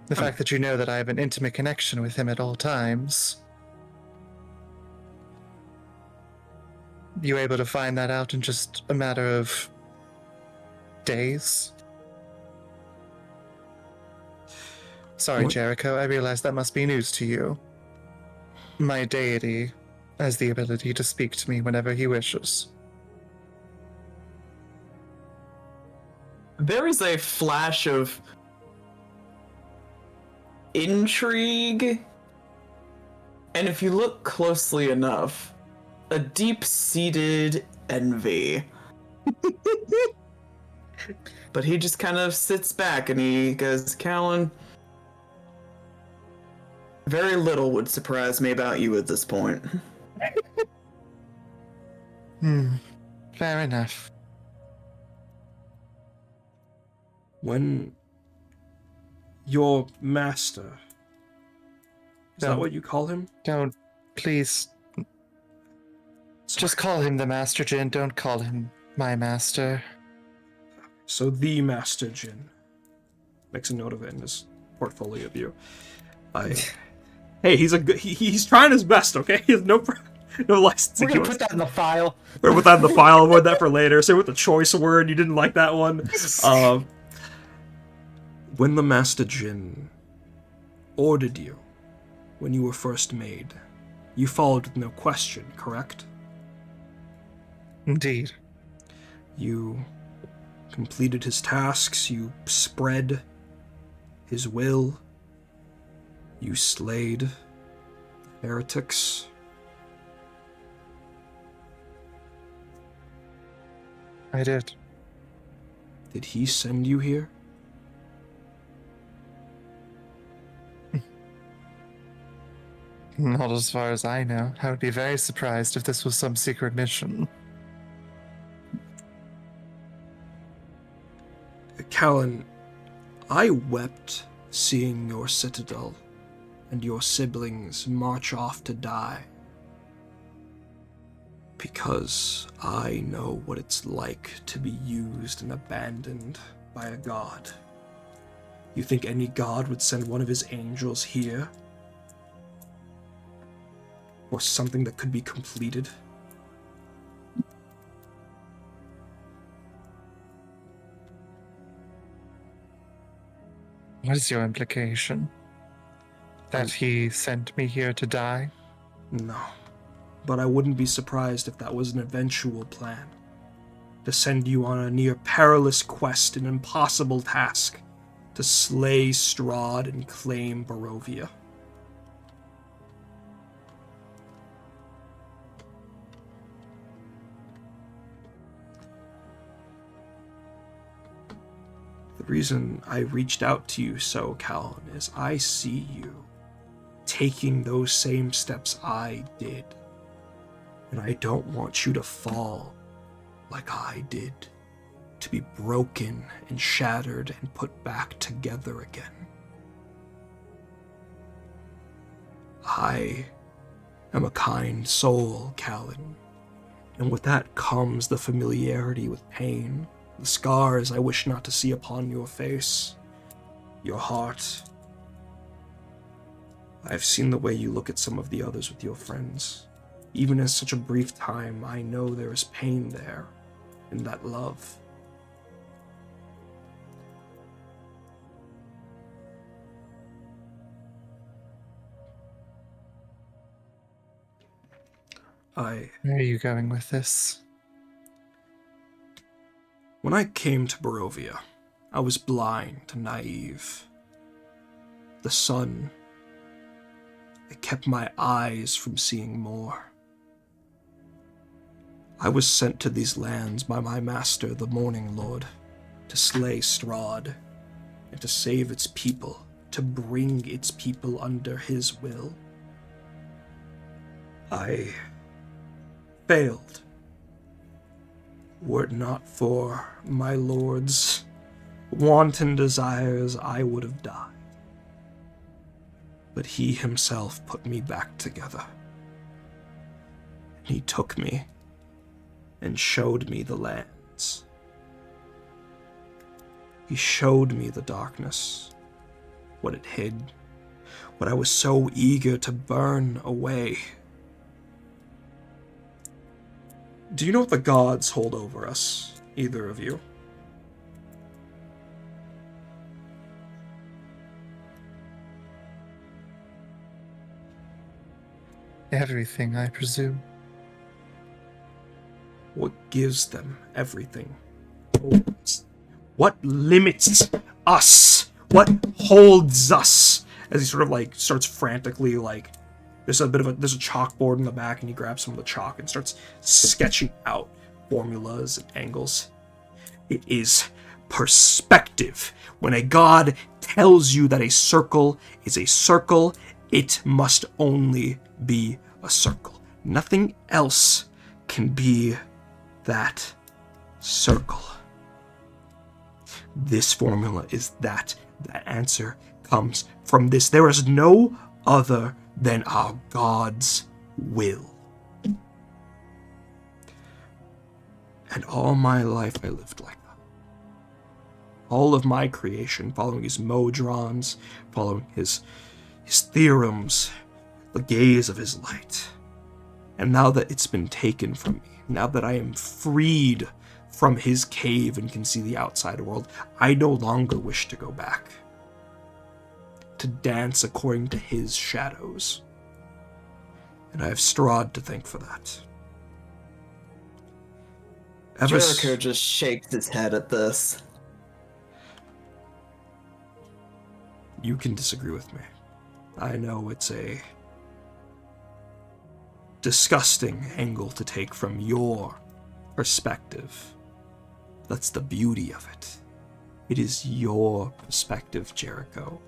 The fact that you know that I have an intimate connection with him at all times. You able to find that out in just a matter of days? Sorry,
What?
Jericho, I realize that must be news to you. My deity has the ability to speak to me whenever he wishes.
There is a flash of intrigue, and if you look closely enough, a deep-seated envy. But he just kind of sits back and he goes, Kallan, very little would surprise me about you at this point.
Fair enough.
When your master, is that
Don't-
what you call him?
Don't, please, just call him the Master Jin. Don't call him my master.
So the Master Jin makes a note of it in his portfolio view. Hey, he's a good. He's trying his best. Okay, he has no licensing.
We're gonna put that in the file.
We're put that in the file. Avoid that for later. Say with the choice word. You didn't like that one. When the Master Jin ordered you, when you were first made, you followed with no question, correct?
Indeed.
You completed his tasks, you spread his will, you slayed the heretics.
I did.
Did he send you here?
Not as far as I know. I would be very surprised if this was some secret mission.
Kallan, I wept seeing your citadel and your siblings march off to die. Because I know what it's like to be used and abandoned by a god. You think any god would send one of his angels here? Or something that could be completed?
What is your implication? That he sent me here to die?
No. But I wouldn't be surprised if that was an eventual plan. To send you on a near perilous quest, an impossible task, to slay Strahd and claim Barovia. The reason I reached out to you so, Kallan, is I see you taking those same steps I did. And I don't want you to fall like I did, to be broken and shattered and put back together again. I am a kind soul, Kallan, and with that comes the familiarity with pain, the scars I wish not to see upon your face, your heart. I've seen the way you look at some of the others with your friends. Even in such a brief time, I know there is pain there in that love.
Where are you going with this?
When I came to Barovia, I was blind and naive. The sun, it kept my eyes from seeing more. I was sent to these lands by my master, the Morning Lord, to slay Strahd and to save its people, to bring its people under his will. I failed. Were it not for my lord's wanton desires, I would have died. But he himself put me back together. He took me and showed me the lands. He showed me the darkness, what it hid, what I was so eager to burn away. Do you know what the gods hold over us, either of you?
Everything, I presume.
What gives them everything? What limits us? What holds us? As he sort of like starts frantically like, there's a chalkboard in the back, and he grabs some of the chalk and starts sketching out formulas and angles. It is perspective. When a god tells you that a circle is a circle, it must only be a circle. Nothing else can be that circle. This formula is that. That answer comes from this. There is no other than our God's will. And all my life I lived like that. All of my creation, following his modrons, following his theorems, the gaze of his light. And now that it's been taken from me, now that I am freed from his cave and can see the outside world, I no longer wish to go back. To dance according to his shadows. And I have Strahd to thank for that.
Jericho just shakes his head at this.
You can disagree with me. I know it's a disgusting angle to take from your perspective. That's the beauty of it. It is your perspective, Jericho.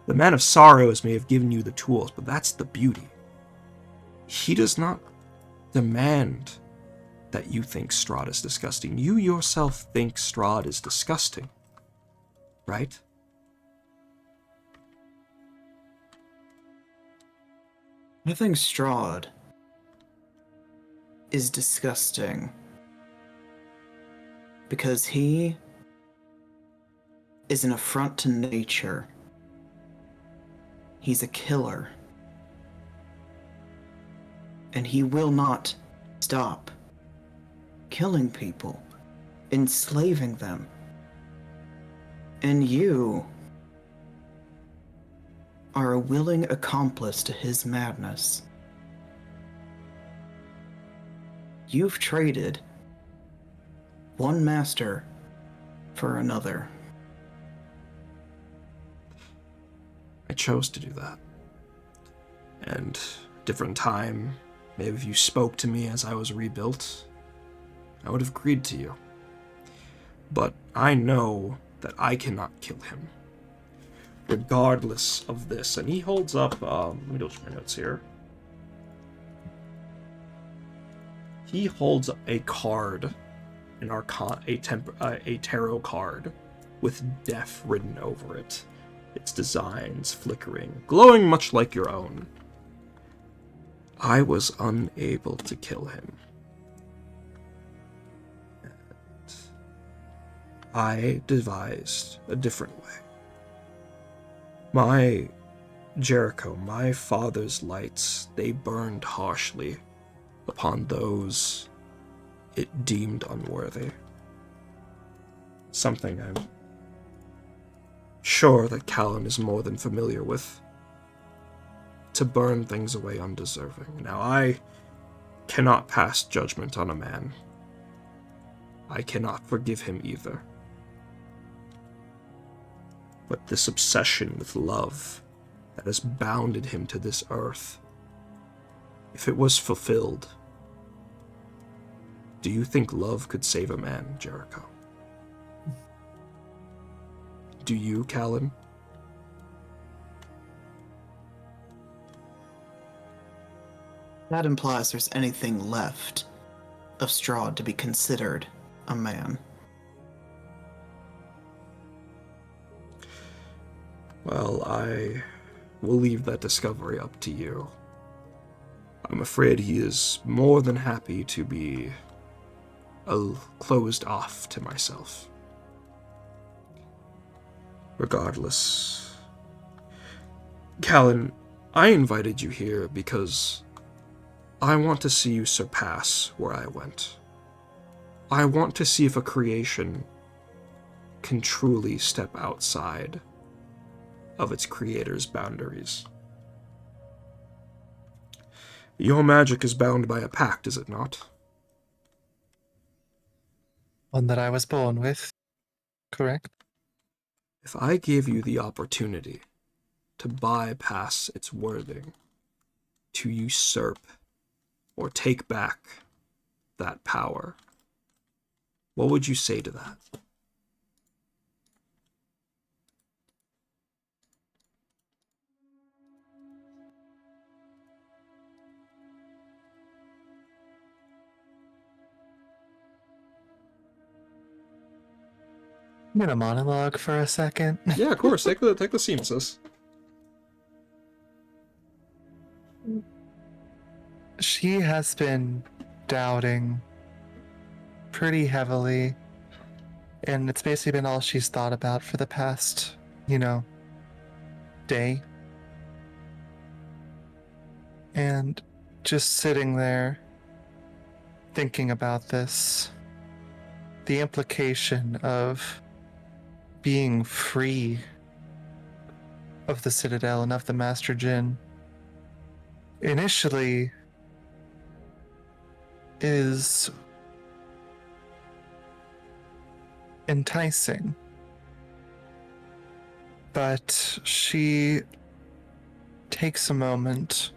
The Man of Sorrows may have given you the tools, but that's the beauty. He does not demand that you think Strahd is disgusting. You yourself think Strahd is disgusting, right?
I think Strahd is disgusting because he is an affront to nature. He's a killer. And he will not stop killing people, enslaving them. And you are a willing accomplice to his madness. You've traded one master for another.
I chose to do that. And different time, maybe if you spoke to me as I was rebuilt, I would have agreed to you. But I know that I cannot kill him. Regardless of this. And he holds up, let me double check my notes here. He holds up a card, a tarot card with death written over it. Its designs flickering, glowing much like your own. I was unable to kill him. And I devised a different way. My Jericho, my father's lights, they burned harshly upon those it deemed unworthy. Something I'm sure that Kallan is more than familiar with. To burn things away undeserving. Now, I cannot pass judgment on a man. I cannot forgive him either. But this obsession with love that has bounded him to this earth, if it was fulfilled, do you think love could save a man, Jericho? Do you, Kallan?
That implies there's anything left of Strahd to be considered a man.
Well, I will leave that discovery up to you. I'm afraid he is more than happy to be closed off to myself. Regardless, Kallan, I invited you here because I want to see you surpass where I went. I want to see if a creation can truly step outside of its creator's boundaries. Your magic is bound by a pact, is it not?
One that I was born with, correct?
If I gave you the opportunity to bypass its wording, to usurp or take back that power, what would you say to that?
I'm gonna monologue for a second.
Yeah, of course. Take the scene, sis.
She has been doubting pretty heavily, and it's basically been all she's thought about for the past, day. And just sitting there thinking about this, the implication of being free of the Citadel and of the Master Jin initially is enticing, but she takes a moment,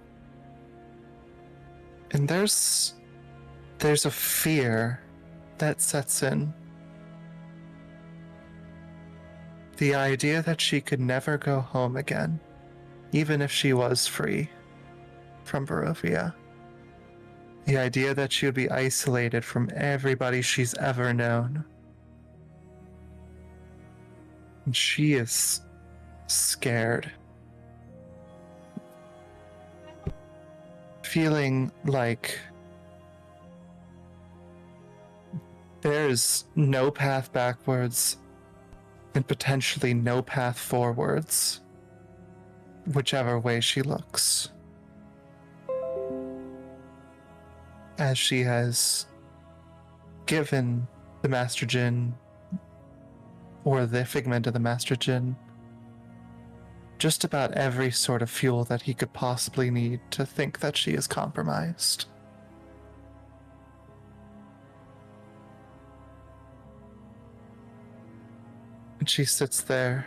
and there's a fear that sets in. The idea that she could never go home again, even if she was free from Barovia. The idea that she would be isolated from everybody she's ever known. And she is scared. Feeling like there's no path backwards and potentially no path forwards, whichever way she looks. As she has given the Master Jin, or the figment of the Master Jin, just about every sort of fuel that he could possibly need to think that she is compromised. And she sits there,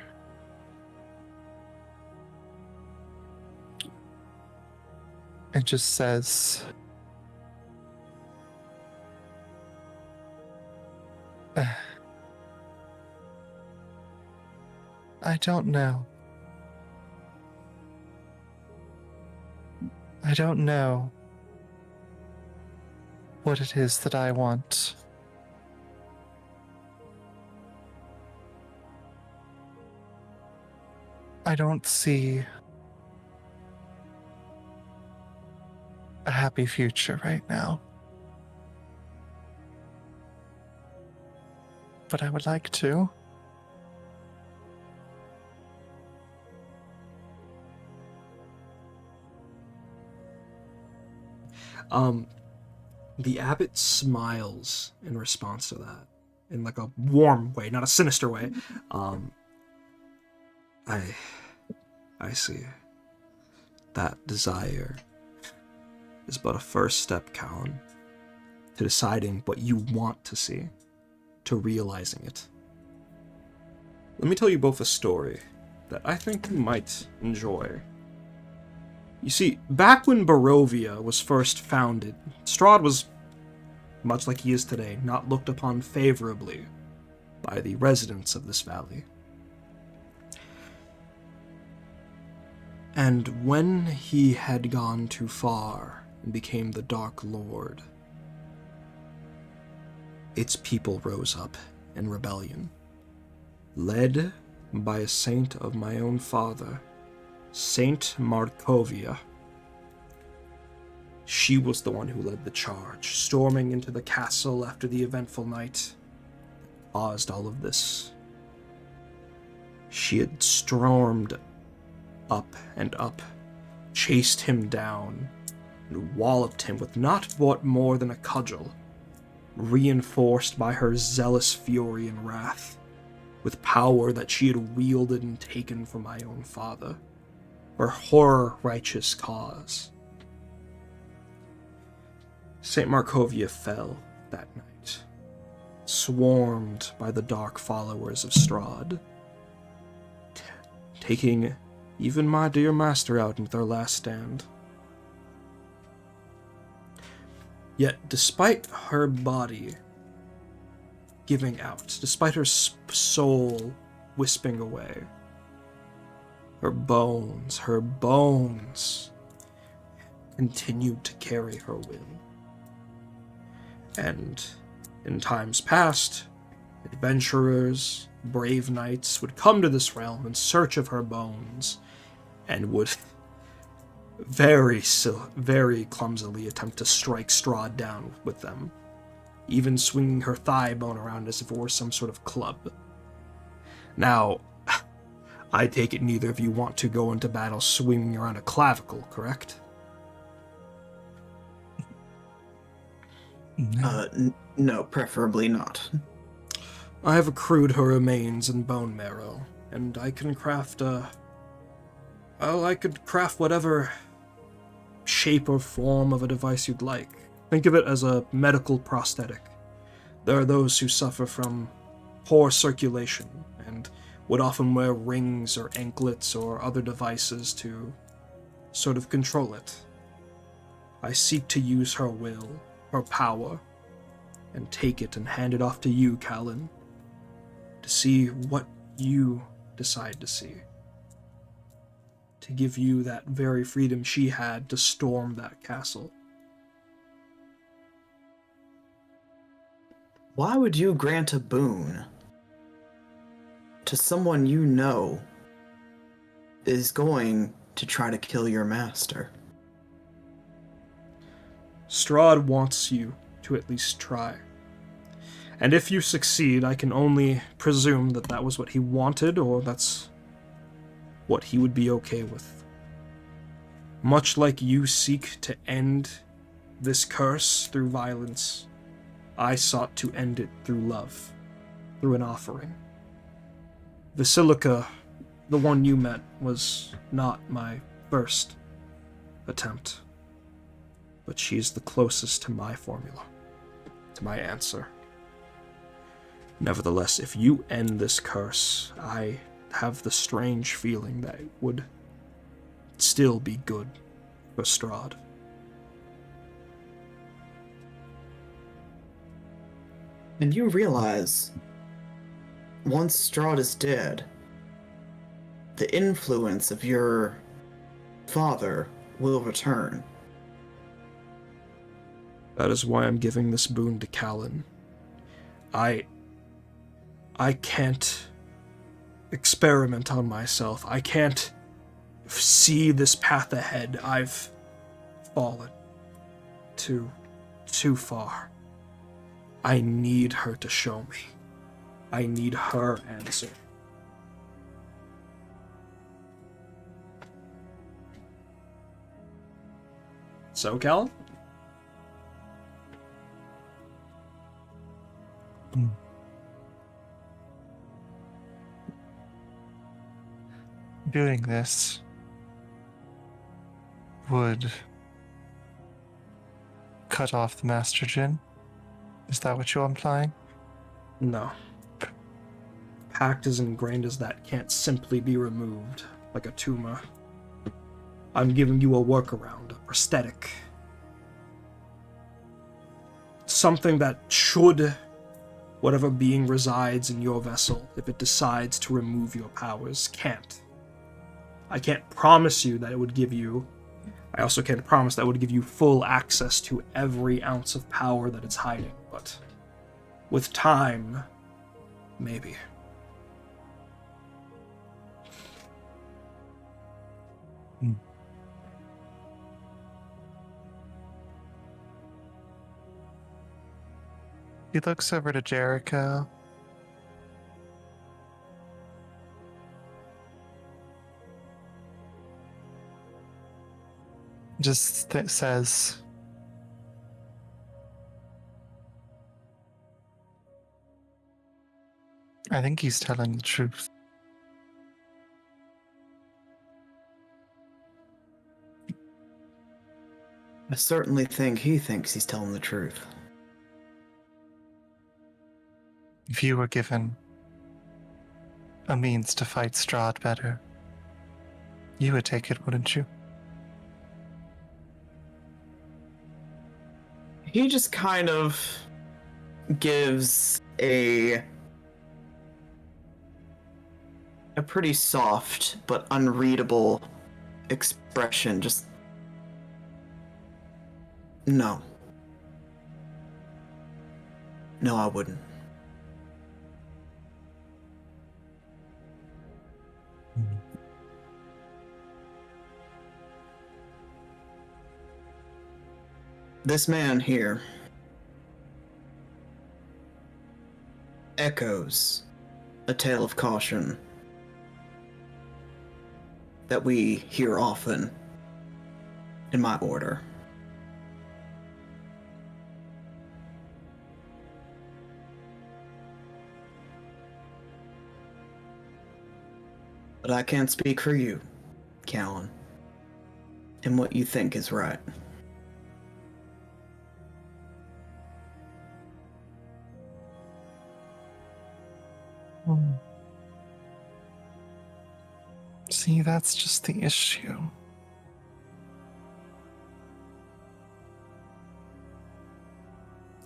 and just says, I don't know. I don't know what it is that I want. I don't see a happy future right now. But I would like to.
The abbot smiles in response to that, in like a warm way, not a sinister way. I see. That desire is but a first step, Kallan, to deciding what you want to see, to realizing it. Let me tell you both a story that I think you might enjoy. You see, back when Barovia was first founded, Strahd was, much like he is today, not looked upon favorably by the residents of this valley. And when he had gone too far and became the Dark Lord, its people rose up in rebellion, led by a saint of my own father, Saint Markovia. She was the one who led the charge, storming into the castle after the eventful night that caused all of this. She had stormed up and up, chased him down, and walloped him with not what more than a cudgel, reinforced by her zealous fury and wrath, with power that she had wielded and taken from my own father, for her righteous cause. Saint Markovia fell that night, swarmed by the dark followers of Strahd, taking even my dear master out into their last stand. Yet, despite her body giving out, despite her soul wisping away, her bones continued to carry her will. And in times past, adventurers, brave knights would come to this realm in search of her bones, and would very clumsily attempt to strike Strahd down with them, even swinging her thigh bone around as if it were some sort of club. Now, I take it neither of you want to go into battle swinging around a clavicle, correct?
No, preferably not.
I have accrued her remains and bone marrow, and I can craft I could craft whatever shape or form of a device you'd like. Think of it as a medical prosthetic. There are those who suffer from poor circulation and would often wear rings or anklets or other devices to sort of control it. I seek to use her will, her power, and take it and hand it off to you, Kallan, to see what you decide to see. To give you that very freedom she had to storm that castle.
Why would you grant a boon to someone you know is going to try to kill your master?
Strahd wants you to at least try. And if you succeed, I can only presume that that was what he wanted, or that's what he would be okay with. Much like you seek to end this curse through violence, I sought to end it through love, through an offering. Basilica, the one you met, was not my first attempt, but she's the closest to my formula, to my answer. Nevertheless, if you end this curse, I have the strange feeling that it would still be good for Strahd.
And you realize, once Strahd is dead, the influence of your father will return.
That is why I'm giving this boon to Kallan. I can't experiment on myself. I can't see this path ahead. I've fallen too far. I need her to show me. I need her answer. So, Kallan?
Doing this would cut off the Master Jin? Is that what you're implying?
No. Pact as ingrained as that can't simply be removed, like a tumor. I'm giving you a workaround, a prosthetic. Something that should, whatever being resides in your vessel, if it decides to remove your powers, can't. I can't promise you that it would give you... I also can't promise that it would give you full access to every ounce of power that it's hiding, but with time, maybe.
He looks over to Jericho. Just says, I think he's telling the truth.
I certainly think he thinks he's telling the truth.
If you were given a means to fight Strahd better, you would take it, wouldn't you?
He just kind of gives a pretty soft but unreadable expression. Just no. No, I wouldn't. This man here echoes a tale of caution that we hear often in my order. But I can't speak for you, Kallan, and what you think is right.
See, that's just the issue.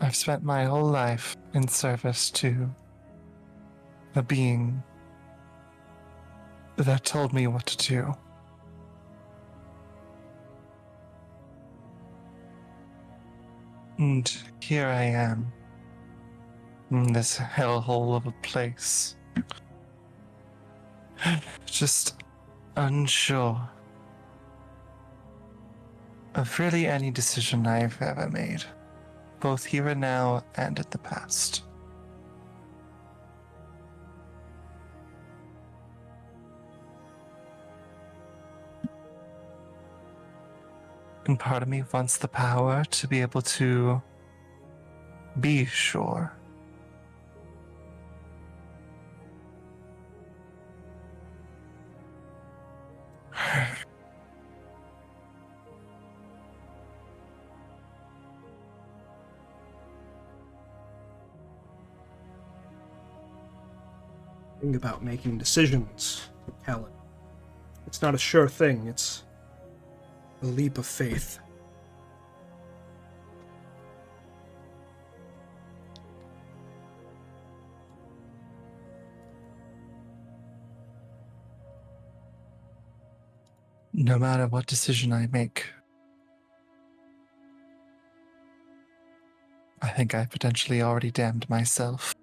I've spent my whole life in service to a being that told me what to do. And here I am, in this hellhole of a place. Just unsure of really any decision I've ever made, both here and now and in the past. And part of me wants the power to be able to be sure.
Think about making decisions, Kallan. It's not a sure thing, it's a leap of faith.
no matter what decision I make, I think I potentially already damned myself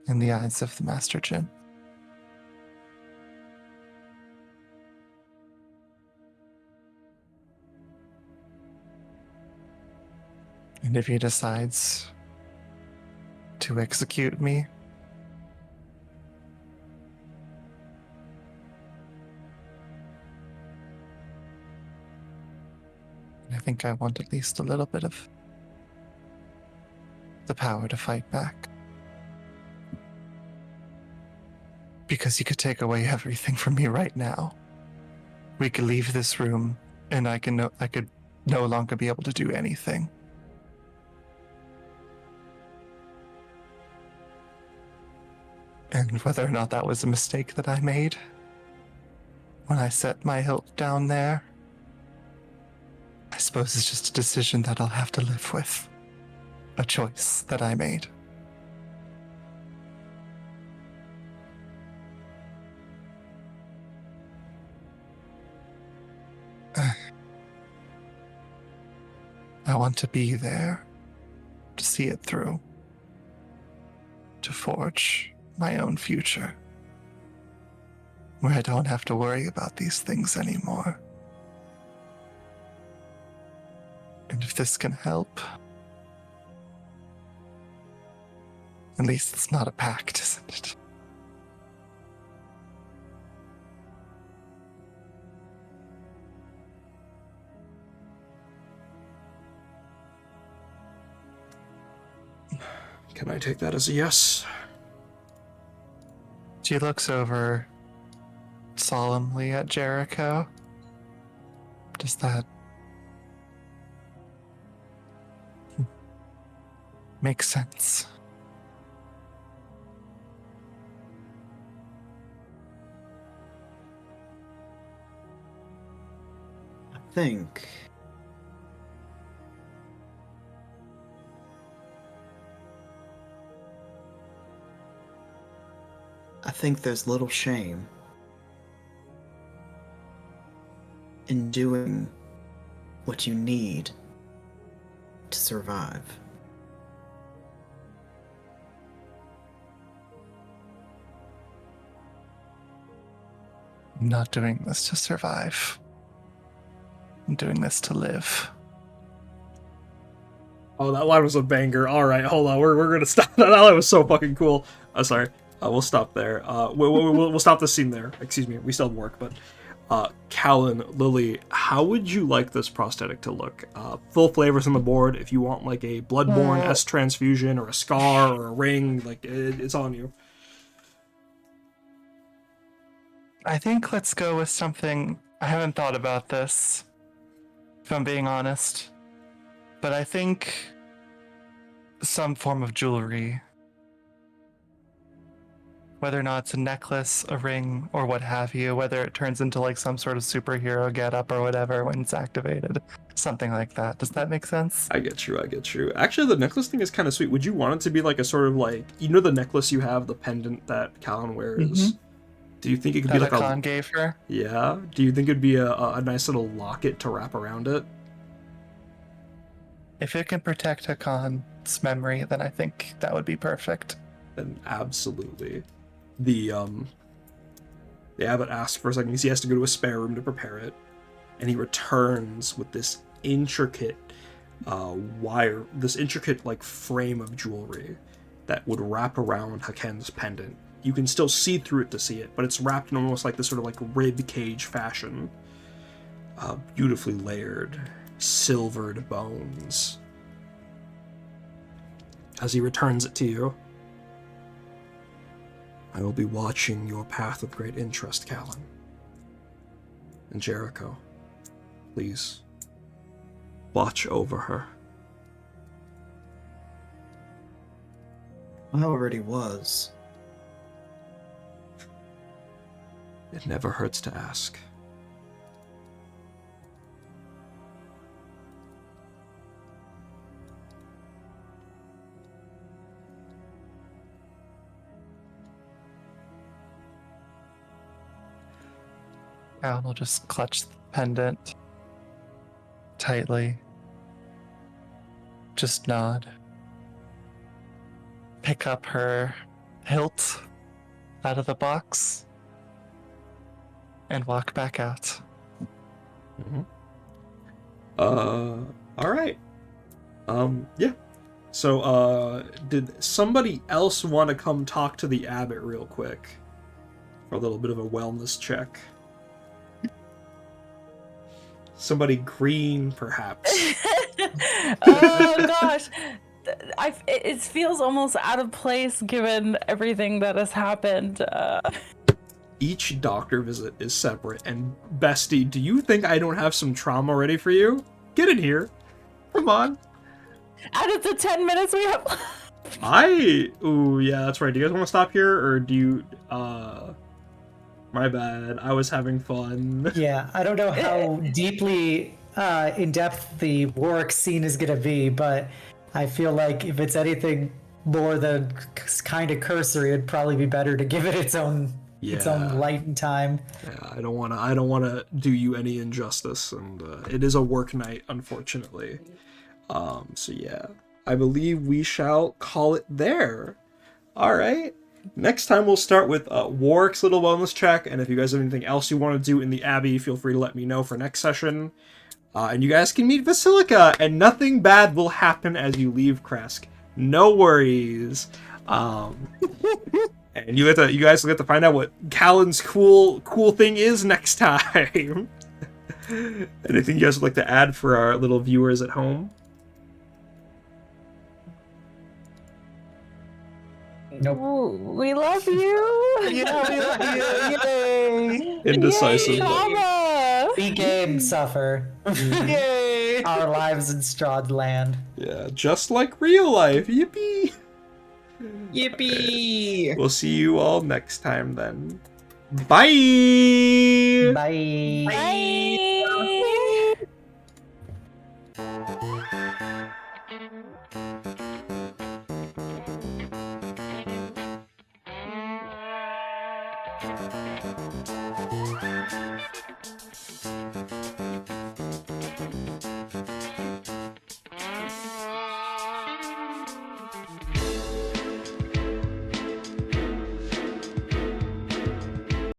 in the eyes of the Master Jin. And if he decides to execute me, I think I want at least a little bit of the power to fight back. Because he could take away everything from me right now. We could leave this room, and I could no longer be able to do anything. And whether or not that was a mistake that I made when I set my hilt down there, I suppose it's just a decision that I'll have to live with. A choice that I made. I want to be there to see it through, to forge my own future, where I don't have to worry about these things anymore. And if this can help, at least it's not a pact, isn't it?
Can I take that as a yes?
She looks over solemnly at Jericho. Does that make sense?
I think there's little shame in doing what you need to survive.
I'm not doing this to survive. I'm doing this to live.
Oh, that line was a banger. All right, hold on. We're gonna stop. That line was so fucking cool. Sorry. We'll stop there. We'll stop the scene there. Excuse me. We still have work, but Kallan, Lily, how would you like this prosthetic to look? Full flavors on the board. If you want like a Bloodborne S transfusion or a scar or a ring, like it's on you.
I think let's go with something. I haven't thought about this, if I'm being honest. But I think some form of jewelry. Whether or not it's a necklace, a ring, or what have you, whether it turns into like some sort of superhero getup or whatever when it's activated. Something like that. Does that make sense?
I get you. Actually, the necklace thing is kind of sweet. Would you want it to be like a sort of like, you know, the necklace you have, the pendant that Kallan wears? Mm-hmm. Do you think it could be like a
Khan gave her?
Yeah. Do you think it'd be a nice little locket to wrap around it?
If it can protect Hakon's memory, then I think that would be perfect.
Then absolutely. The Abbot asks for a second because he has to go to a spare room to prepare it, and he returns with this intricate like frame of jewelry that would wrap around Haken's pendant. You can still see through it to see it, but it's wrapped in almost like this sort of like rib cage fashion. Beautifully layered, silvered bones. As he returns it to you, I will be watching your path with great interest, Kallan. And Jericho, please, watch over her.
I already was.
It never hurts to ask.
Alan will just clutch the pendant tightly. Just nod. Pick up her hilt out of the box and walk back out.
All right. Yeah. So, did somebody else want to come talk to the abbot real quick for a little bit of a wellness check? Somebody green, perhaps.
Oh gosh, it feels almost out of place given everything that has happened.
Each doctor visit is separate, and bestie, do you think I don't have some trauma ready for you? Get in here. Come on.
Out of the 10 minutes we have.
Ooh, yeah, that's right. Do you guys want to stop here, or do you, my bad. I was having fun.
Yeah, I don't know how deeply in depth the Warwick scene is going to be, but I feel like if it's anything more than kind of cursory, it'd probably be better to give it its own light and time.
Yeah, I don't wanna do you any injustice, and it is a work night, unfortunately. So yeah, I believe we shall call it there. All right. Next time we'll start with Warwick's little wellness check, and if you guys have anything else you want to do in the Abbey, feel free to let me know for next session. And you guys can meet Basilica, and nothing bad will happen as you leave Krezk. No worries. And you guys will get to find out what Kallan's cool thing is next time. Anything you guys would like to add for our little viewers at home?
Nope.
We love you.
Yeah, we love you. Yay!
Indecisive.
Trauma.
Be game, suffer.
Yay!
Our lives in Strahd land.
Yeah, just like real life. Yippee!
Yippee!
We'll see you all next time then. Bye!
Bye.
Bye.